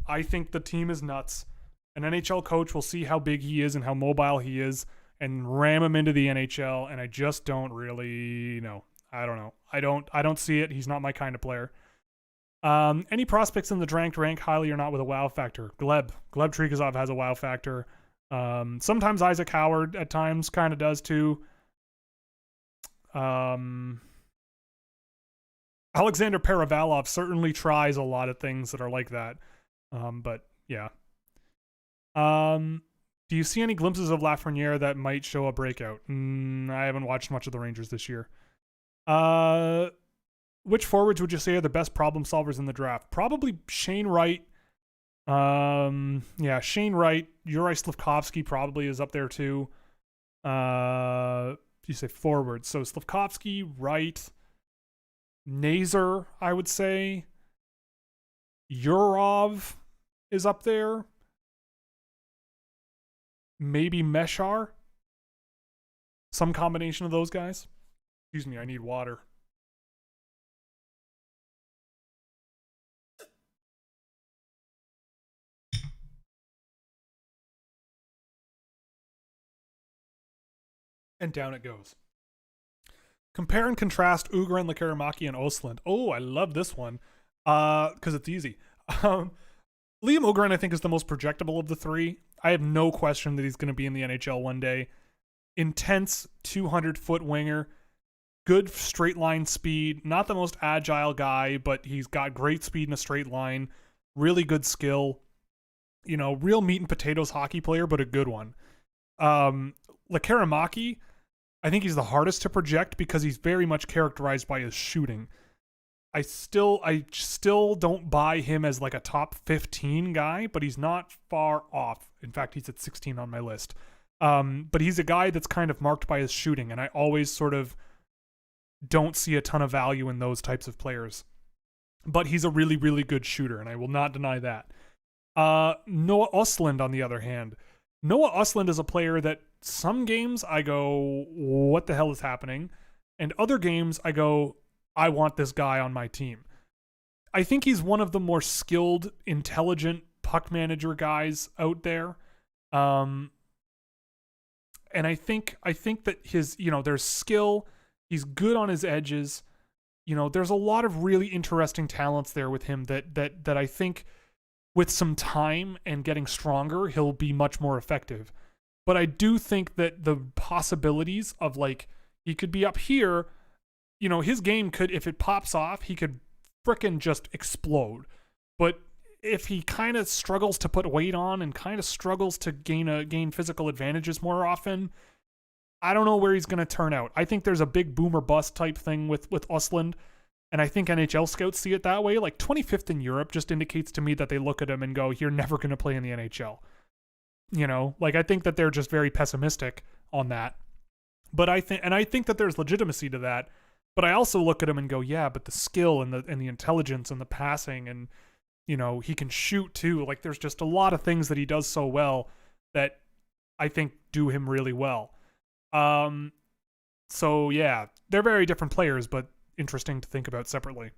I think the team is nuts. An NHL coach will see how big he is and how mobile he is and ram him into the NHL, and I just don't really know. I don't know. I don't see it. He's not my kind of player. Any prospects in the ranked rank highly or not with a wow factor? Gleb Trikazov has a wow factor. Sometimes Isaac Howard at times kind of does too. Alexander Paravalov certainly tries a lot of things that are like that. But yeah. Do you see any glimpses of Lafreniere that might show a breakout? I haven't watched much of the Rangers this year. Which forwards would you say are the best problem solvers in the draft? Probably Shane Wright. Yeah, Shane Wright. Yuri Slavkovsky probably is up there too. You say forwards. So Slipkovsky, Wright, Nazer, I would say. Yurov is up there. Maybe Meshar. Some combination of those guys. Excuse me, I need water. And down it goes. Compare and contrast Ugrin, Lekaramaki, and Osland. Oh, I love this one. Because it's easy. Liam Ugrin, I think, is the most projectable of the three. I have no question that he's going to be in the NHL one day. Intense 200-foot winger. Good straight line speed. Not the most agile guy, but he's got great speed in a straight line. Really good skill. You know, real meat and potatoes hockey player, but a good one. Lekaramaki, I think he's the hardest to project because he's very much characterized by his shooting. I still don't buy him as like a top 15 guy, but he's not far off. In fact, he's at 16 on my list. But he's a guy that's kind of marked by his shooting, and I always sort of don't see a ton of value in those types of players. But he's a really, really good shooter, and I will not deny that. Noah Osland, on the other hand. Noah Osland is a player that some games I go, what the hell is happening? And other games I go, I want this guy on my team. I think he's one of the more skilled, intelligent puck manager guys out there. And I think that his, there's skill. He's good on his edges. There's a lot of really interesting talents there with him that I think with some time and getting stronger, he'll be much more effective. But I do think that the possibilities of he could be up here, his game could, if it pops off, he could frickin' just explode. But if he kind of struggles to put weight on and kind of struggles to gain physical advantages more often, I don't know where he's going to turn out. I think there's a big boom or bust type thing with Osland, and I think NHL scouts see it that way. 25th in Europe just indicates to me that they look at him and go, you're never going to play in the NHL. I think that they're just very pessimistic on that. But I think that there's legitimacy to that. But I also look at him and go, yeah, but the skill and the intelligence and the passing and, he can shoot too. There's just a lot of things that he does so well that I think do him really well. So yeah, they're very different players, but interesting to think about separately.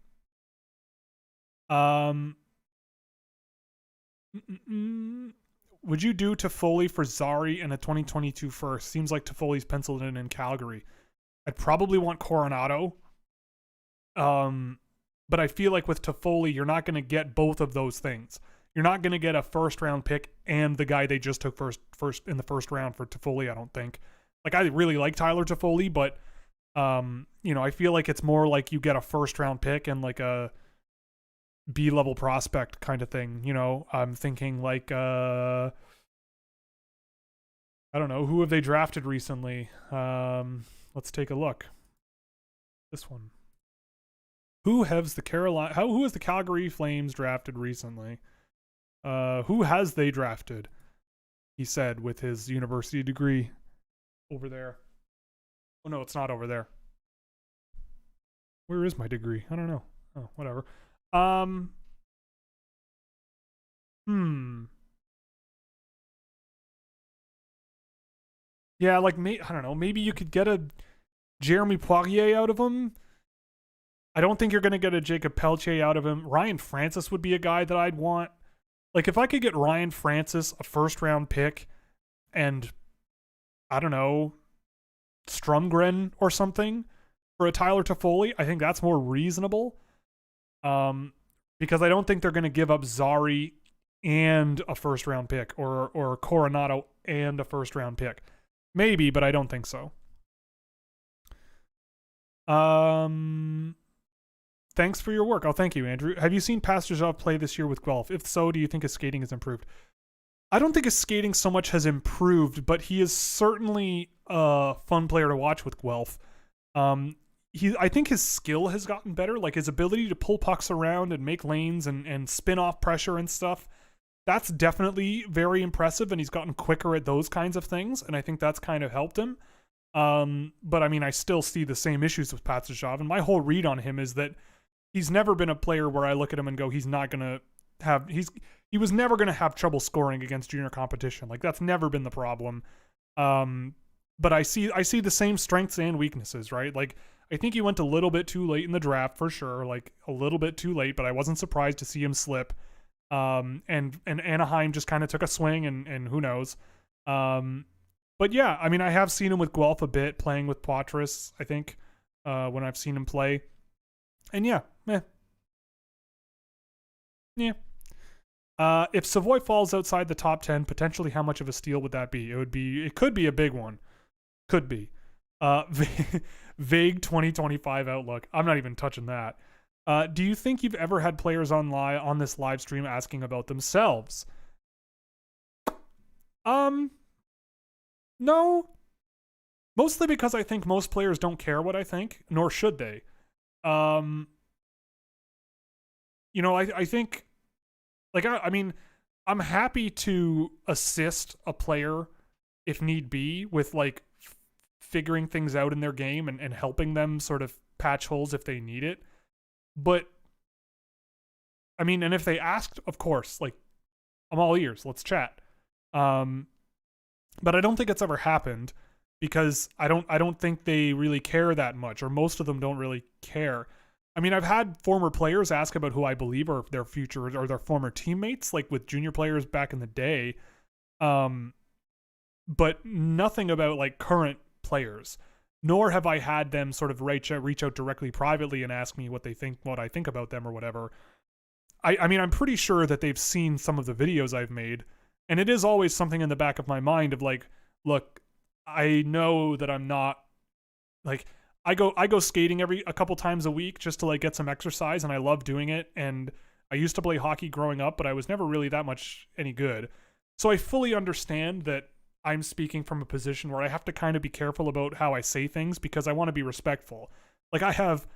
Would you do Toffoli for Zari in a 2022 first? Seems like Toffoli's penciled in Calgary. I'd probably want Coronado. But I feel like with Toffoli, you're not going to get both of those things. You're not going to get a first round pick and the guy they just took first in the first round for Toffoli, I don't think. I really like Tyler Toffoli, but I feel like it's more like you get a first round pick and a B-level prospect kind of thing. I'm thinking I don't know, who have they drafted recently? Let's take a look. This one. Who has the Calgary Flames drafted recently? Who has they drafted? He said with his university degree over there. Oh no, it's not over there. Where is my degree? I don't know. Oh, whatever. Yeah, like I don't know. Maybe you could get a Jeremy Poirier out of him. I don't think you're going to get a Jacob Pelletier out of him. Ryan Francis would be a guy that I'd want. Like, if I could get Ryan Francis, a first-round pick, and, I don't know, Strumgren or something for a Tyler Toffoli, I think that's more reasonable. Because I don't think they're going to give up Zari and a first-round pick, or Coronado and a first-round pick. Maybe, but I don't think so. Thanks for your work. Oh, thank you, Andrew. Have you seen Pastujov play this year with Guelph? If so, do you think his skating has improved? I don't think his skating so much has improved, but he is certainly a fun player to watch with Guelph. I think his skill has gotten better, like his ability to pull pucks around and make lanes and spin off pressure and stuff. That's definitely very impressive, and he's gotten quicker at those kinds of things, and I think that's kind of helped him. But I mean, I still see the same issues with Pastujov, and my whole read on him is that he's never been a player where I look at him and go, he was never going to have trouble scoring against junior competition. Like, that's never been the problem. But I see the same strengths and weaknesses, right? Like, I think he went a little bit too late in the draft for sure, like a little bit too late, but I wasn't surprised to see him slip. And Anaheim just kind of took a swing and who knows. But yeah, I mean, I have seen him with Guelph a bit, playing with Poitras, I think, when I've seen him play. And yeah. If Savoy falls outside the top 10, potentially how much of a steal would that be? It could be a big one. Could be. Vague 2025 outlook. I'm not even touching that. Do you think you've ever had players on this live stream asking about themselves? No. Mostly because I think most players don't care what I think, nor should they. I think, like, I mean, I'm happy to assist a player if need be with, like, figuring things out in their game and helping them sort of patch holes if they need it. But, I mean, and if they asked, of course, like, I'm all ears. Let's chat. But I don't think it's ever happened because I don't think they really care that much, or most of them don't really care. I mean, I've had former players ask about who I believe are their future or their former teammates, like with junior players back in the day. But nothing about like current players, nor have I had them sort of reach out directly privately and ask me what I think about them or whatever. I mean, I'm pretty sure that they've seen some of the videos I've made, and it is always something in the back of my mind of like, look, I know that I'm not like, I go skating a couple times a week just to like get some exercise, and I love doing it. And I used to play hockey growing up, but I was never really that much any good. So I fully understand that I'm speaking from a position where I have to kind of be careful about how I say things because I want to be respectful. Like, I have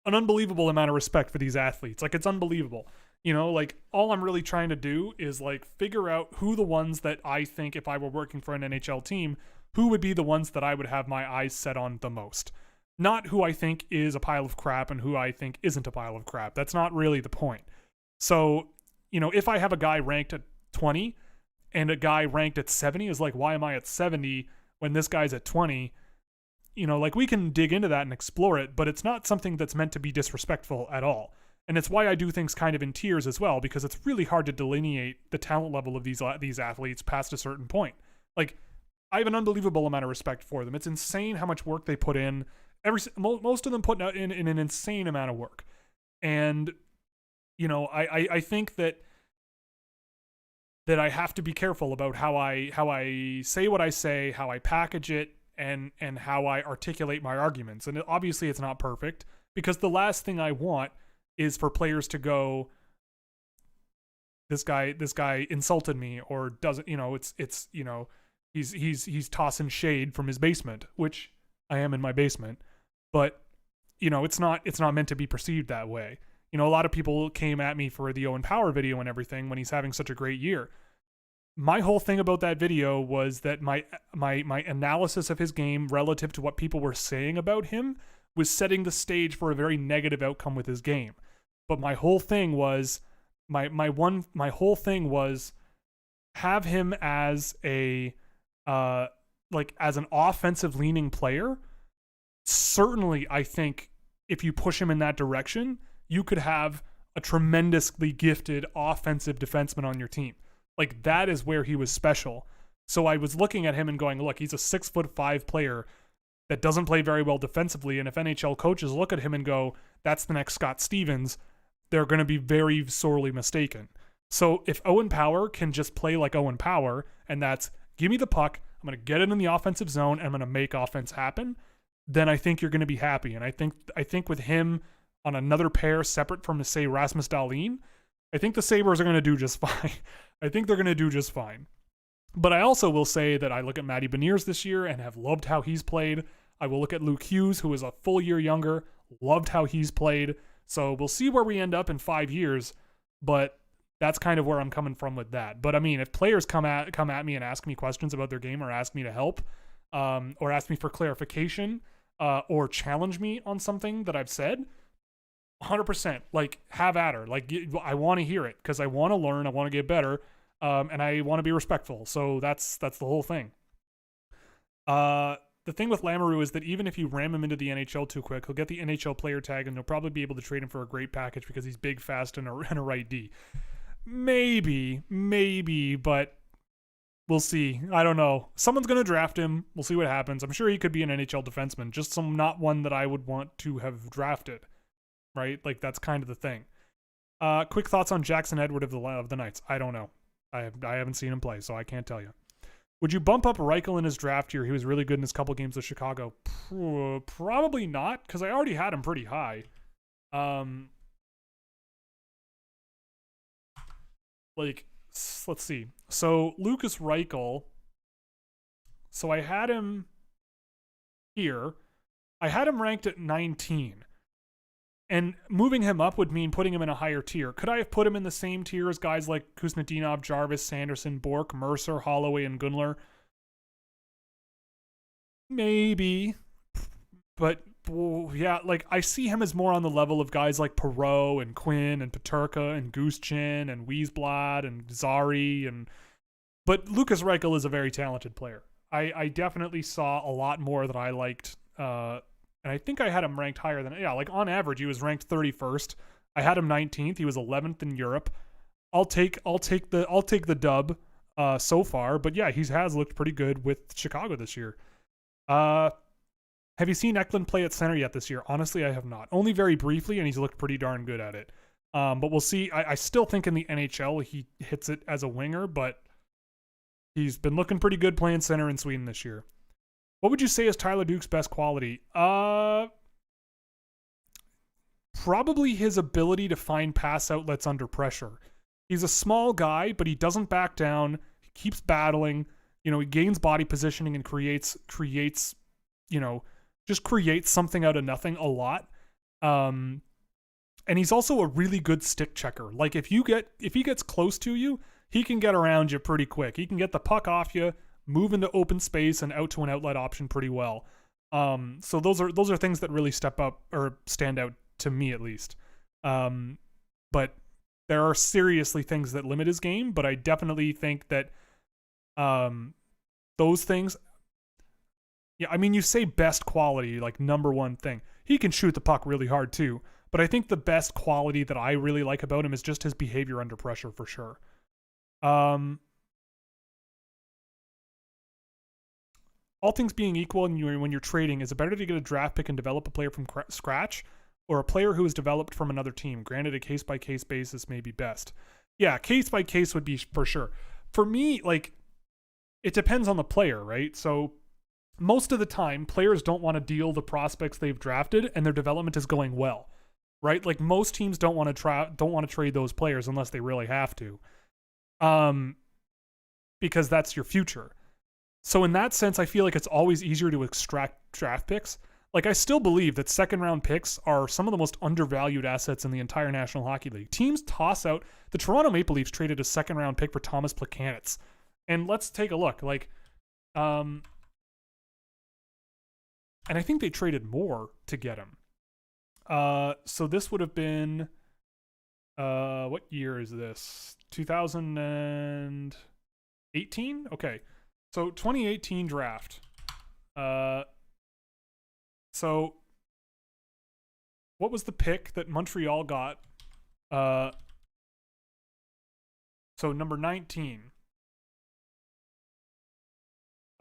an unbelievable amount of respect for these athletes. Like, it's unbelievable. You know, like, all I'm really trying to do is like figure out who the ones that I think, if I were working for an NHL team, who would be the ones that I would have my eyes set on the most. Not who I think is a pile of crap and who I think isn't a pile of crap. That's not really the point. So, you know, if I have a guy ranked at 20 and a guy ranked at 70 is like, why am I at 70 when this guy's at 20? You know, like, we can dig into that and explore it, but it's not something that's meant to be disrespectful at all. And it's why I do things kind of in tiers as well, because it's really hard to delineate the talent level of these athletes past a certain point. Like, I have an unbelievable amount of respect for them. It's insane how much work they put in. Most of them put in an insane amount of work. And, you know, I think that I have to be careful about how I say what I say, how I package it, and how I articulate my arguments. And obviously it's not perfect, because the last thing I want is for players to go, this guy insulted me, or doesn't, you know, it's you know, he's tossing shade from his basement, which I am in my basement. But, you know, it's not meant to be perceived that way. You know, a lot of people came at me for the Owen Power video and everything when he's having such a great year. My whole thing about that video was that my analysis of his game relative to what people were saying about him was setting the stage for a very negative outcome with his game. But my whole thing was my whole thing was have him as a as an offensive leaning player. Certainly, I think if you push him in that direction, you could have a tremendously gifted offensive defenseman on your team. Like, that is where he was special. So I was looking at him and going, look, he's a 6'5" player that doesn't play very well defensively. And if NHL coaches look at him and go, that's the next Scott Stevens, they're going to be very sorely mistaken. So if Owen Power can just play like Owen Power, and that's give me the puck, I'm going to get it in the offensive zone, and I'm going to make offense happen, then I think you're going to be happy. And I think with him on another pair separate from, say, Rasmus Dahlin, I think the Sabres are going to do just fine. I think they're going to do just fine. But I also will say that I look at Matty Beniers this year and have loved how he's played. I will look at Luke Hughes, who is a full year younger, loved how he's played. So we'll see where we end up in 5 years, but that's kind of where I'm coming from with that. But I mean, if players come at me and ask me questions about their game or ask me to help, or ask me for clarification, or challenge me on something that I've said, 100%, like, have at her. Like, I want to hear it because I want to learn, I want to get better, and I want to be respectful. So that's the whole thing. The thing with Lamoureux is that even if you ram him into the NHL too quick, he'll get the NHL player tag, and you'll probably be able to trade him for a great package because he's big, fast, and a right D. Maybe, but we'll see. I don't know. Someone's going to draft him. We'll see what happens. I'm sure he could be an NHL defenseman, just not one that I would want to have drafted. Right? Like, that's kind of the thing. Quick thoughts on Jackson Edward of the Knights. I don't know. I haven't seen him play, so I can't tell you. Would you bump up Reichel in his draft year? He was really good in his couple games with Chicago. Probably not, because I already had him pretty high. Let's see. So Lukas Reichel. So I had him here. I had him ranked at 19. And moving him up would mean putting him in a higher tier. Could I have put him in the same tier as guys like Kuznetsov, Jarvis, Sanderson, Bork, Mercer, Holloway, and Gunler? Maybe. But, yeah, like, I see him as more on the level of guys like Perreault and Quinn and Peterka and Gooschin and Wiesblatt and Zari. But Lukas Reichel is a very talented player. I definitely saw a lot more that I liked, and I think I had him ranked higher than, like on average, he was ranked 31st. I had him 19th. He was 11th in Europe. I'll take the dub so far. But yeah, he has looked pretty good with Chicago this year. Have you seen Eklund play at center yet this year? Honestly, I have not. Only very briefly, and he's looked pretty darn good at it. But we'll see. I still think in the NHL he hits it as a winger, but he's been looking pretty good playing center in Sweden this year. What would you say is Tyler Duke's best quality? Probably his ability to find pass outlets under pressure. He's a small guy, but he doesn't back down. He keeps battling. You know, he gains body positioning and creates, you know, just creates something out of nothing a lot. And he's also a really good stick checker. Like, if he gets close to you, he can get around you pretty quick. He can get the puck off you, move into open space and out to an outlet option pretty well. So those are things that really step up or stand out to me, at least. But there are seriously things that limit his game, but I definitely think that those things, yeah, I mean, you say best quality, like number one thing. He can shoot the puck really hard too, but I think the best quality that I really like about him is just his behavior under pressure for sure. All things being equal, and when you're trading, is it better to get a draft pick and develop a player from scratch, or a player who is developed from another team? Granted, a case-by-case basis may be best. Yeah, case-by-case would be for sure. For me, like, it depends on the player, right? So most of the time, players don't want to deal the prospects they've drafted, and their development is going well, right? Like, most teams don't want to trade those players unless they really have to, because that's your future. So in that sense, I feel like it's always easier to extract draft picks. like, I still believe that second round picks are some of the most undervalued assets in the entire National Hockey League. Teams toss out, the Toronto Maple Leafs traded a second round pick for Thomas Plekanec. And let's take a look. Like, and I think they traded more to get him. So this would have been, what year is this? 2018? Okay. So 2018 draft. So what was the pick that Montreal got? So number 19.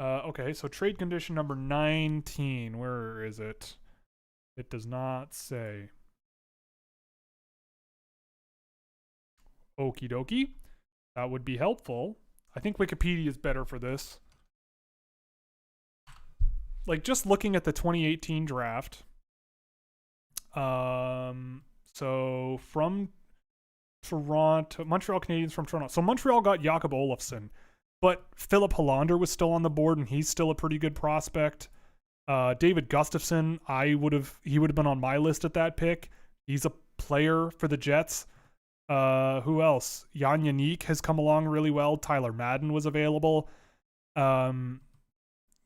Okay, so trade condition number 19. Where is it? It does not say. Okie dokie. That would be helpful. I think Wikipedia is better for this. Like, just looking at the 2018 draft. So from Toronto, Montreal Canadiens from Toronto. So Montreal got Jakob Olofsson, but Philip Hollander was still on the board, and he's still a pretty good prospect. David Gustafsson, he would have been on my list at that pick. He's a player for the Jets. Who else? Jan Yannick has come along really well. Tyler Madden was available.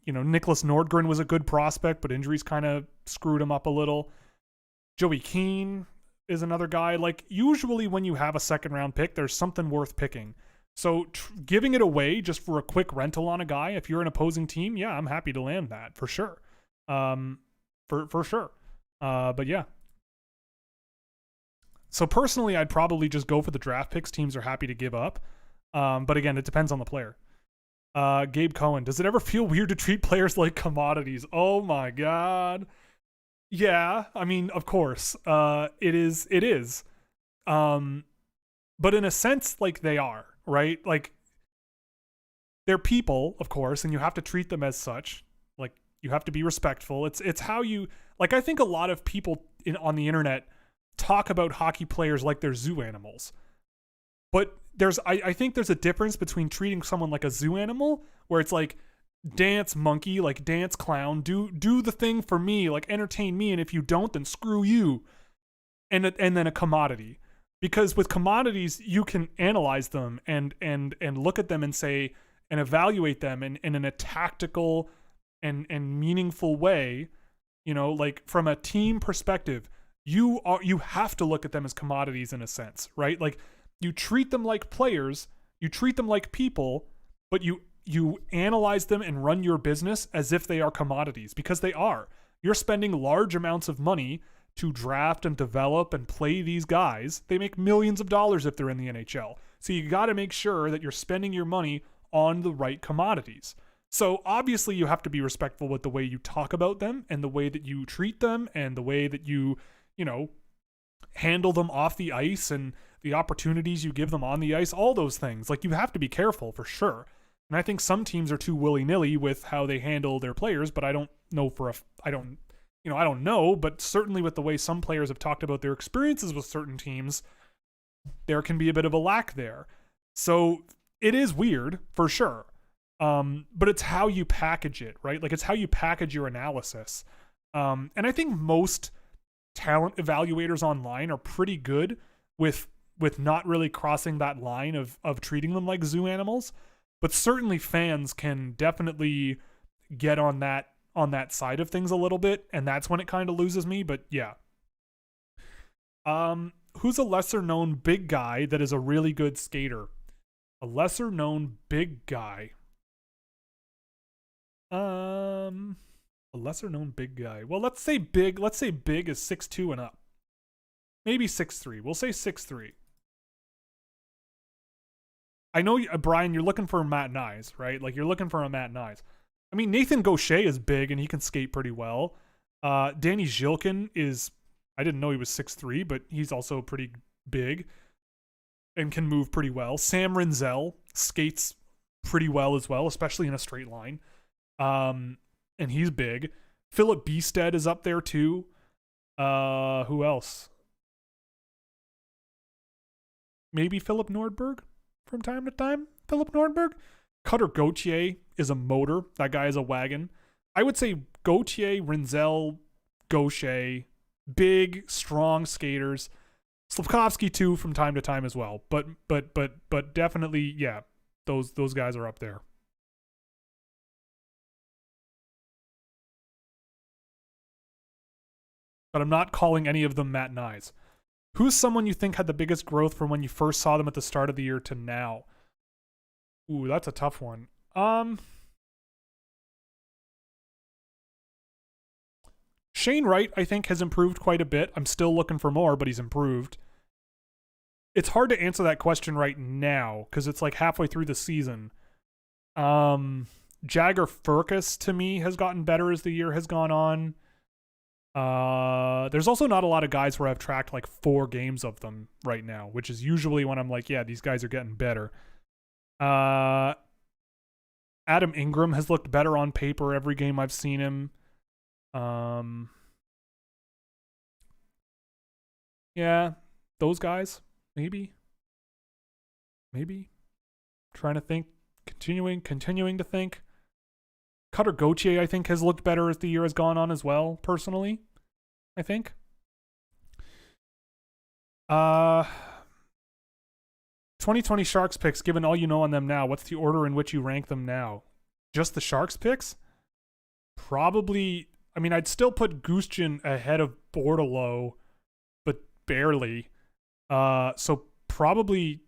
Nicholas Nordgren was a good prospect, but injuries kind of screwed him up a little. Joey Keane is another guy. Like, usually when you have a second round pick, there's something worth picking. So giving it away just for a quick rental on a guy, if you're an opposing team, yeah, I'm happy to land that for sure. For sure. But yeah. So personally, I'd probably just go for the draft picks teams are happy to give up. But again, it depends on the player. Gabe Cohen, does it ever feel weird to treat players like commodities? Oh my God. Yeah, I mean, of course. It is. But in a sense, like, they are, right? Like, they're people, of course, and you have to treat them as such. Like, you have to be respectful. It's how you, like, I think a lot of people on the internet talk about hockey players like they're zoo animals. But I think there's a difference between treating someone like a zoo animal, where it's like, dance monkey, like dance clown, do the thing for me, like entertain me, and if you don't, then screw you. And then a commodity. Because with commodities, you can analyze them and look at them and say, and evaluate them in a tactical and meaningful way, like from a team perspective. You have to look at them as commodities in a sense, right? Like, you treat them like players, you treat them like people, but you analyze them and run your business as if they are commodities, because they are. You're spending large amounts of money to draft and develop and play these guys. They make millions of dollars if they're in the NHL. So you got to make sure that you're spending your money on the right commodities. So obviously you have to be respectful with the way you talk about them and the way that you treat them and the way that you handle them off the ice and the opportunities you give them on the ice, all those things. Like, you have to be careful for sure. And I think some teams are too willy-nilly with how they handle their players, but I don't know I don't know, but certainly with the way some players have talked about their experiences with certain teams, there can be a bit of a lack there. So it is weird for sure. But it's how you package it, right? Like, it's how you package your analysis. And I think most talent evaluators online are pretty good with not really crossing that line of treating them like zoo animals. But certainly fans can definitely get on that side of things a little bit, and that's when it kind of loses me. But yeah. Who's a lesser known big guy that is a really good skater? A lesser known big guy. A lesser known big guy. Well, let's say big is 6'2" and up. Maybe 6'3". We'll say 6'3". I know, Brian, you're looking for Matt Nyes, right? Like, you're looking for a Matt Nyes. I mean, Nathan Gaucher is big and he can skate pretty well. Danny Zhilkin is, I didn't know he was 6'3", but he's also pretty big and can move pretty well. Sam Rinzel skates pretty well as well, especially in a straight line. And he's big. Philip Beestead is up there too. Who else? Maybe Philip Nordberg from time to time. Philip Nordberg. Cutter Gauthier is a motor. That guy is a wagon. I would say Gauthier, Rinzel, Gaucher, big, strong skaters. Slipkovsky too from time to time as well. But definitely, yeah, those guys are up there. But I'm not calling any of them Matt Nyes. Who's someone you think had the biggest growth from when you first saw them at the start of the year to now? Ooh, that's a tough one. Shane Wright, I think, has improved quite a bit. I'm still looking for more, but he's improved. It's hard to answer that question right now because it's like halfway through the season. Jagger Furcus, to me, has gotten better as the year has gone on. There's also not a lot of guys where I've tracked like 4 games of them right now, which is usually when I'm like, yeah, these guys are getting better. Adam Ingram has looked better on paper every game I've seen him. Yeah, those guys, maybe. Trying to think, continuing to think. Cutter Gauthier, I think, has looked better as the year has gone on as well, personally, I think. 2020 Sharks picks, given all you know on them now, what's the order in which you rank them now? Just the Sharks picks? Probably, I mean, I'd still put Gushchin ahead of Bordeleau, but barely. So probably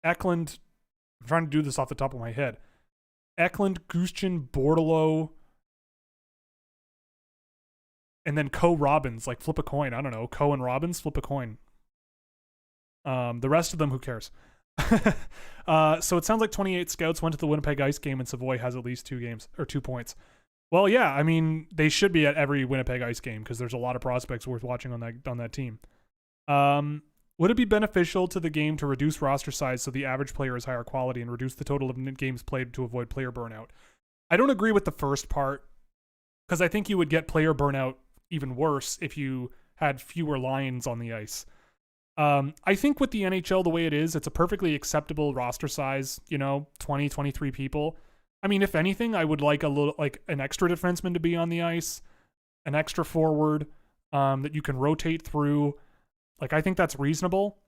Eklund, I'm trying to do this off the top of my head. Eklund, Gushchin, Bordeleau, and then Co Robbins, like flip a coin. I don't know. Co and Robbins, flip a coin. The rest of them, who cares? So it sounds like 28 scouts went to the Winnipeg Ice game and Savoy has at least 2 games or 2 points. Well, yeah, I mean, they should be at every Winnipeg Ice game because there's a lot of prospects worth watching on that team. Would it be beneficial to the game to reduce roster size so the average player is higher quality and reduce the total of games played to avoid player burnout? I don't agree with the first part because I think you would get player burnout even worse if you had fewer lines on the ice. I think with the NHL the way it is, it's a perfectly acceptable roster size, 20, 23 people. I mean, if anything, I would like an extra defenseman to be on the ice, an extra forward that you can rotate through. Like, I think that's reasonable.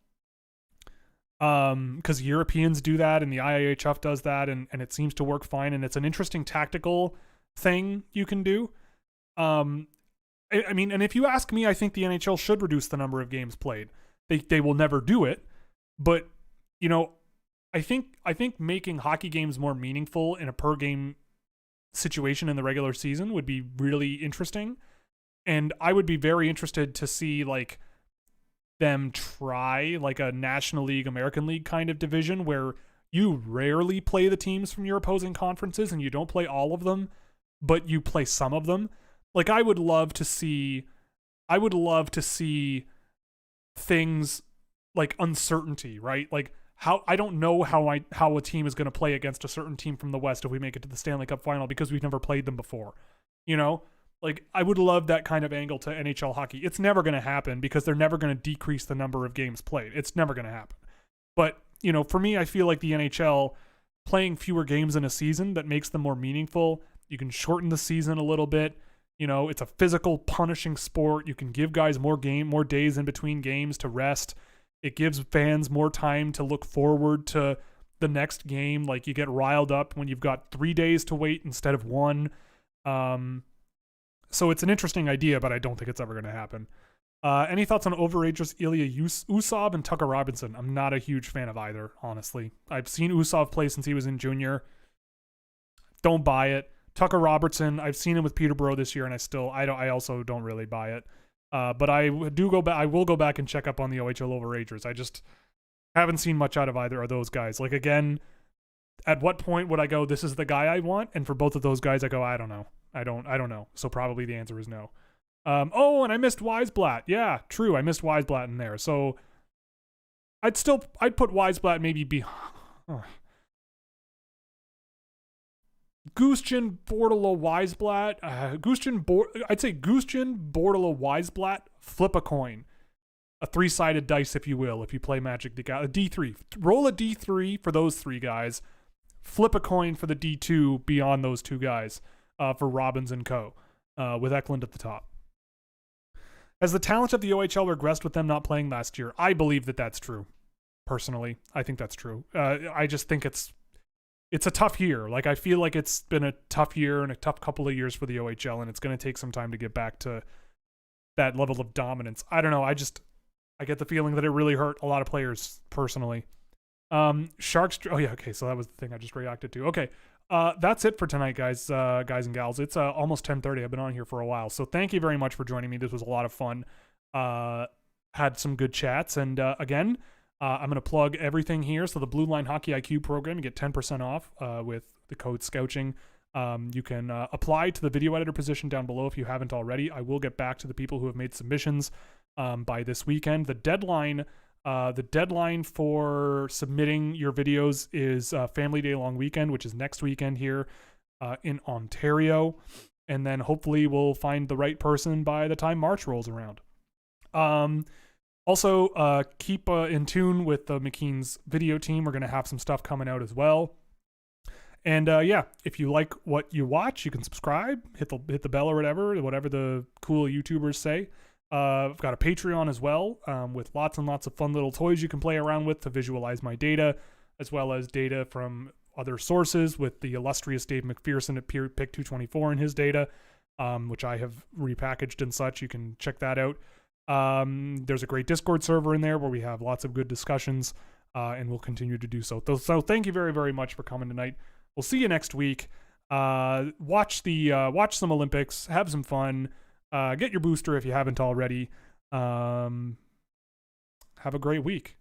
Because Europeans do that and the IIHF does that and it seems to work fine and it's an interesting tactical thing you can do. I mean, and if you ask me, I think the NHL should reduce the number of games played. They will never do it, but I think making hockey games more meaningful in a per game situation in the regular season would be really interesting. And I would be very interested to see like them try like a National League, American League kind of division where you rarely play the teams from your opposing conferences and you don't play all of them, but you play some of them. Like I would love to see things like uncertainty, right? Like how I don't know how a team is going to play against a certain team from the West if we make it to the Stanley Cup final because we've never played them before. Like I would love that kind of angle to NHL hockey. It's never going to happen because they're never going to decrease the number of games played. It's never going to happen. But, for me, I feel like the NHL playing fewer games in a season that makes them more meaningful. You can shorten the season a little bit. It's a physical, punishing sport. You can give guys more days in between games to rest. It gives fans more time to look forward to the next game. Like you get riled up when you've got 3 days to wait instead of 1. So it's an interesting idea, but I don't think it's ever going to happen. Any thoughts on overagers Ilya Usov and Tucker Robinson? I'm not a huge fan of either, honestly. I've seen Usov play since he was in junior. Don't buy it. Tucker Robertson, I've seen him with Peterborough this year, and I also don't really buy it. But I will go back and check up on the OHL overagers. I just haven't seen much out of either of those guys. Like again, at what point would I go, this is the guy I want? And for both of those guys, I go, I don't know. I don't know. So probably the answer is no. And I missed Weisblatt. Yeah, true. I missed Weisblatt in there. So I'd put Weisblatt maybe Gushchin, Bordeleau, Weisblatt. I'd say Gushchin, Bordeleau, Weisblatt. Flip a coin. A 3-sided dice, if you will, if you play Magic the Gathering. A D3. Roll a D3 for those 3 guys. Flip a coin for the D2 beyond those 2 guys. For Robbins and Co. With Eklund at the top. Has the talent of the OHL regressed with them not playing last year? I believe that that's true. Personally, I think that's true. I just think it's a tough year. Like, I feel like it's been a tough year and a tough couple of years for the OHL, and it's going to take some time to get back to that level of dominance. I don't know. I get the feeling that it really hurt a lot of players personally. Sharks. Oh yeah. Okay. So that was the thing I just reacted to. Okay. That's it for tonight, guys and gals. It's almost 10:30. I've been on here for a while. So thank you very much for joining me. This was a lot of fun. Had some good chats. And again, I'm going to plug everything here. So the Blue Line Hockey IQ program, you get 10% off with the code Scouching. You can apply to the video editor position down below if you haven't already. I will get back to the people who have made submissions by this weekend. The deadline for submitting your videos is Family Day long weekend, which is next weekend here in Ontario. And then hopefully we'll find the right person by the time March rolls around. Also, keep in tune with the McKean's video team. We're going to have some stuff coming out as well. And yeah, if you like what you watch, you can subscribe, hit the bell or whatever the cool YouTubers say. I've got a Patreon as well, with lots and lots of fun little toys you can play around with to visualize my data, as well as data from other sources with the illustrious Dave McPherson at Pick 224 and his data, which I have repackaged and such. You can check that out. There's a great Discord server in there where we have lots of good discussions, and we'll continue to do so. So thank you very, very much for coming tonight. We'll see you next week. Watch some Olympics, have some fun. Get your booster if you haven't already. Have a great week.